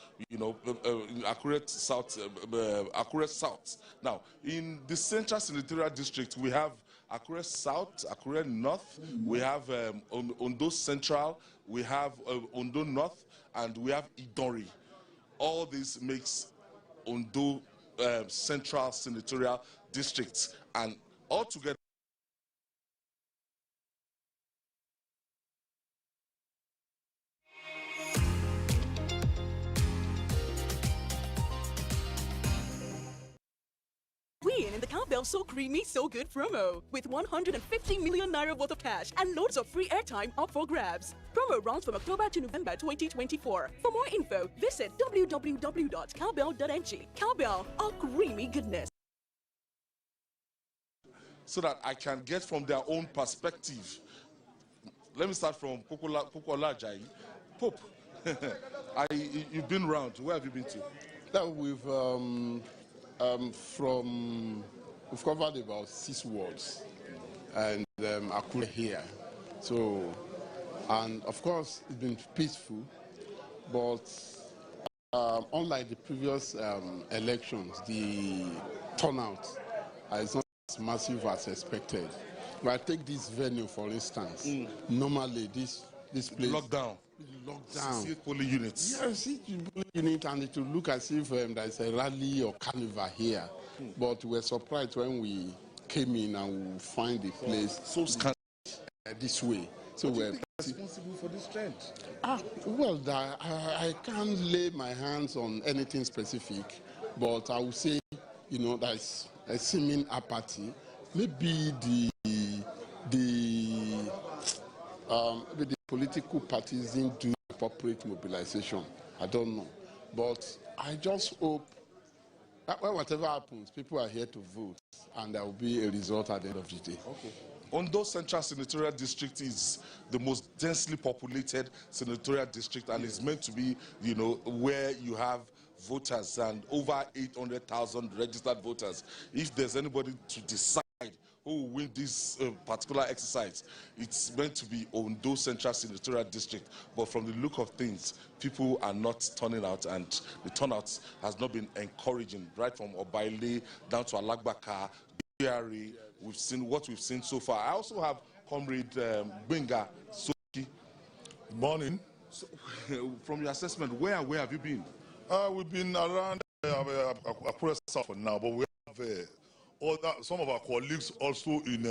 Akure South. Now, in the Central Senatorial District, we have Akure South, Akure North, we have Ondo Central, we have Ondo North, and we have Idori. All this makes Ondo Central Senatorial District, and altogether, Win in the Cowbell So Creamy, So Good promo with 150 million naira worth of cash and loads of free airtime up for grabs. Promo runs from October to November 2024. For more info, visit www.cowbell.ng. Cowbell, a creamy goodness. So that I can get from their own perspective. Let me start from Pokola Ajayi. Pope, you've been around. Where have you been to? That we've covered about 6 wards and Akure here. So, and of course, it's been peaceful, but unlike the previous elections, the turnout is not as massive as expected. But I take this venue, for instance. Normally, this place... Lockdown. 68 polling units. Yes, polling unit, and it will look as if there's a rally or carnival here. But we're surprised when we came in and we find the place so this way. So we're responsible for this trend. Well, I can't lay my hands on anything specific, but I would say, there's a seeming apathy. Maybe the political parties didn't do appropriate mobilization. I don't know. But I just hope that whatever happens, people are here to vote, and there will be a result at the end of the day. Okay. Ondo Central Senatorial District is the most densely populated senatorial district, and is meant to be, where you have voters and over 800,000 registered voters. If there's anybody to decide who will win this particular exercise, it's meant to be Ondo Central Senatorial District. But from the look of things, people are not turning out, and the turnout has not been encouraging, right from Obaile down to Alagbaka, BRE. We've seen what we've seen so far. I also have Comrade Benga Soki. Good morning. So, from your assessment, where have you been? We've been around Akure South for now, but we have some of our colleagues also in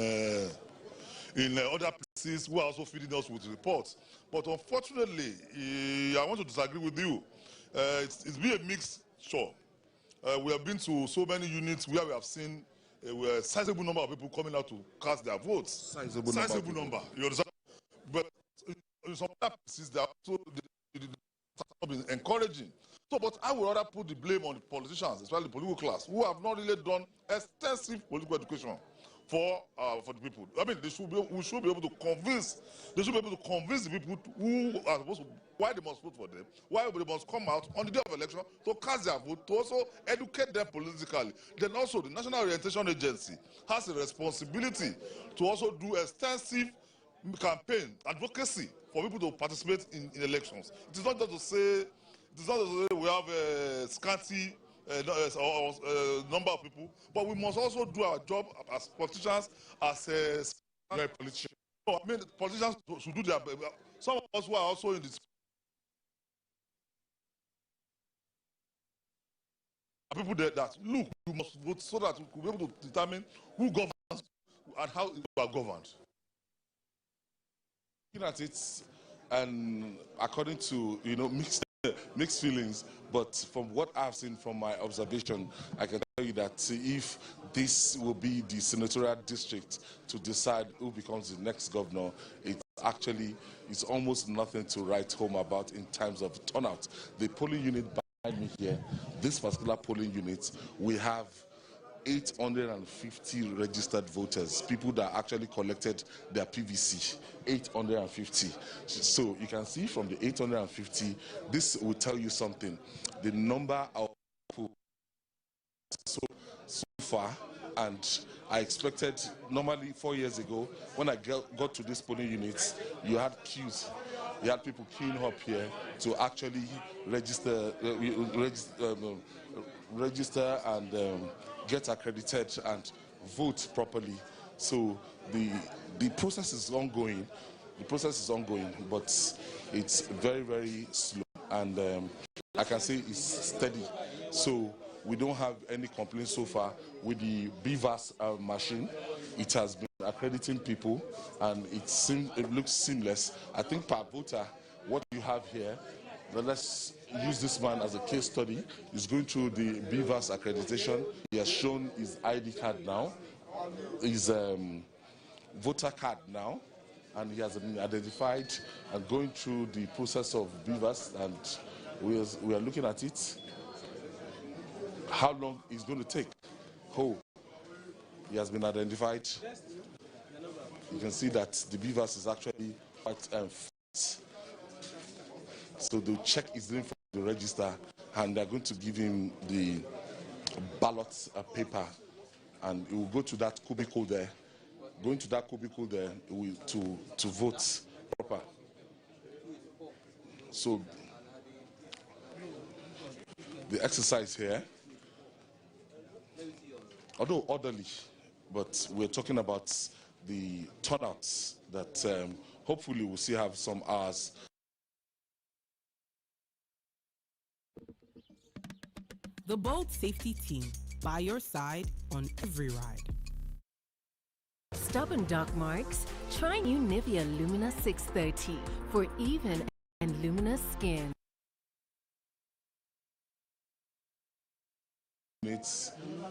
other places who are also feeding us with reports. But unfortunately, I want to disagree with you. It's been a mixed show. We have been to so many units where we have seen a sizable number of people coming out to cast their votes. Sizable number. You understand? But in some other places, they have also been encouraging. So, but I would rather put the blame on the politicians, especially the political class, who have not really done extensive political education for the people. I mean, we should be able to convince. They should be able to convince the people who are supposed to, why they must vote for them, why they must come out on the day of election to cast their vote, to also educate them politically. Then also, the National Orientation Agency has a responsibility to also do extensive campaign advocacy for people to participate in elections. It is not just to say. It's not that we have a scanty number of people, but we must also do our job as politicians, as a politician. So, I mean, politicians should do their. Some of us who are also in this. People that look, we must vote so that we will be able to determine who governs how you are governed. Looking at it, and according to mixed feelings, but from what I've seen from my observation, I can tell you that if this will be the senatorial district to decide who becomes the next governor, it's almost nothing to write home about in terms of turnout. The polling unit behind me here, this particular polling unit, we have 850 registered voters, people that actually collected their PVC, 850. So you can see from the 850, this will tell you something. The number of people so far, and I expected, normally 4 years ago, when I got to this polling unit, you had queues. You had people queuing up here to actually register and get accredited and vote properly. So the process is ongoing. The process is ongoing, but it's very, very slow, and I can say it's steady. So we don't have any complaints so far with the BVAS machine. It has been accrediting people, and it looks seamless. I think per voter, what you have here, let's use this man as a case study. He's going through the BVAS accreditation. He has shown his ID card now, his voter card now, and he has been identified and going through the process of BVAS, and we are looking at it. How long it's going to take? He has been identified. You can see that the BVAS is actually quite fast. So the check is doing from the register, and they're going to give him the ballot paper, and he will go to that cubicle there. Going to that cubicle there to vote proper. So the exercise here, although orderly, but we're talking about the turnouts that hopefully we'll see have some hours. The Bold Safety Team, by your side on every ride. Stubborn dark marks? Try new Nivea Lumina 630 for even and luminous skin.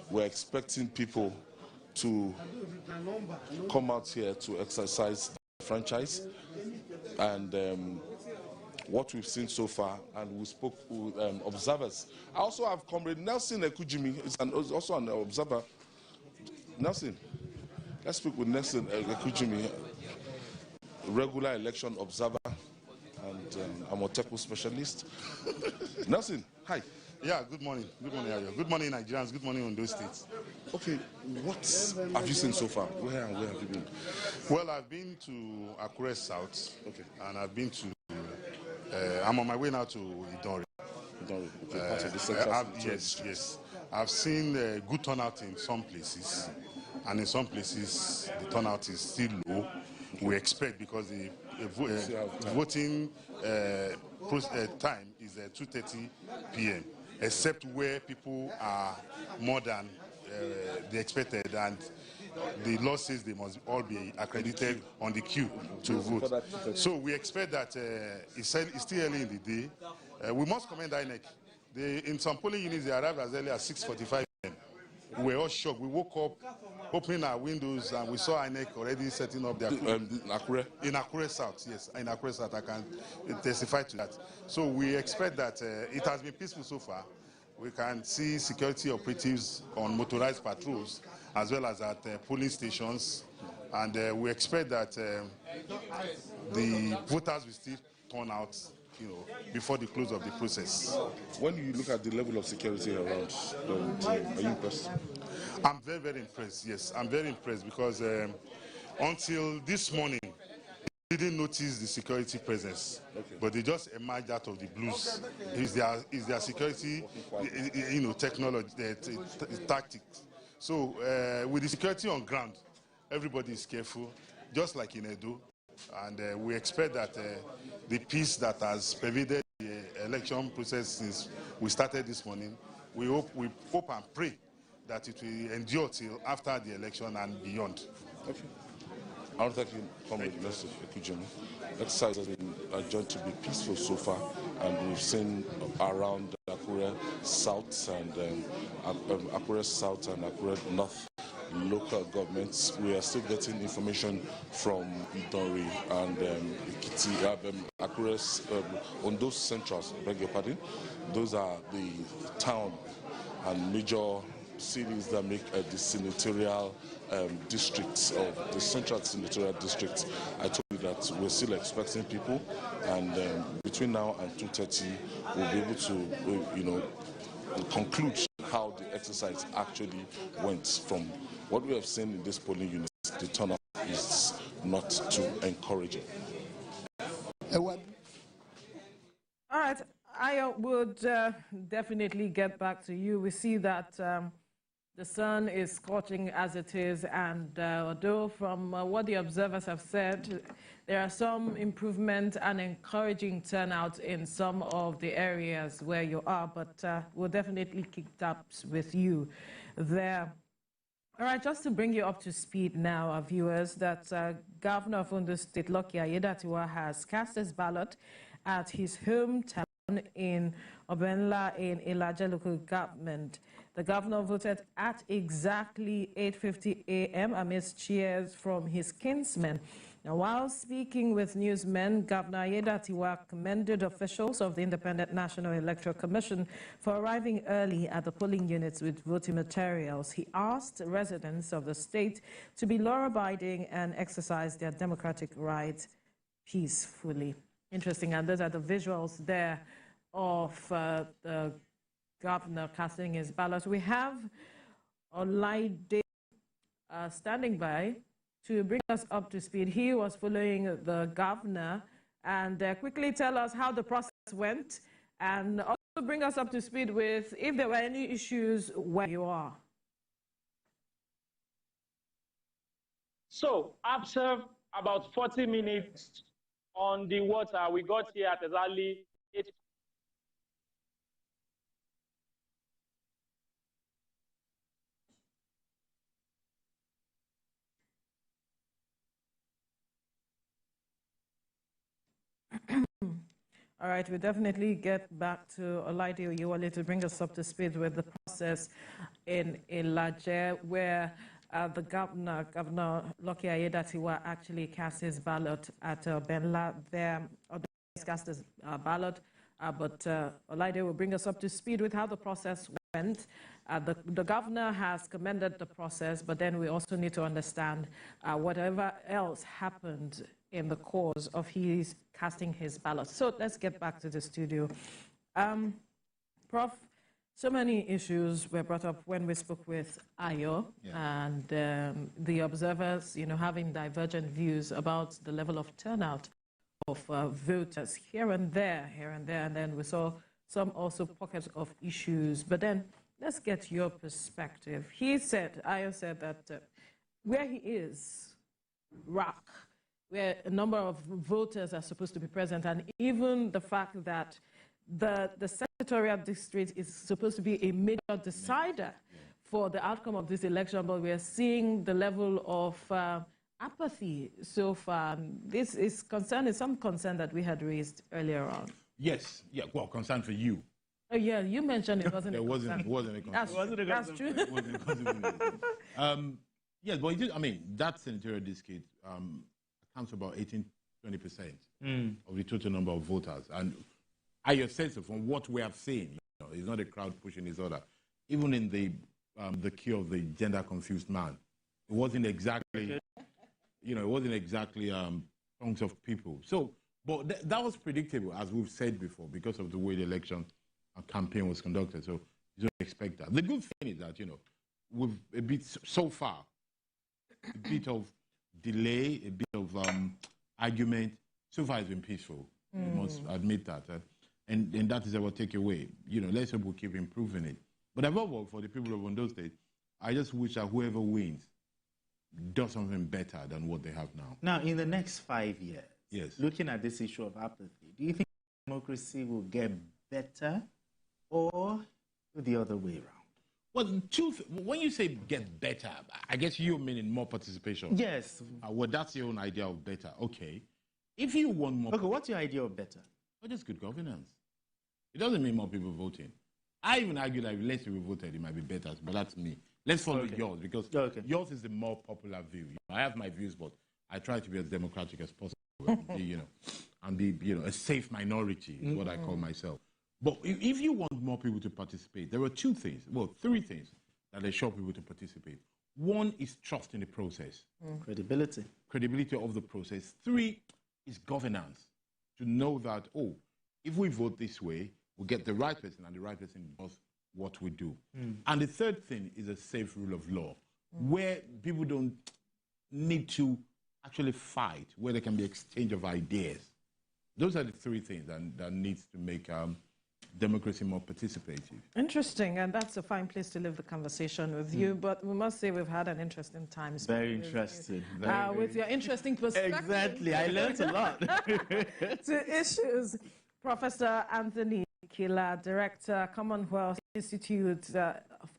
We're expecting people to come out here to exercise the franchise, and what we've seen so far, and we spoke with observers. I also have Comrade Nelson Ekujimi, is also an observer. Nelson, let's speak with Nelson Ekujimi, regular election observer and Amoteco specialist. Nelson, hi. Yeah, good morning. Good morning, Ayo. Good morning, Nigerians. Good morning, Ondo State. Okay, what have you seen so far? Where and where have you been? Well, I've been to Akure South. Okay. And I've been to, I'm on my way now to Idori. Part of the central yes. I've seen good turnout in some places, and in some places the turnout is still low. We expect, because the voting time is 2:30 p.m. except where people are more than they expected, and the law says they must all be accredited on the queue to vote. So we expect that it's still early in the day. We must commend INEC. In some polling units, they arrived as early as 6:45 p.m. We were all shocked. We woke up, opening our windows, and we saw INEC already setting up their Akure. In Akure South, yes, in Akure South. I can testify to that. So we expect that it has been peaceful so far. We can see security operatives on motorized patrols, as well as at polling stations, and we expect that the voters will still turn out, before the close of the process. When you look at the level of security around, are you impressed? I'm very, very impressed, yes. I'm very impressed, because until this morning, they didn't notice the security presence, but they just emerged out of the blues. It's their security, technology, tactics. So with the security on ground, everybody is careful, just like in Edo, and we expect that the peace that has pervaded the election process since we started this morning, we hope and pray that it will endure till after the election and beyond. Okay. I want to thank you, Comrade Mr. Ekujemi. Exercise has been adjudged to be peaceful so far, and we've seen around Akure South and Akure South and Akure North local governments. We are still getting information from Idori and Akure's Ondo Central, beg your pardon. Those are the town and major cities that make the senatorial districts of the central senatorial districts. I told you that we're still expecting people, and between now and 2:30, we'll be able to, conclude how the exercise actually went. From what we have seen in this polling unit, the turnout is not too encouraging. All right, I would definitely get back to you. We see that the sun is scorching as it is, and although from what the observers have said, there are some improvement and encouraging turnout in some of the areas where you are, but we'll definitely keep tabs with you there. All right, just to bring you up to speed now, our viewers, that Governor of Ondo State, Lucky Aiyedatiwa, has cast his ballot at his hometown in Obenla in Ilaje local government. The governor voted at exactly 8:50 a.m. amidst cheers from his kinsmen. Now, while speaking with newsmen, Governor Aiyedatiwa commended officials of the Independent National Electoral Commission for arriving early at the polling units with voting materials. He asked residents of the state to be law-abiding and exercise their democratic rights peacefully. Interesting, and those are the visuals there of the governor casting his ballot. We have Olaide standing by to bring us up to speed. He was following the governor, and quickly tell us how the process went, and also bring us up to speed with if there were any issues where you are. So after about 40 minutes on the water, we got here at exactly 8. All right, we'll definitely get back to Olaide Oyewale to bring us up to speed with the process in Ilaje, where the Governor Lucky Aiyedatiwa, actually cast his ballot at Benla there. He cast his ballot, but Olaide will bring us up to speed with how the process went. The governor has commended the process, but then we also need to understand whatever else happened in the course of his casting his ballot. So let's get back to the studio. Prof, so many issues were brought up when we spoke with Ayo, and the observers, having divergent views about the level of turnout of voters here and there, and then we saw some also pockets of issues. But then let's get your perspective. Ayo said that where he is, rock, where a number of voters are supposed to be present, and even the fact that the senatorial district is supposed to be a major decider for the outcome of this election, but we are seeing the level of apathy so far. This is some concern that we had raised earlier on. Yes, well, concern for you. Oh, yeah, you mentioned it wasn't a concern. It wasn't a concern. That's true. It wasn't a concern. Yes, but that senatorial district accounts for about 18-20% of the total number of voters. And I have said so from what we have seen, it's not a crowd pushing his order. Even in the queue of the gender-confused man, it wasn't exactly, chunks of people. So, but that was predictable, as we've said before, because of the way the election campaign was conducted. So you don't expect that. The good thing is that, with a bit so far, a bit of delay, a bit of argument, so far it's been peaceful. We must admit that. And that is our takeaway. Let's hope we keep improving it. But above all, for the people of Ondo State, I just wish that whoever wins does something better than what they have now. Now, in the next 5 years, looking at this issue of apathy, do you think democracy will get better or the other way around? Well, when you say get better, I guess you mean more participation. Yes. Well, that's your own idea of better. Okay. If you want more... Okay, what's your idea of better? Well, just good governance. It doesn't mean more people voting. I even argue that if less people voted, it might be better, but that's me. Let's follow yours, because yours is the more popular view. I have my views, but I try to be as democratic as possible, and be, a safe minority is what I call myself. But if you want more people to participate, there are three things that assure people to participate. One is trust in the process. Credibility. Credibility of the process. 3 is governance. To know that, if we vote this way, we get the right person, and the right person does what we do. And the third thing is a safe rule of law, where people don't need to actually fight, where there can be exchange of ideas. Those are the 3 things that needs to make democracy more participative. Interesting, and that's a fine place to leave the conversation with you, but we must say we've had an interesting time. Very interesting. With your interesting perspective. Exactly, I learned a lot. To issues, Professor Anthony Kila, Director, Commonwealth Institute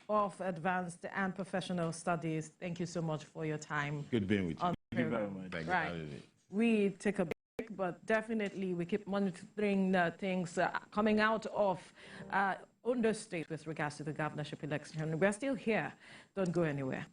of Advanced and Professional Studies. Thank you so much for your time. Good being with you. Thank you very much. Thank you. We take a break, but definitely we keep monitoring things coming out of Ondo State with regards to the governorship election. We're still here. Don't go anywhere.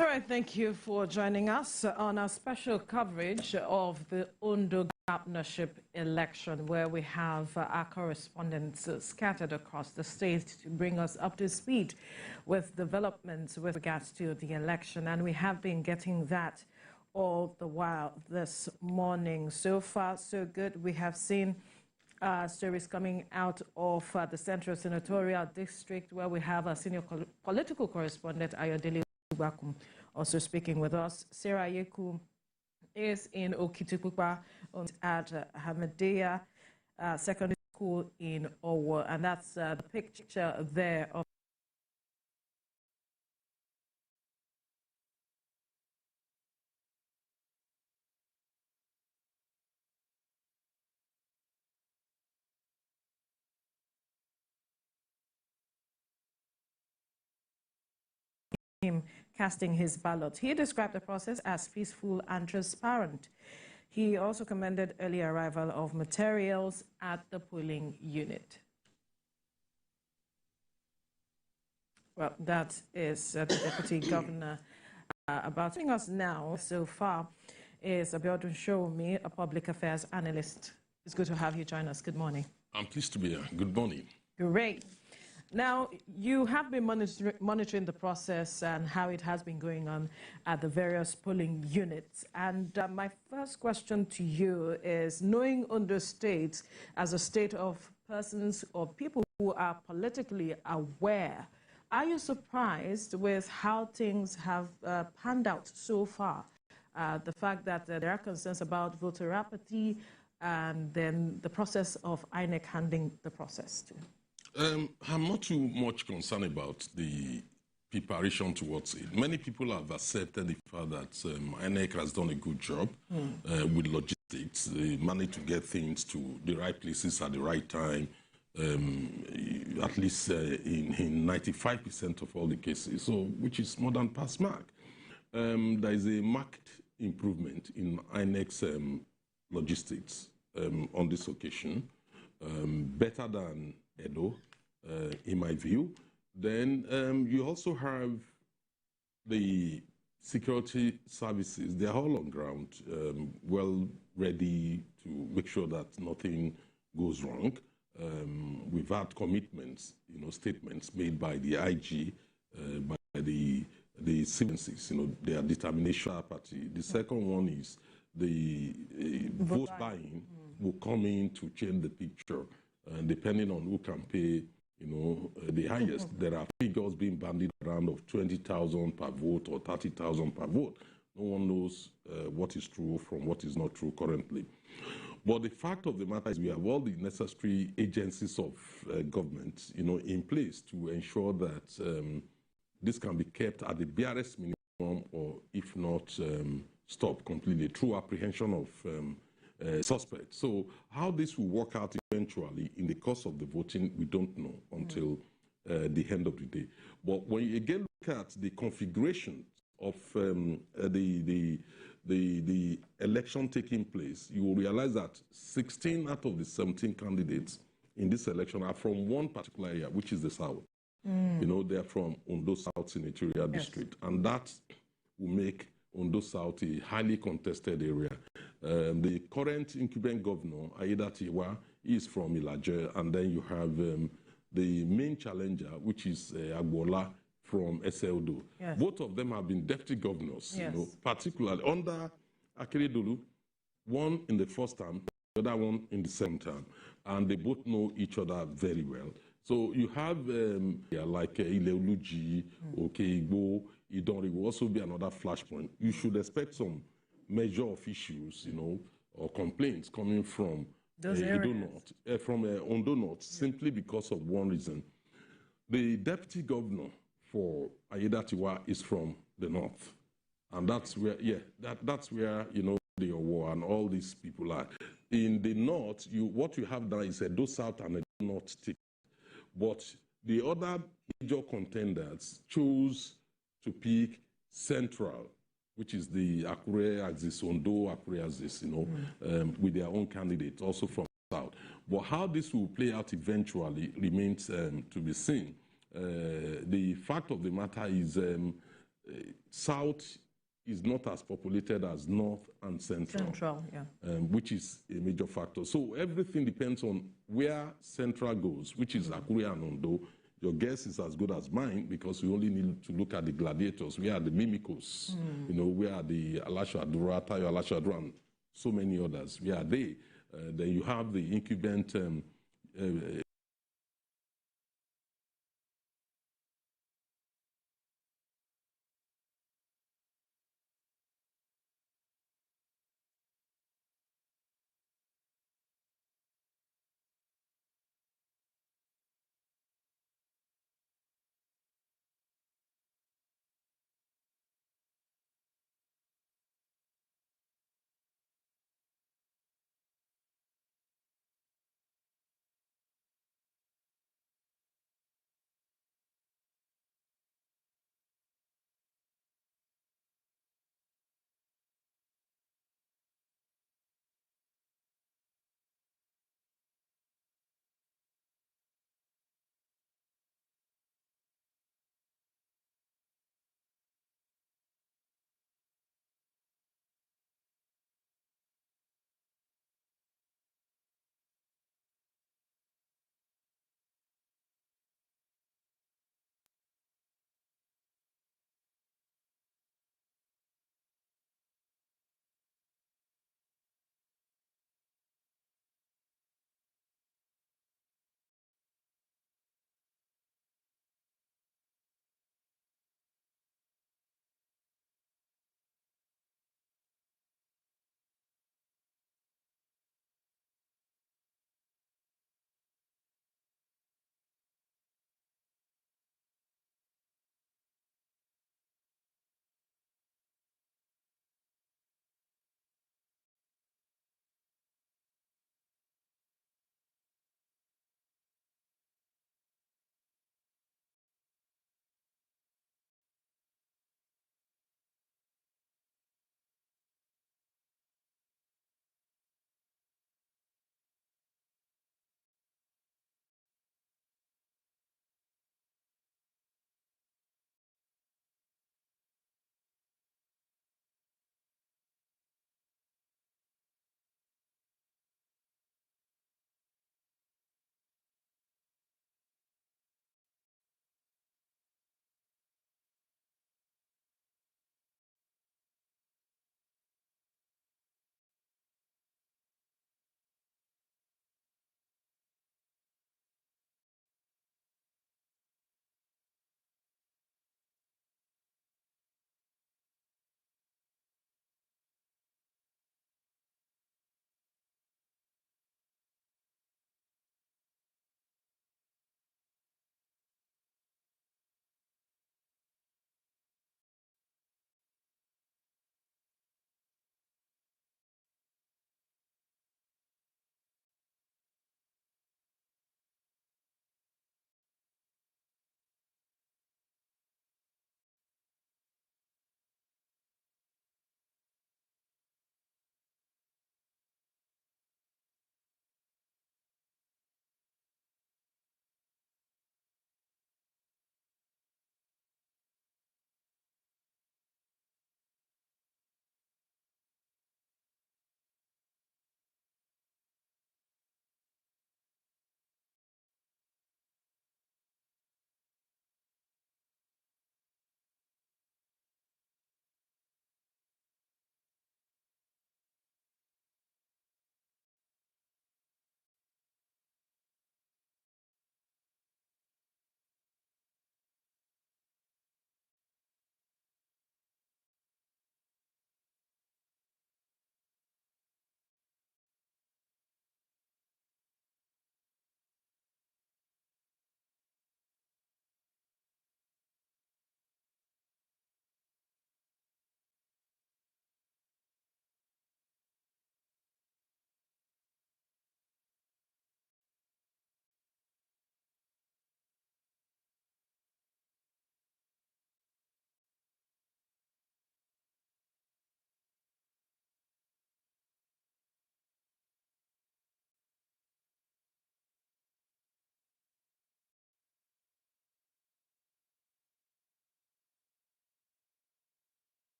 All right, thank you for joining us on our special coverage of the Ondo Governorship election, where we have our correspondents scattered across the state to bring us up to speed with developments with regards to the election. And we have been getting that all the while this morning. So far, so good. We have seen stories coming out of the Central Senatorial District, where we have a senior political correspondent, Ayodele also speaking with us. Sarah Yeku is in Okitipupa at Hamadeya Secondary School in Owo, and that's the picture there of him casting his ballot. He described the process as peaceful and transparent. He also commended early arrival of materials at the polling unit. Well, that is the Deputy Governor. About us now so far is Abiodun Shomi, a public affairs analyst. It's good to have you join us. Good morning. I'm pleased to be here. Good morning. Great. Now, you have been monitoring the process and how it has been going on at the various polling units. And my first question to you is, knowing Ondo State as a state of persons or people who are politically aware, are you surprised with how things have panned out so far? The fact that there are concerns about voter apathy and then the process of INEC handling the process too. I'm not too much concerned about the preparation towards it. Many people have accepted the fact that INEC has done a good job with logistics. They managed to get things to the right places at the right time, at least in 95% of all the cases, so which is more than pass mark. There is a marked improvement in INEC's logistics on this occasion, better than Edo, in my view. Then you also have the security services. They are all on ground, well ready to make sure that nothing goes wrong. We've had commitments, statements made by the IG, by the civilians, their determination party. The second one is the vote buying will come in to change the picture. Depending on who can pay, the highest. There are figures being bandied around of 20,000 per vote or 30,000 per vote. No one knows what is true from what is not true currently. But the fact of the matter is we have all the necessary agencies of government, in place to ensure that this can be kept at the barest minimum, or if not stopped completely through apprehension of suspects. So how this will work out eventually in the course of the voting, we don't know until the end of the day. But when you again look at the configuration of the election taking place, you will realize that 16 out of the 17 candidates in this election are from one particular area, which is the South. They're from Ondo South Senatorial District, and that will make Ondo South a highly contested area. The current incumbent governor, Ayedatiwa, is from Ilaje, and then you have the main challenger, which is Agbola from Ondo. Yes. Both of them have been deputy governors, particularly under Akeredolu, one in the first term, the other one in the second term, and they both know each other very well. So you have like Ileoluji, Okeigbo, Idonri will also be another flashpoint. You should expect some measure of issues, or complaints coming from Ondo North, simply because of one reason. The deputy governor for Ayedatiwa is from the north, and that's where, that's where the Owo and all these people are. In the north, what you have now is Edo South and Edo North ticket, but the other major contenders chose to pick Central, which is the Akure axis, Ondo Akure axis, with their own candidate, also from South. But how this will play out eventually remains to be seen. The fact of the matter is South is not as populated as North and Central. Central, yeah. Which is a major factor. So everything depends on where Central goes, which is Akure and Ondo. Your guess is as good as mine because we only need to look at the gladiators. Where are the Mimikos? You know, where are the Alasha Adura, Tayo Alasha Adura, and so many others? Where are they? Then you have the incumbent